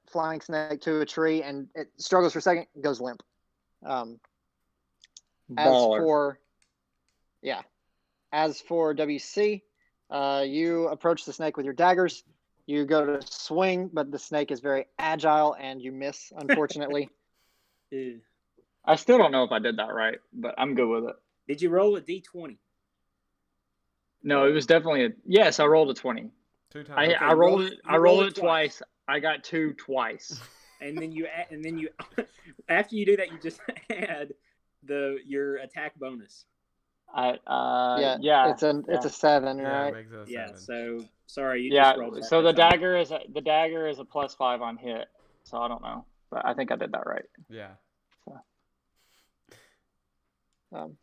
flying snake to a tree, and it struggles for a second, goes limp. As for WC, you approach the snake with your daggers. You go to swing, but the snake is very agile, and you miss, unfortunately. I still don't know if I did that right, but I'm good with it. Did you roll a d20? No, it was definitely yes. I rolled a 20. 2 times. I rolled it twice. I got 2 twice. And then you after you do that, you just add your attack bonus. It's a 7, right? It makes it a 7. So sorry, you just rolled that. So the dagger is a plus 5 on hit. So I don't know, but I think I did that right. Yeah.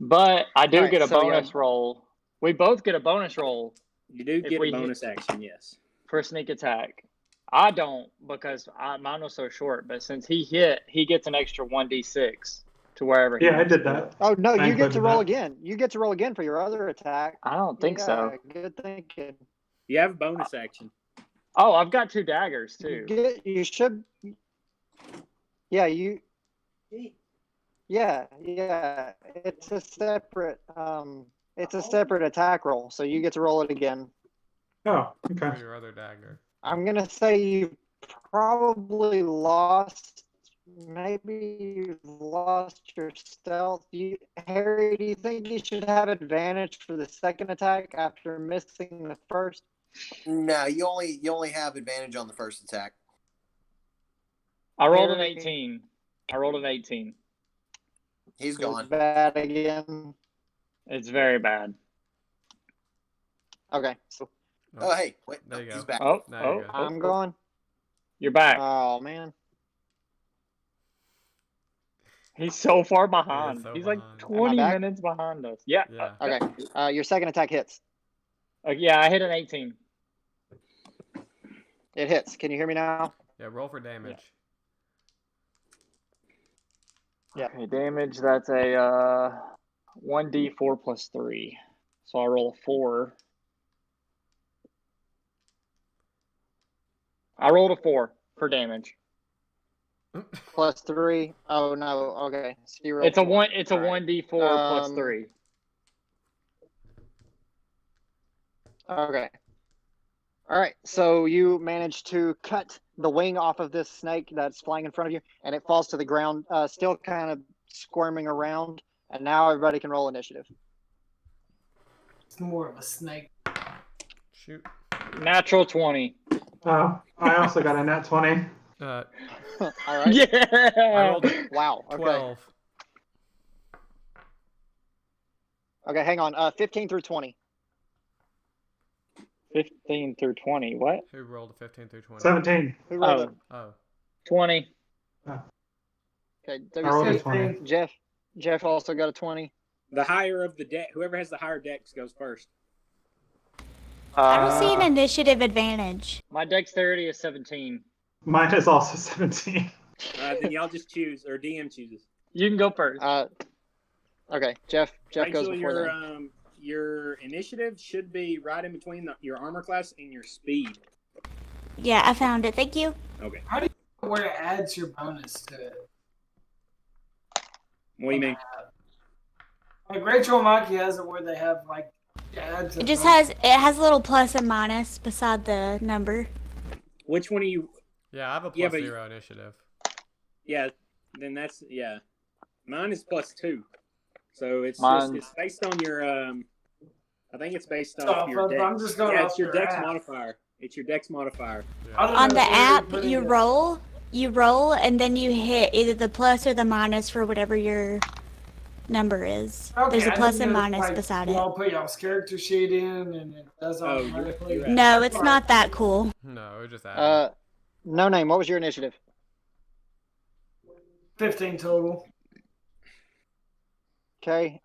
But I do get a bonus roll. We both get a bonus roll. You do get a bonus action, yes. For sneak attack. I don't because mine was so short. But since he hit, he gets an extra 1d6 to wherever he. Yeah, I did that. Oh no, you get to roll again. You get to roll again for your other attack. I don't think so. Good thinking. You have a bonus action. Oh, I've got 2 daggers too. You should. Yeah, you. Yeah. It's a separate attack roll, so you get to roll it again. Oh, okay. For your other dagger. I'm gonna say you probably lost. Maybe you've lost your stealth. Harry, do you think you should have advantage for the second attack after missing the first? No, you only have advantage on the first attack. I rolled an 18. He's gone. Bad again. It's very bad. Okay. So. Oh, hey, wait. There you go. He's back. I'm going. You're back. Oh man. He's so far behind. He's behind. like 20 minutes behind us. Yeah. Okay. Your second attack hits. Yeah, I hit an 18. It hits. Can you hear me now? Yeah, roll for damage. Yeah. Okay, damage, that's a 1d4 plus 3. So I roll a 4. I rolled a 4 for damage. Plus 3. Oh no. Okay. So you roll It's a 4. It's a 1d4 plus 3. Okay. All right. So you manage to cut the wing off of this snake that's flying in front of you, and it falls to the ground, still kind of squirming around. And now everybody can roll initiative. It's more of a snake. Shoot. Natural 20. Oh, I also got a nat 20. All right. Yeah. I rolled Wow. Okay. 12. Okay. Hang on. 15 through 20. 15 through 20. What? Who rolled a 15 through 20? 17. Who rolled it? Oh. 20. Okay. I rolled a WC, 20. Jeff. Jeff also got a 20. The higher of the deck, whoever has the higher dex goes first. I don't see an initiative advantage. My dexterity is 17. Mine is also 17. Then y'all just choose, or DM chooses. You can go first. Okay, Jeff goes before your them. your initiative should be right in between your armor class and your speed. Yeah, I found it. Thank you. Okay. How do you know where it adds your bonus to it? What do you mean? Like Rachel and Maki has it where they have like adds. It just has a little plus and minus beside the number. Which one are you? Yeah, I have a plus 0 initiative. Yeah, then that's Mine is +2, so it's based on your I think it's based off your dex. I'm just going it's your dex modifier. It's your dex modifier. Yeah. On the app, you roll, and then you hit either the plus or the minus for whatever your number is. Okay, There's a plus and minus beside it. I'll put y'all's character sheet in, and it does automatically. No, it's not that cool. No, it just added. No name. What was your initiative? 15 total. Okay.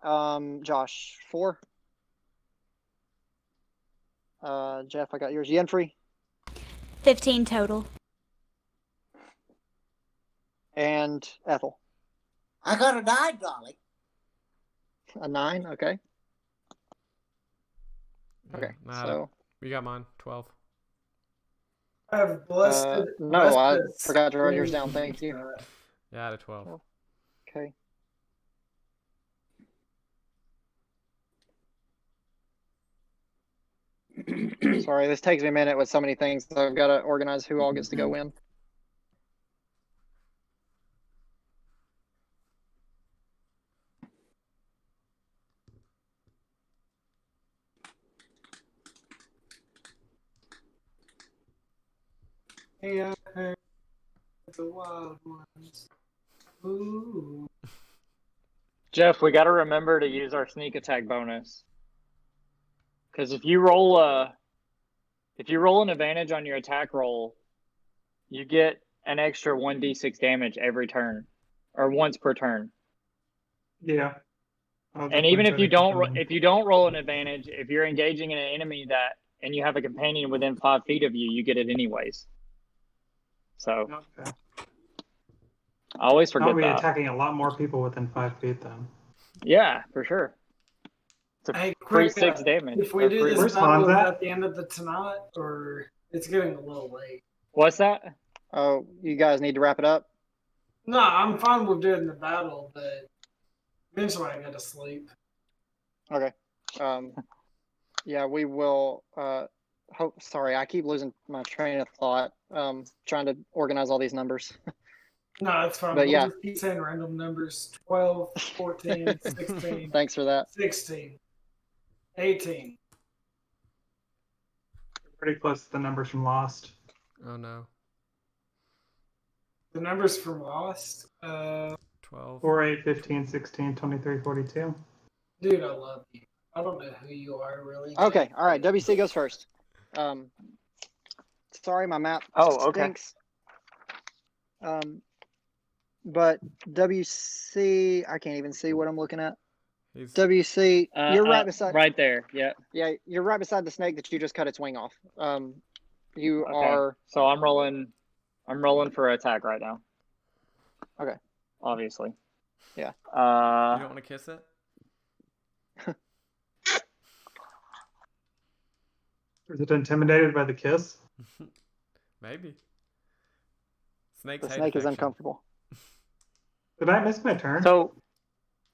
Josh, 4. Jeff, I got yours. Yenfri? 15 total. And Ethel? I got a 9, darling. A 9? Okay. Okay, so... You got mine, 12. I have blessed. No, I forgot to write yours down. Thank you. Yeah, I had a 12. Okay. Sorry, this takes me a minute with so many things. So I've got to organize who all gets to go in. Hey, I heard the wild ones. Ooh. Jeff, we got to remember to use our sneak attack bonus. Because if you roll an advantage on your attack roll, you get an extra 1d6 damage every turn, or once per turn. Yeah. And even if you don't roll an advantage, if you're engaging in an enemy and you have a companion within 5 feet of you, you get it anyways. So okay. I always forget I'll be that. attacking a lot more people within 5 feet then. Yeah, for sure. It's a free 6 damage. If we do this battle at the end of the tonight, or it's getting a little late. What's that? Oh, you guys need to wrap it up? No, I'm fine with doing the battle, but eventually I gotta sleep. Okay. Yeah, we will. Sorry, I keep losing my train of thought. Trying to organize all these numbers. No, it's fine. But we'll yeah. just keep saying random numbers. 12, 14, 16. Thanks for that. 16. 18. Pretty close to the numbers from Lost. Oh no. The numbers from Lost? 12. 4, 8, 15, 16, 23, 42. Dude, I love you. I don't know who you are, really. Okay, all right. WC goes first. Sorry, my map stinks. But WC, I can't even see what I'm looking at. WC, you're right beside. Right there. Yeah. Yeah, you're right beside the snake that you just cut its wing off. You Okay. are. So I'm rolling for attack right now. Okay. Obviously. Yeah. You don't want to kiss it? Is it intimidated by the kiss? Maybe. The snake is uncomfortable. Did I miss my turn? So,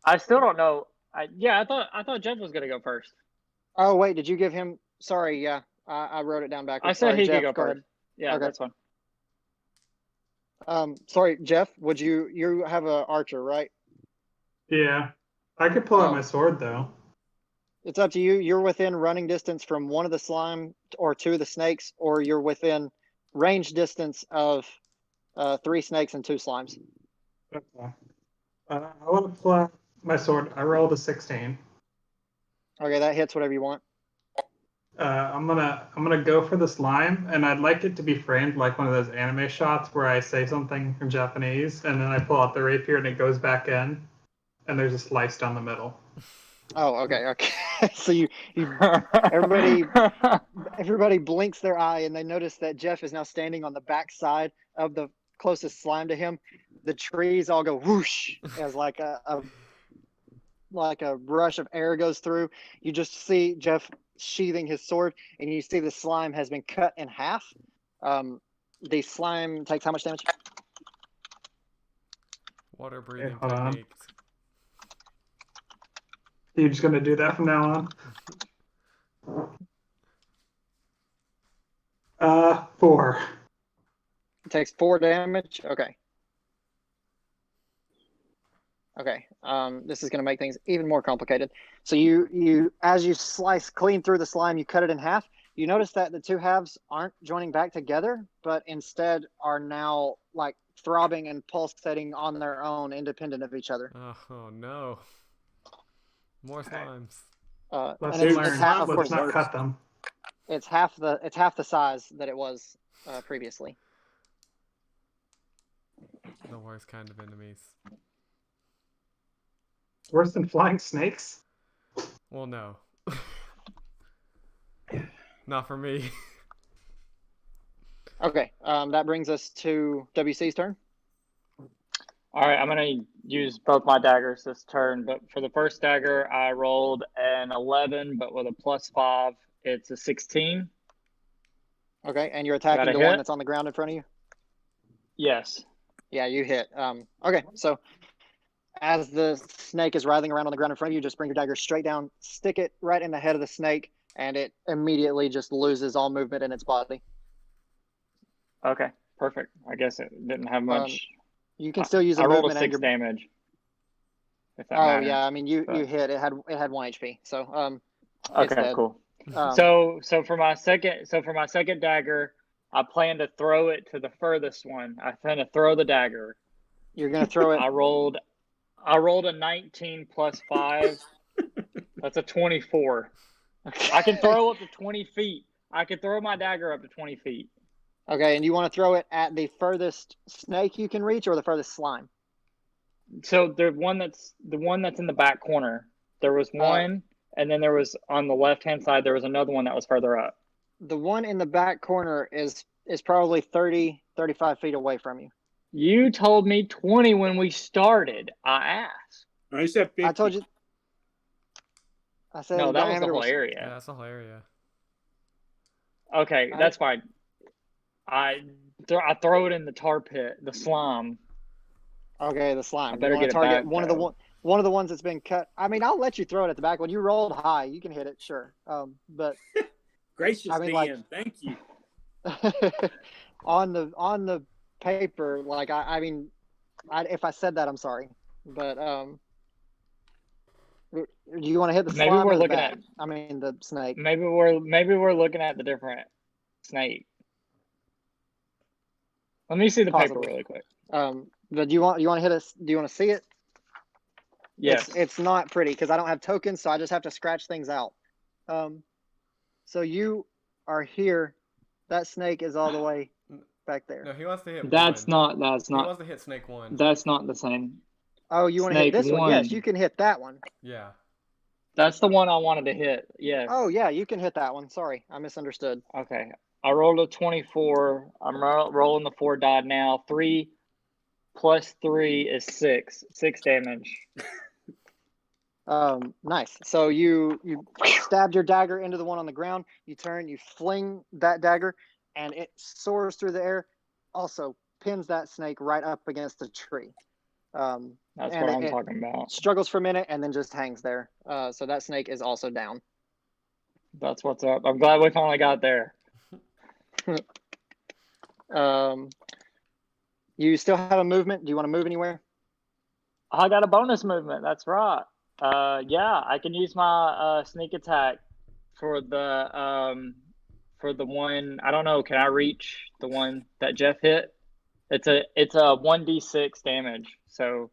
I still don't know. I thought Jeff was gonna go first. Oh wait, did you give him? Sorry, yeah, I wrote it down backwards. I said sorry, he Jeff, could go ahead. first. Yeah, okay. That's fine. Sorry, Jeff. Would you have an archer, right? Yeah, I could pull out my sword though. It's up to you. You're within running distance from one of the slime or 2 of the snakes, or you're within range distance of 3 snakes and 2 slimes. Okay. I want to pull out my sword. I rolled a 16. Okay, that hits whatever you want. I'm gonna go for the slime, and I'd like it to be framed like one of those anime shots where I say something in Japanese, and then I pull out the rapier and it goes back in, and there's a slice down the middle. Oh, okay. So everybody blinks their eye and they notice that Jeff is now standing on the back side of the closest slime to him. The trees all go whoosh as like a rush of air goes through. You just see Jeff sheathing his sword, and you see the slime has been cut in half. The slime takes how much damage? Water breathing hold on. techniques. You're just gonna do that from now on? 4. It takes 4 damage. Okay. This is going to make things even more complicated. So you as you slice clean through the slime, you cut it in half. You notice that the two halves aren't joining back together, but instead are now like throbbing and pulsating on their own, independent of each other. Oh no! More slimes. Let's and learn. Let's not cut them. It's half the size that it was previously. The worst kind of enemies. Worse than flying snakes? Well, no. Not for me. Okay, that brings us to WC's turn. All right, I'm going to use both my daggers this turn, but for the first dagger, I rolled an 11, but with a +5, it's a 16. Okay, and you're attacking the one that's on the ground in front of you? Yes. Yeah, you hit. Okay, so as the snake is writhing around on the ground in front of you, just bring your dagger straight down, stick it right in the head of the snake, and it immediately just loses all movement in its body. Okay, perfect. I guess it didn't have much. You can still use a I rolled movement. a 6 damage. If that oh matters. Yeah, I mean you hit. It had 1 HP. So okay, cool. So for my second dagger, I plan to throw it to the furthest one. I plan to throw the dagger. You're gonna throw it. I rolled a 19 plus 5. That's a 24. I can throw up to 20 feet. I can throw my dagger up to 20 feet. Okay, and you want to throw it at the furthest snake you can reach, or the furthest slime? So the one that's in the back corner. There was one, and then there was on the left-hand side. There was another one that was further up. The one in the back corner is probably 30, 35 feet away from you. You told me 20 when we started. I asked. No, you said 50. I told you. I said no, the that was the diameter whole area. Yeah, that's the whole area. Okay, that's fine. I throw it in the tar pit, the slime. Okay, the slime. I better get it target back, one of the ones that's been cut. I mean, I'll let you throw it at the back. When you rolled high, you can hit it, sure. But gracious, I mean, Dan, thank you. on the paper, like I mean, if I said that, I'm sorry. But do you want to hit the slime? Maybe we're or the looking bat? at. I mean, the snake. Maybe we're looking at the different snake. Let me see the paper really quick. But do you want to hit us? Do you want to see it? Yes. It's not pretty because I don't have tokens, so I just have to scratch things out. So you are here. That snake is all the way back there. No, he wants to hit That's one. That's not. He wants to hit snake 1. That's not the same. Oh, you want to hit this one? Yes, you can hit that one. Yeah. That's the one I wanted to hit. Yes. Oh, yeah, you can hit that one. Sorry, I misunderstood. Okay. I rolled a 24. I'm rolling the 4 die now. 3 plus 3 is 6. 6 damage. Nice. So you stabbed your dagger into the one on the ground. You turn, you fling that dagger, and it soars through the air. Also pins that snake right up against the tree. That's what I'm talking about. Struggles for a minute and then just hangs there. So that snake is also down. That's what's up. I'm glad we finally got there. You still have a movement. Do you want to move anywhere? I got a bonus movement. That's right. Yeah, I can use my sneak attack for the one. I don't know. Can I reach the one that Jeff hit? It's a 1d6 damage. So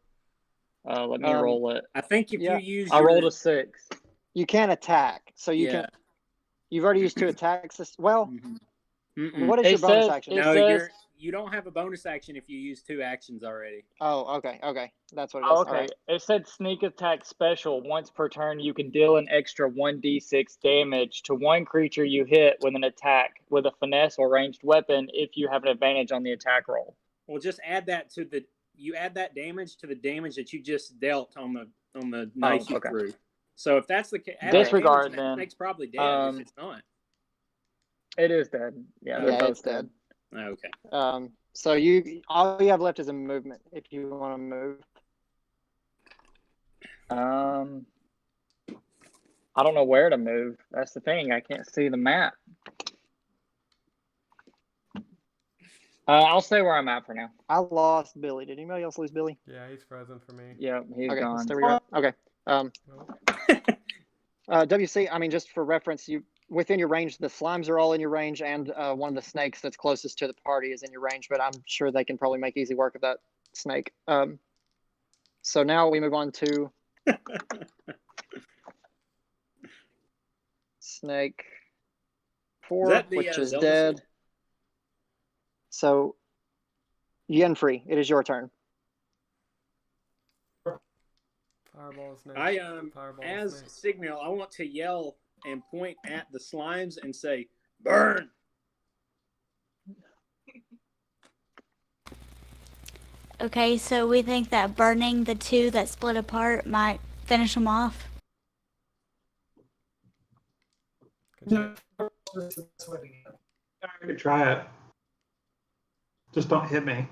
let me roll it. I think if you use, I rolled a 6. You can't attack, so you can. You've already used 2 attacks. Well, what is your bonus action? No, you don't have a bonus action if you use 2 actions already. Oh, okay. That's what it is. Oh, okay. All right. It said sneak attack special. Once per turn, you can deal an extra 1d6 damage to one creature you hit with an attack with a finesse or ranged weapon if you have an advantage on the attack roll. Well, just add that to you add that damage to the damage that you just dealt on the knife you threw. So if that's the case, disregard then. Snake's probably dead if it's not. It is dead. Yeah, it's dead. Okay. So all you have left is a movement if you want to move. I don't know where to move. That's the thing. I can't see the map. I'll stay where I'm at for now. I lost Billy. Did anybody else lose Billy? Yeah, he's frozen for me. Yeah, he's gone. Stay where you're at. Okay. WC, I mean, just for reference, within your range, the slimes are all in your range, and one of the snakes that's closest to the party is in your range, but I'm sure they can probably make easy work of that snake. So now we move on to snake 4, which is dead. So, Yenfri, it is your turn. Fireball snake. As signal, I want to yell and point at the slimes and say, "Burn!" Okay, so we think that burning the 2 that split apart might finish them off. I could try it. Just don't hit me.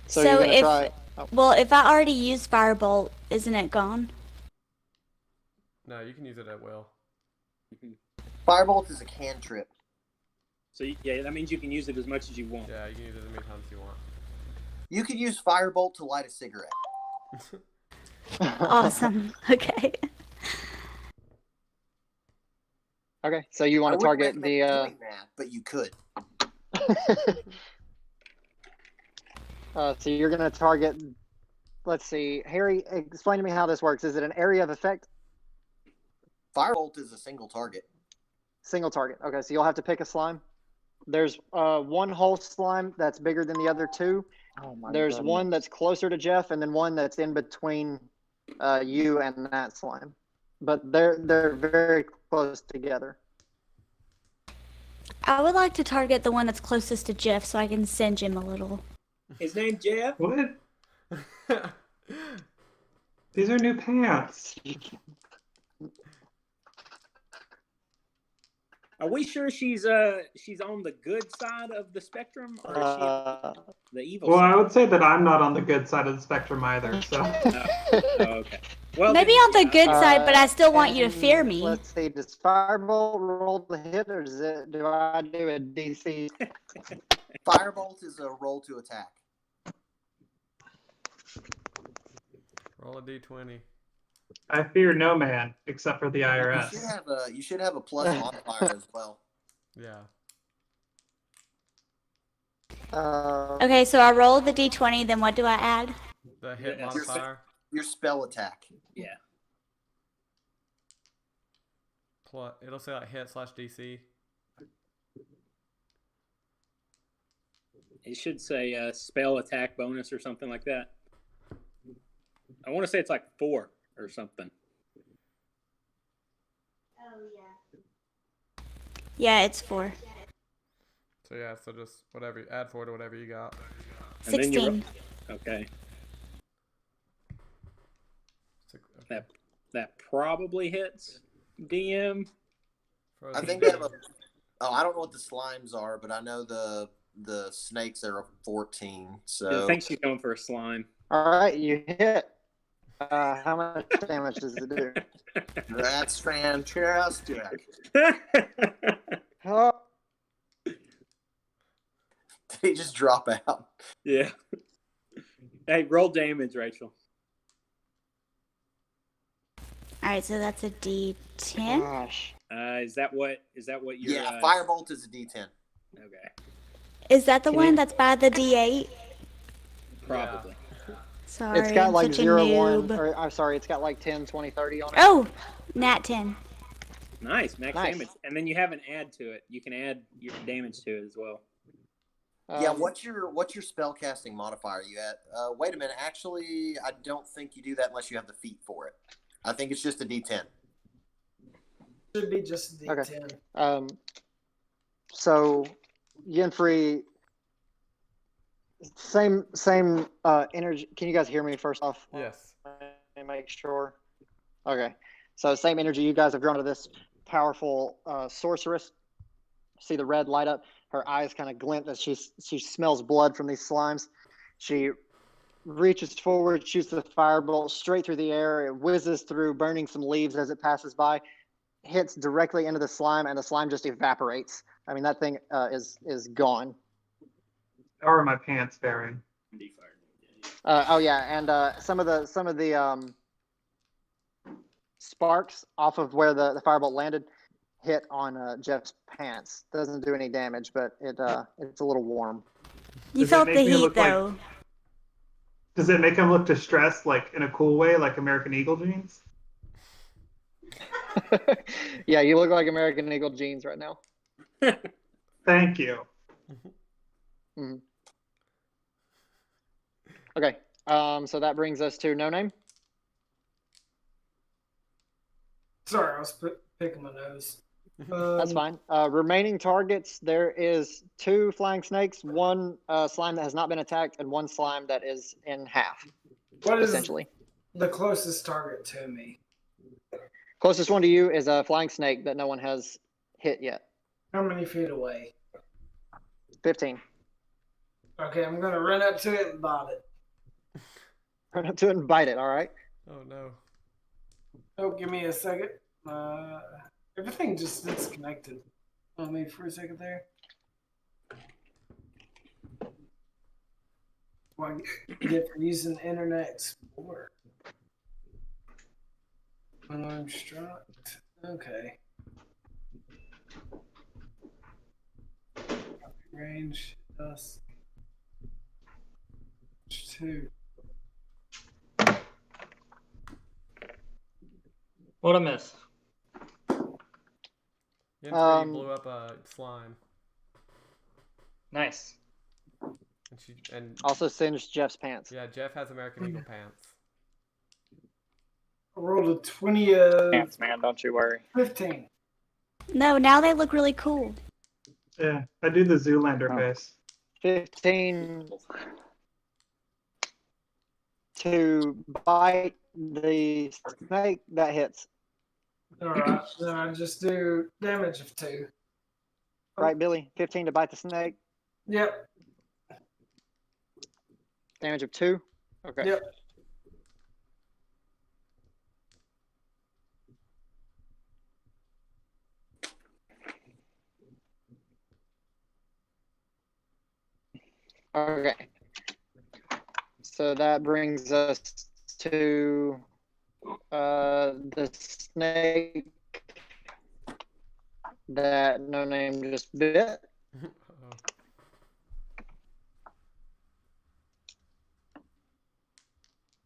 So you're gonna try. Well, if I already used Firebolt, isn't it gone? No, you can use it at will. Firebolt is a cantrip. So yeah, that means you can use it as much as you want. Yeah, you can use it as many times as you want. You could use Firebolt to light a cigarette. Awesome. Okay. Okay, so you want to target the. Doing that, but you could. So you're going to target. Let's see, Harry. Explain to me how this works. Is it an area of effect? Firebolt is a single target. Single target. Okay, so you'll have to pick a slime. There's one whole slime that's bigger than the other 2. There's one that's closer to Jeff, and then one that's in between you and that slime. But they're very close together. I would like to target the one that's closest to Jeff so I can singe him a little. His name's Jeff? What? These are new pants. Are we sure she's on the good side of the spectrum, or is she on the evil side? Well, I would say that I'm not on the good side of the spectrum either. So. Okay. Well, maybe on the good side, but I still want you to fear me. Let's see. Does Firebolt roll to hit, or do I do a DC? Firebolt is a roll to attack. Roll a d20. I fear no man except for the IRS. You should have a plus modifier as well. Yeah. Okay, so I rolled the d20. Then what do I add? The hit modifier. Your spell attack. Yeah. Plus, it'll say like hit /DC. It should say spell attack bonus or something like that. I want to say it's like 4 or something. Oh, yeah. Yeah, it's 4. So yeah, so just whatever, add 4 to whatever you got. 16. Okay. That probably hits DM. I think they have a. Oh, I don't know what the slimes are, but I know the snakes are a 14. So I think she's going for a slime. All right, you hit. How much damage does it do? That's fantastic. Oh. Did he just drop out? Yeah. Hey, roll damage, Rachel. All right, so that's a D10. Gosh. Is that what you're? Yeah, Firebolt is a D10. Okay. Is that the one that's by the D8? Probably. Yeah. Sorry, It's got like such a 0, noob. 1, or I'm sorry, it's got like 10, 20, 30 on it. Oh, nat 10. Nice, max Nice. damage. And then you have an add to it. You can add your damage to it as well. Yeah, what's your spellcasting modifier you at? Wait a minute. Actually, I don't think you do that unless you have the feat for it. I think it's just a D10. Should be just a D10. Okay. So, Yenfri, same energy. Can you guys hear me first off? Yes. Let me make sure. Okay. So, same energy you guys have drawn to this powerful sorceress. See the red light up. Her eyes kind of glint as she smells blood from these slimes. She reaches forward, shoots the firebolt straight through the air. It whizzes through, burning some leaves as it passes by. Hits directly into the slime, and the slime just evaporates. I mean, that thing is gone. How are my pants faring? Oh yeah, and some of the sparks off of where the firebolt landed hit on Jeff's pants. Doesn't do any damage, but it's a little warm. You felt the heat though. Does it make him look distressed, like in a cool way, like American Eagle jeans? Yeah, you look like American Eagle jeans right now. Thank you. Mm-hmm. Okay, so that brings us to No Name. Sorry, I was picking my nose. That's fine. Remaining targets, there is 2 flying snakes, 1 slime that has not been attacked, and 1 slime that is in half, What is essentially. the closest target to me? Closest one to you is a flying snake that no one has hit yet. How many feet away? 15. Okay, I'm going to run up to it and bite it. Run up to it and bite it, all right? Oh, no. Oh, give me a second. Everything just disconnected on me for a second there. What I get for using Internet Explorer? Unarmed struck. Okay. Range us 2. What I miss? Yenfri blew up a slime. Nice. And also singed Jeff's pants. Yeah, Jeff has American Eagle pants. I rolled a 20 Pants, man, don't you worry. 15. No, now they look really cool. Yeah, I do the Zoolander face. 15 to bite the snake, that hits. Alright, then I just do damage of 2. Right, Billy? 15 to bite the snake. Yep. Damage of 2. Okay. Yep. Okay. So that brings us to the snake that No Name just bit.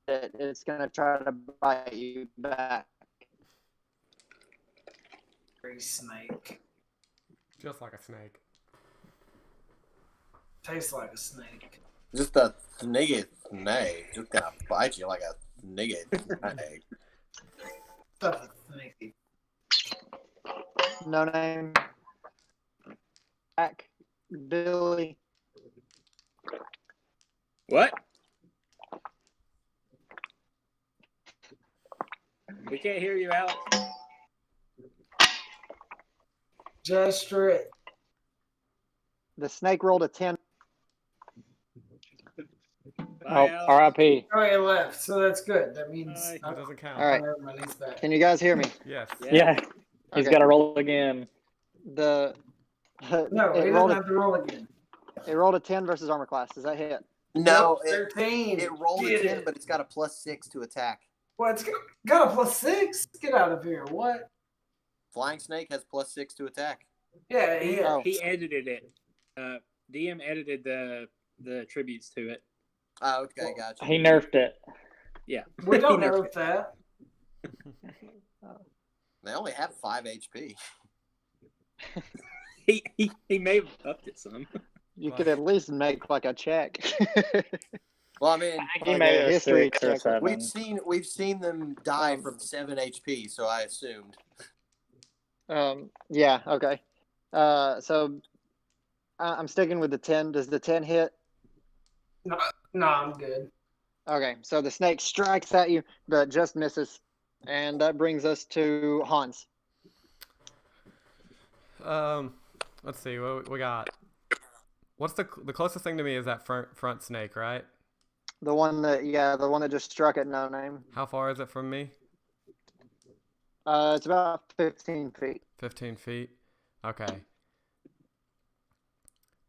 It's going to try to bite you back. Snake. Just like a snake. Tastes like a snake. Just a snake. Just gonna bite you like a snake. Stuff a snake. No Name. Back. Billy. What? We can't hear you, Alex. Just it. The snake rolled a 10. Oh, R.I.P. Oh, he left, so that's good. That means It doesn't count. All right. Can you guys hear me? Yes. Yeah. He's Okay. got to roll again. No, he doesn't have to roll again. It rolled a 10 versus armor class. Does that hit? No, 13. It rolled a 10, but it's got a +6 to attack. What? It's got a +6? Get out of here. What? Flying snake has +6 to attack. Yeah, He edited it. DM edited the attributes to it. Oh, okay, gotcha. He nerfed it. Yeah. We don't nerf that. They only have 5 HP. He may have upped it some. You could at least make like a check. Well, I mean, I think Like he made a a history 6 or check. 7. we've seen them die from 7 HP, so I assumed. Yeah, okay. So I'm sticking with the 10. Does the 10 hit? No, I'm good. Okay, so the snake strikes at you, but just misses. And that brings us to Hans. Let's see. What we got? What's the closest thing to me is that front snake, right? The one that just struck at no name. How far is it from me? It's about 15 feet. 15 feet. Okay.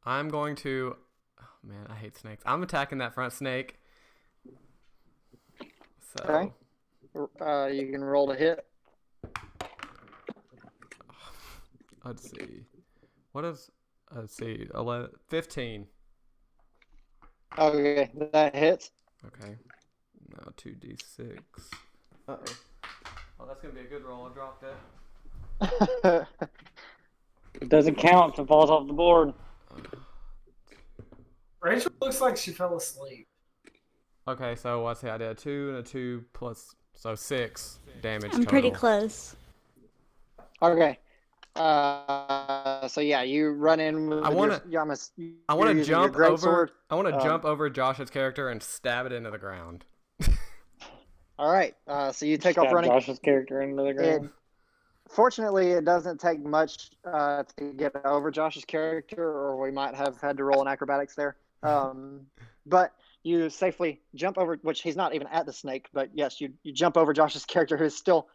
I'm going to. Oh man, I hate snakes. I'm attacking that front snake. So. Okay. You can roll to hit. Let's see. What is? Let's see. 11, 15. Okay, that hits. Okay. Now 2d6. Uh-oh. Oh, that's gonna be a good roll. I dropped it. It doesn't count if it falls off the board. Rachel looks like she fell asleep. Okay, so what's the idea? 2 and a 2 plus, so 6 damage I'm total. pretty close. Okay. So yeah, you run in with I want to jump over. sword. I want to jump over Josh's character and stab it into the ground. All right. So you take off Stab running. Josh's character into the ground. Fortunately, it doesn't take much to get over Josh's character, or we might have had to roll an acrobatics there. But you safely jump over, which he's not even at the snake, but yes, you jump over Josh's character, who's still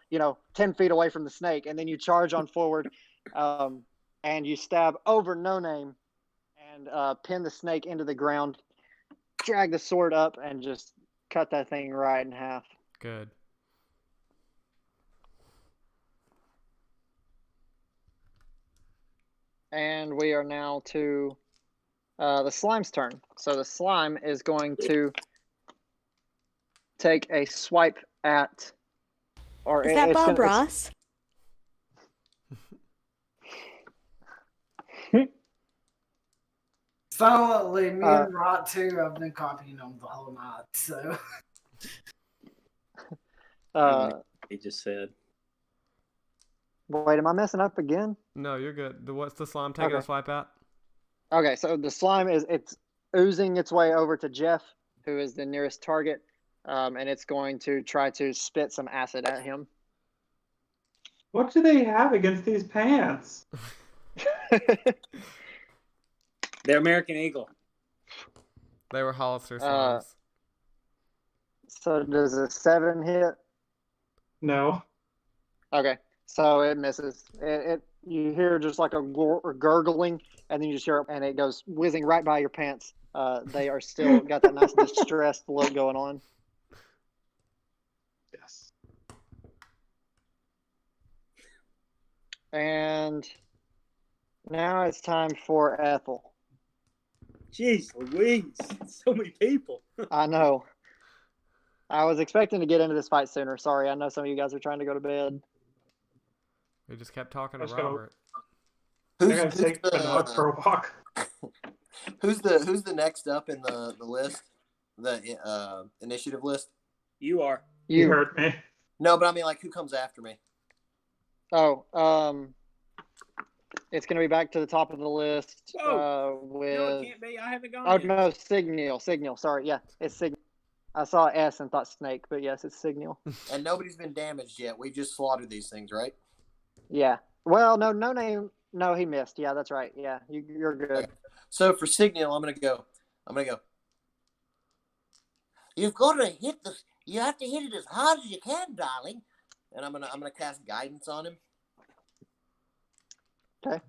10 feet away from the snake, and then you charge on forward, and you stab over No Name, and pin the snake into the ground, drag the sword up, and just cut that thing right in half. Good. And we are now to the slime's turn. So the slime is going to take a swipe at. Or Is that Bob Ross? Silently, me and Rot too have been copying them the whole night. So. He just said. Wait, am I messing up again? No, you're good. What's the slime taking a swipe at? Okay, so the slime it's oozing its way over to Jeff, who is the nearest target, and it's going to try to spit some acid at him. What do they have against these pants? They're American Eagle. They were Hollister slimes. So does a 7 hit? No. Okay, so it misses. You hear just like a gurgling, and then you just hear it, and it goes whizzing right by your pants. They are still got that nice distressed look going on. Yes. And now it's time for Ethel. Jeez Louise, so many people. I know. I was expecting to get into this fight sooner. Sorry, I know some of you guys are trying to go to bed. We just kept talking to Let's go. Robert. I gotta take the dog for a walk. Who's the next up in the list? The initiative list? You are. You heard me. No, but I mean, like, who comes after me? Oh, it's going to be back to the top of the list. With... No, it can't be. I haven't gone yet. No, Signal. Sorry, yeah, it's Signal. I saw S and thought Snake, but yes, it's Signal. And nobody's been damaged yet. We just slaughtered these things, right? Yeah. Well, no name. No, he missed. Yeah, that's right. Yeah, you're good. Okay. So for Signal, I'm gonna go. You've got to hit this. You have to hit it as hard as you can, darling. And I'm gonna cast guidance on him. Okay.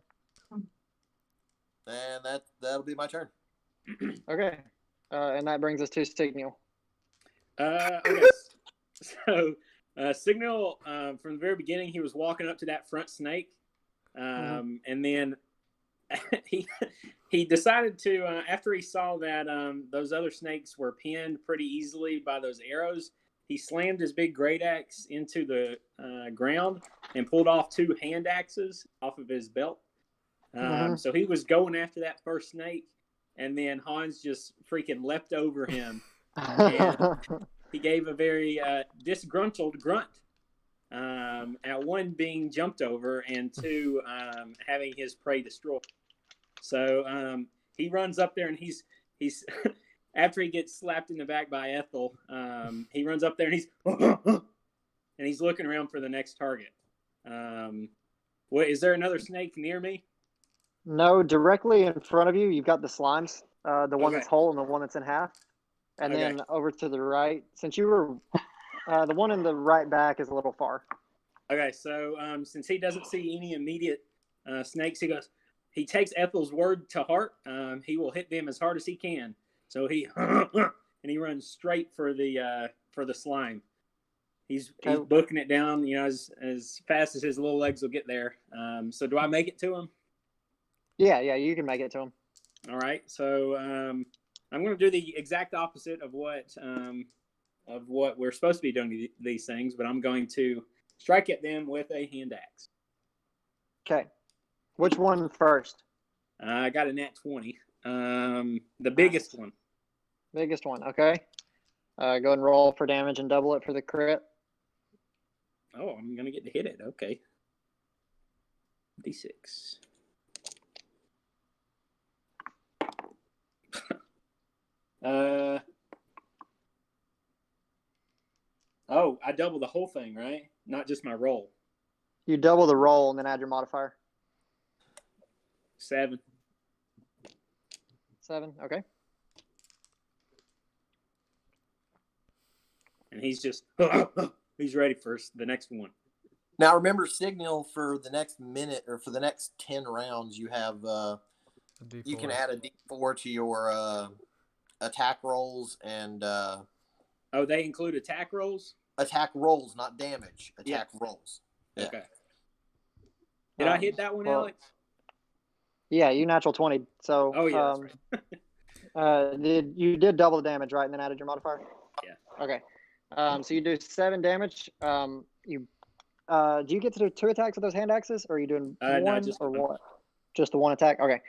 And that'll be my turn. Okay. And that brings us to Signal. Okay. So Signal, from the very beginning, he was walking up to that front snake, and then he decided to, after he saw that those other snakes were pinned pretty easily by those arrows, he slammed his big great axe into the ground and pulled off 2 hand axes off of his belt. So he was going after that first snake, and then Hans just freaking leapt over him. And he gave a very disgruntled grunt at 1 being jumped over and 2 having his prey destroyed. So he runs up there and he's after he gets slapped in the back by Ethel, he runs up there and he's looking around for the next target. What is there another snake near me? No, directly in front of you, you've got the slimes, the one that's whole and the one that's in half. And then over to the right, since you were, the one in the right back is a little far. Okay, so since he doesn't see any immediate snakes, he takes Ethel's word to heart. He will hit them as hard as he can. So he and he runs straight for the slime. He's booking it down, as fast as his little legs will get there. So do I make it to him? Yeah, you can make it to him. All right. So I'm going to do the exact opposite of what we're supposed to be doing these things, but I'm going to strike at them with a hand axe. Okay. Which one first? I got a nat 20. The biggest one. Biggest one. Okay. Go ahead and roll for damage and double it for the crit. Oh, I'm going to get to hit it. Okay. D6. I double the whole thing, right? Not just my roll. You double the roll and then add your modifier. 7. 7, okay. And he's just, he's ready for the next one. Now remember, Signal, for the next minute or for the next 10 rounds, you have you can add a D4 to your attack rolls and. Oh, they include attack rolls? Attack rolls, not damage. Attack rolls. Yeah. Okay. Did I hit that one, Alex? Yeah, you natural 20. So. Oh yeah, that's right. You did double the damage, right? And then added your modifier. Yeah. Okay. So you do 7 damage. Do you get to do 2 attacks with those hand axes, or are you doing one no, just or one. what? Just the 1 attack. Okay.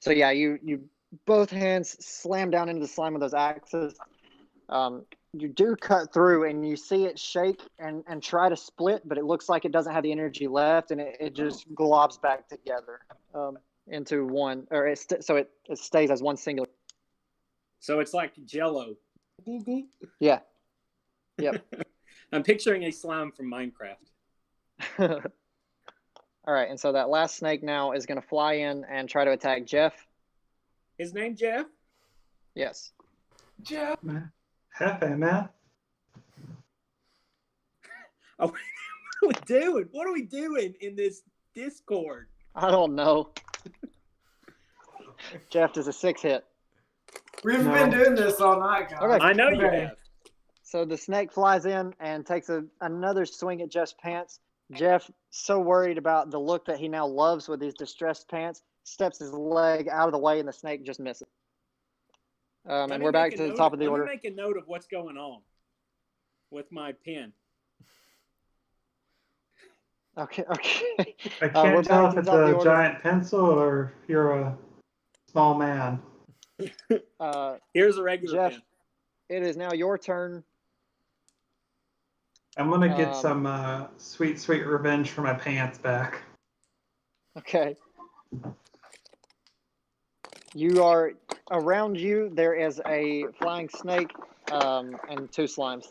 So yeah, you both hands slam down into the slime with those axes. You do cut through, and you see it shake and try to split, but it looks like it doesn't have the energy left, and it just globs back together into one, or so it stays as one singular. So it's like Jello. Yeah. Yep. I'm picturing a slime from Minecraft. All right, and so that last snake now is going to fly in and try to attack Jeff. His name Jeff? Yes. Jeff. Happy, man. Oh, what are we doing? What are we doing in this Discord? I don't know. Jeff does a 6 hit. We've been doing this all night, guys. Okay. I know you have. So the snake flies in and takes another swing at Jeff's pants. Jeff, so worried about the look that he now loves with these distressed pants, steps his leg out of the way, and the snake just misses. And we're back to the top of the order. Let me make a note of what's going on with my pen. Okay. I can't tell if it's a giant pencil or if you're a small man. Here's a regular Jeff, pen. it is now your turn. I'm going to get some sweet revenge for my pants back. Okay. Around you, there is a flying snake and 2 slimes.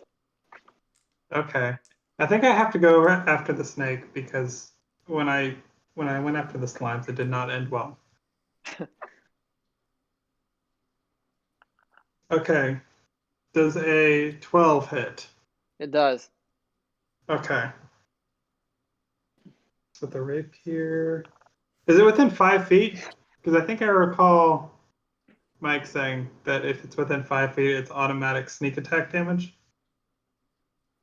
Okay. I think I have to go right after the snake because when I went after the slimes, it did not end well. Okay. Does a 12 hit? It does. Okay. So the rapier. Is it within 5 feet? Because I think I recall Mike saying that if it's within 5 feet, it's automatic sneak attack damage.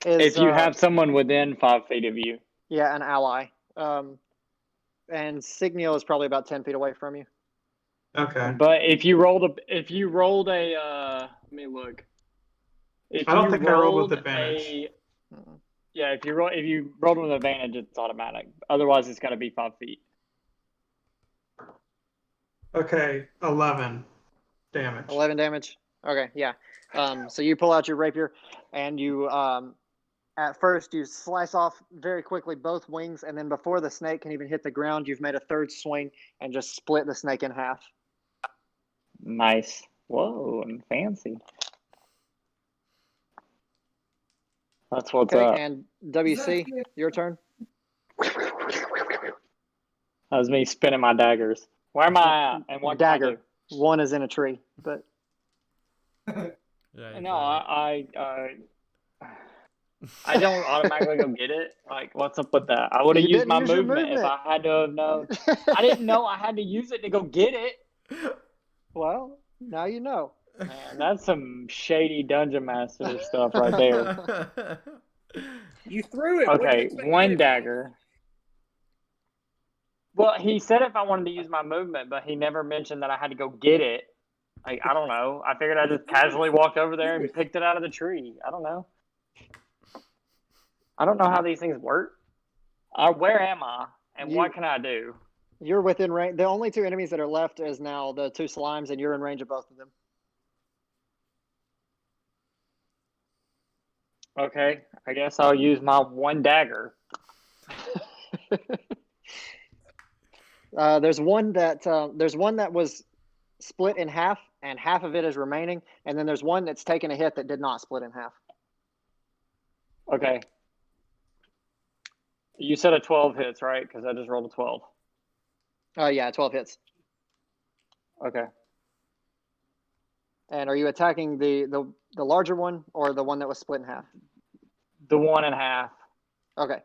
If you have someone within 5 feet of you. Yeah, an ally. And Signal is probably about 10 feet away from you. Okay. But if you rolled a let me look. I don't think I rolled with advantage. Yeah, if you rolled with advantage, it's automatic. Otherwise, it's got to be 5 feet. Okay, 11 damage. 11 damage. Okay, yeah. So you pull out your rapier, and you at first you slice off very quickly both wings, and then before the snake can even hit the ground, you've made a third swing and just split the snake in half. Nice. Whoa, and fancy. That's what's up. Okay, and WC, your turn. That was me spinning my daggers. Where am I at? And what dagger? One is in a tree, but Yeah. no, I don't automatically go get it. Like, what's up with that? I would have used my movement if I had to have known. I didn't know I had to use it to go get it. Well, now you know. Man, that's some shady dungeon master stuff right there. You threw it. Okay, one dagger. Well, he said if I wanted to use my movement, but he never mentioned that I had to go get it. Like, I don't know. I figured I just casually walked over there and picked it out of the tree. I don't know. I don't know how these things work. Where am I? And what can I do? You're within range. The only two enemies that are left is now the two slimes, and you're in range of both of them. Okay, I guess I'll use my one dagger. There's one that was split in half, and half of it is remaining, and then there's one that's taken a hit that did not split in half. Okay. You said a 12 hits, right? Because I just rolled a 12. Yeah, 12 hits. Okay. And are you attacking the larger one or the one that was split in half? The one in half. Okay.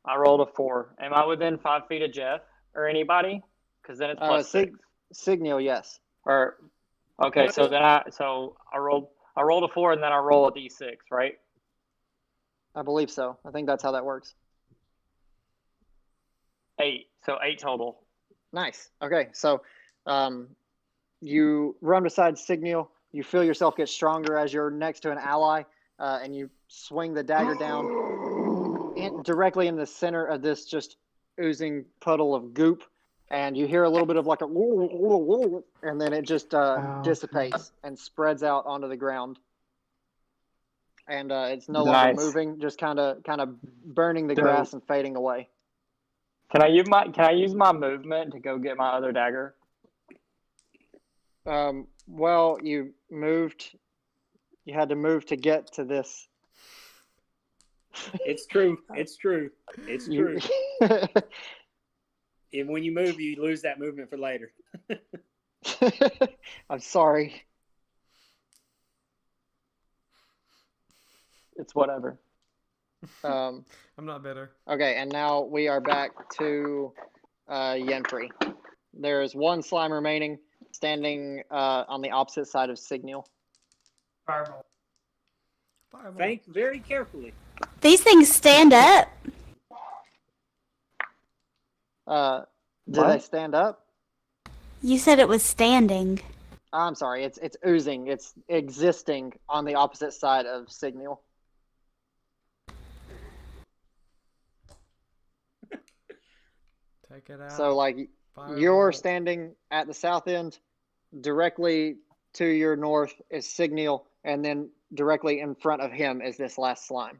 I rolled a 4. Am I within 5 feet of Jeff or anybody? Because then it's plus 6. Signal, yes. Or okay, so then I rolled a 4 and then I roll a d6, right? I believe so. I think that's how that works. 8. So 8 total. Nice. Okay, so you run beside Signal. You feel yourself get stronger as you're next to an ally, and you swing the dagger down directly in the center of this just oozing puddle of goop, and you hear a little bit of like a and then it just dissipates and spreads out onto the ground. And it's no longer moving, just kind of burning the grass and fading away. Can I use my movement to go get my other dagger? Well, you had to move to get to this. It's true. It's true. And when you move, you lose that movement for later. I'm sorry. It's whatever. I'm not bitter. Okay, and now we are back to Yenfri. There's one slime remaining, standing on the opposite side of Signal. Fireball. Think very carefully. These things stand up. Did they stand up? You said it was standing. I'm sorry, it's oozing. It's existing on the opposite side of Signal. Take it out. So, like, you're standing at the south end. Directly to your north is Signal, and then directly in front of him is this last slime.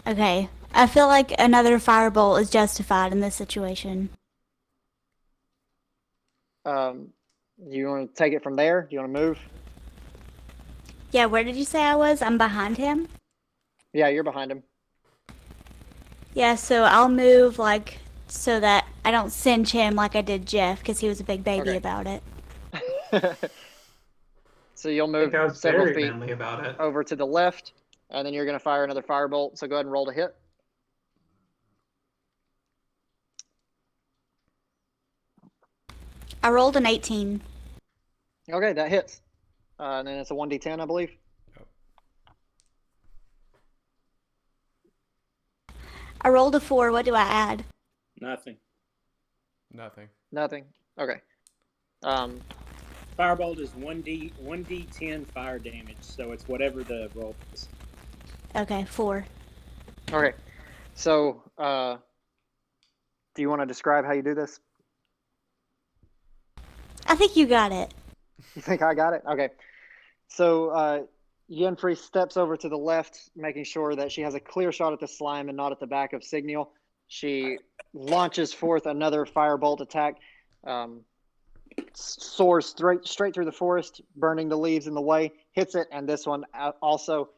Okay. I feel like another firebolt is justified in this situation. You want to take it from there? Do you want to move? Yeah, where did you say I was? I'm behind him? Yeah, you're behind him. Yeah, so I'll move, like, so that I don't cinch him like I did Jeff, because he was a big baby about it. So you'll move several feet about it. over to the left, and then you're going to fire another firebolt. So go ahead and roll to hit. I rolled an 18. Okay, that hits. And then it's a 1d10, I believe. I rolled a 4. What do I add? Nothing. Nothing. Okay. Firebolt is 1d10 fire damage, so it's whatever the roll is. Okay, 4. Okay. So, do you want to describe how you do this? I think you got it. You think I got it? Okay. So, Yenfri steps over to the left, making sure that she has a clear shot at the slime and not at the back of Signal. She launches forth another firebolt attack, soars straight through the forest, burning the leaves in the way, hits it, and this one also.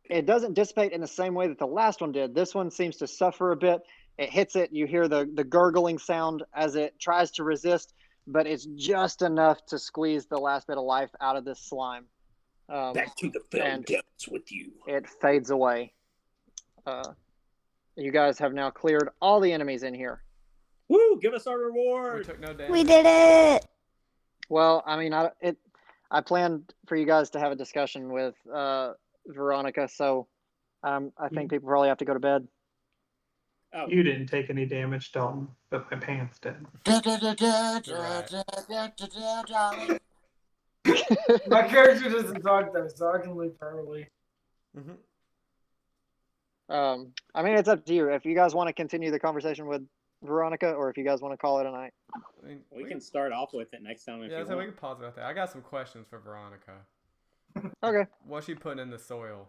It doesn't dissipate in the same way that the last one did. This one seems to suffer a bit. It hits it. You hear the gurgling sound as it tries to resist, but it's just enough to squeeze the last bit of life out of this slime. Back to the fell depths with you. It fades away. You guys have now cleared all the enemies in here. Woo! Give us our reward. We took no damage. We did it. Well, I mean, I planned for you guys to have a discussion with Veronica, so I think people probably have to go to bed. Oh. You didn't take any damage, Dalton, but my pants did. My character doesn't talk though, so I can leave early. Mm-hmm. I mean, it's up to you. If you guys want to continue the conversation with Veronica, or if you guys want to call it a night. I mean, we can start off with it next time. Yeah, so we can pause it right there. I got some questions for Veronica. Okay. What's she putting in the soil?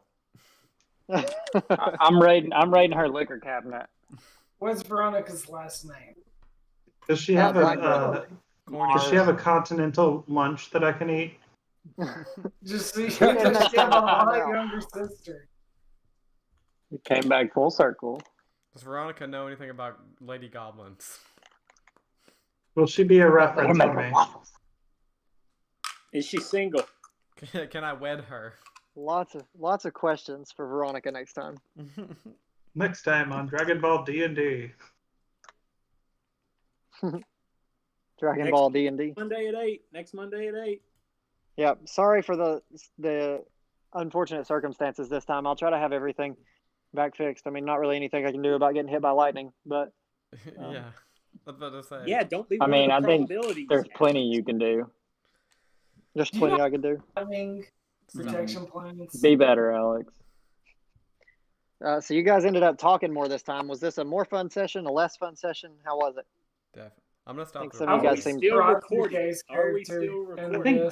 I'm raiding her liquor cabinet. What's Veronica's last name? Does she have a continental lunch that I can eat? Just so you can understand my younger sister. It came back full circle. Does Veronica know anything about Lady Goblins? Will she be a reference for me? Is she single? Can I wed her? Lots of questions for Veronica next time. Next time on Dragon Ball D&D. Dragon Ball D&D. Monday at 8. Next Monday at 8. Yeah, sorry for the unfortunate circumstances this time. I'll try to have everything back fixed. I mean, not really anything I can do about getting hit by lightning, but yeah, I was about to say. Yeah, don't be. I mean, I think there's plenty you can do. There's plenty I can do. Protection plans. Be better, Alex. So you guys ended up talking more this time. Was this a more fun session, a less fun session? How was it? Definitely. I'm gonna stop. Some of you guys seem still recording. Are we still recording?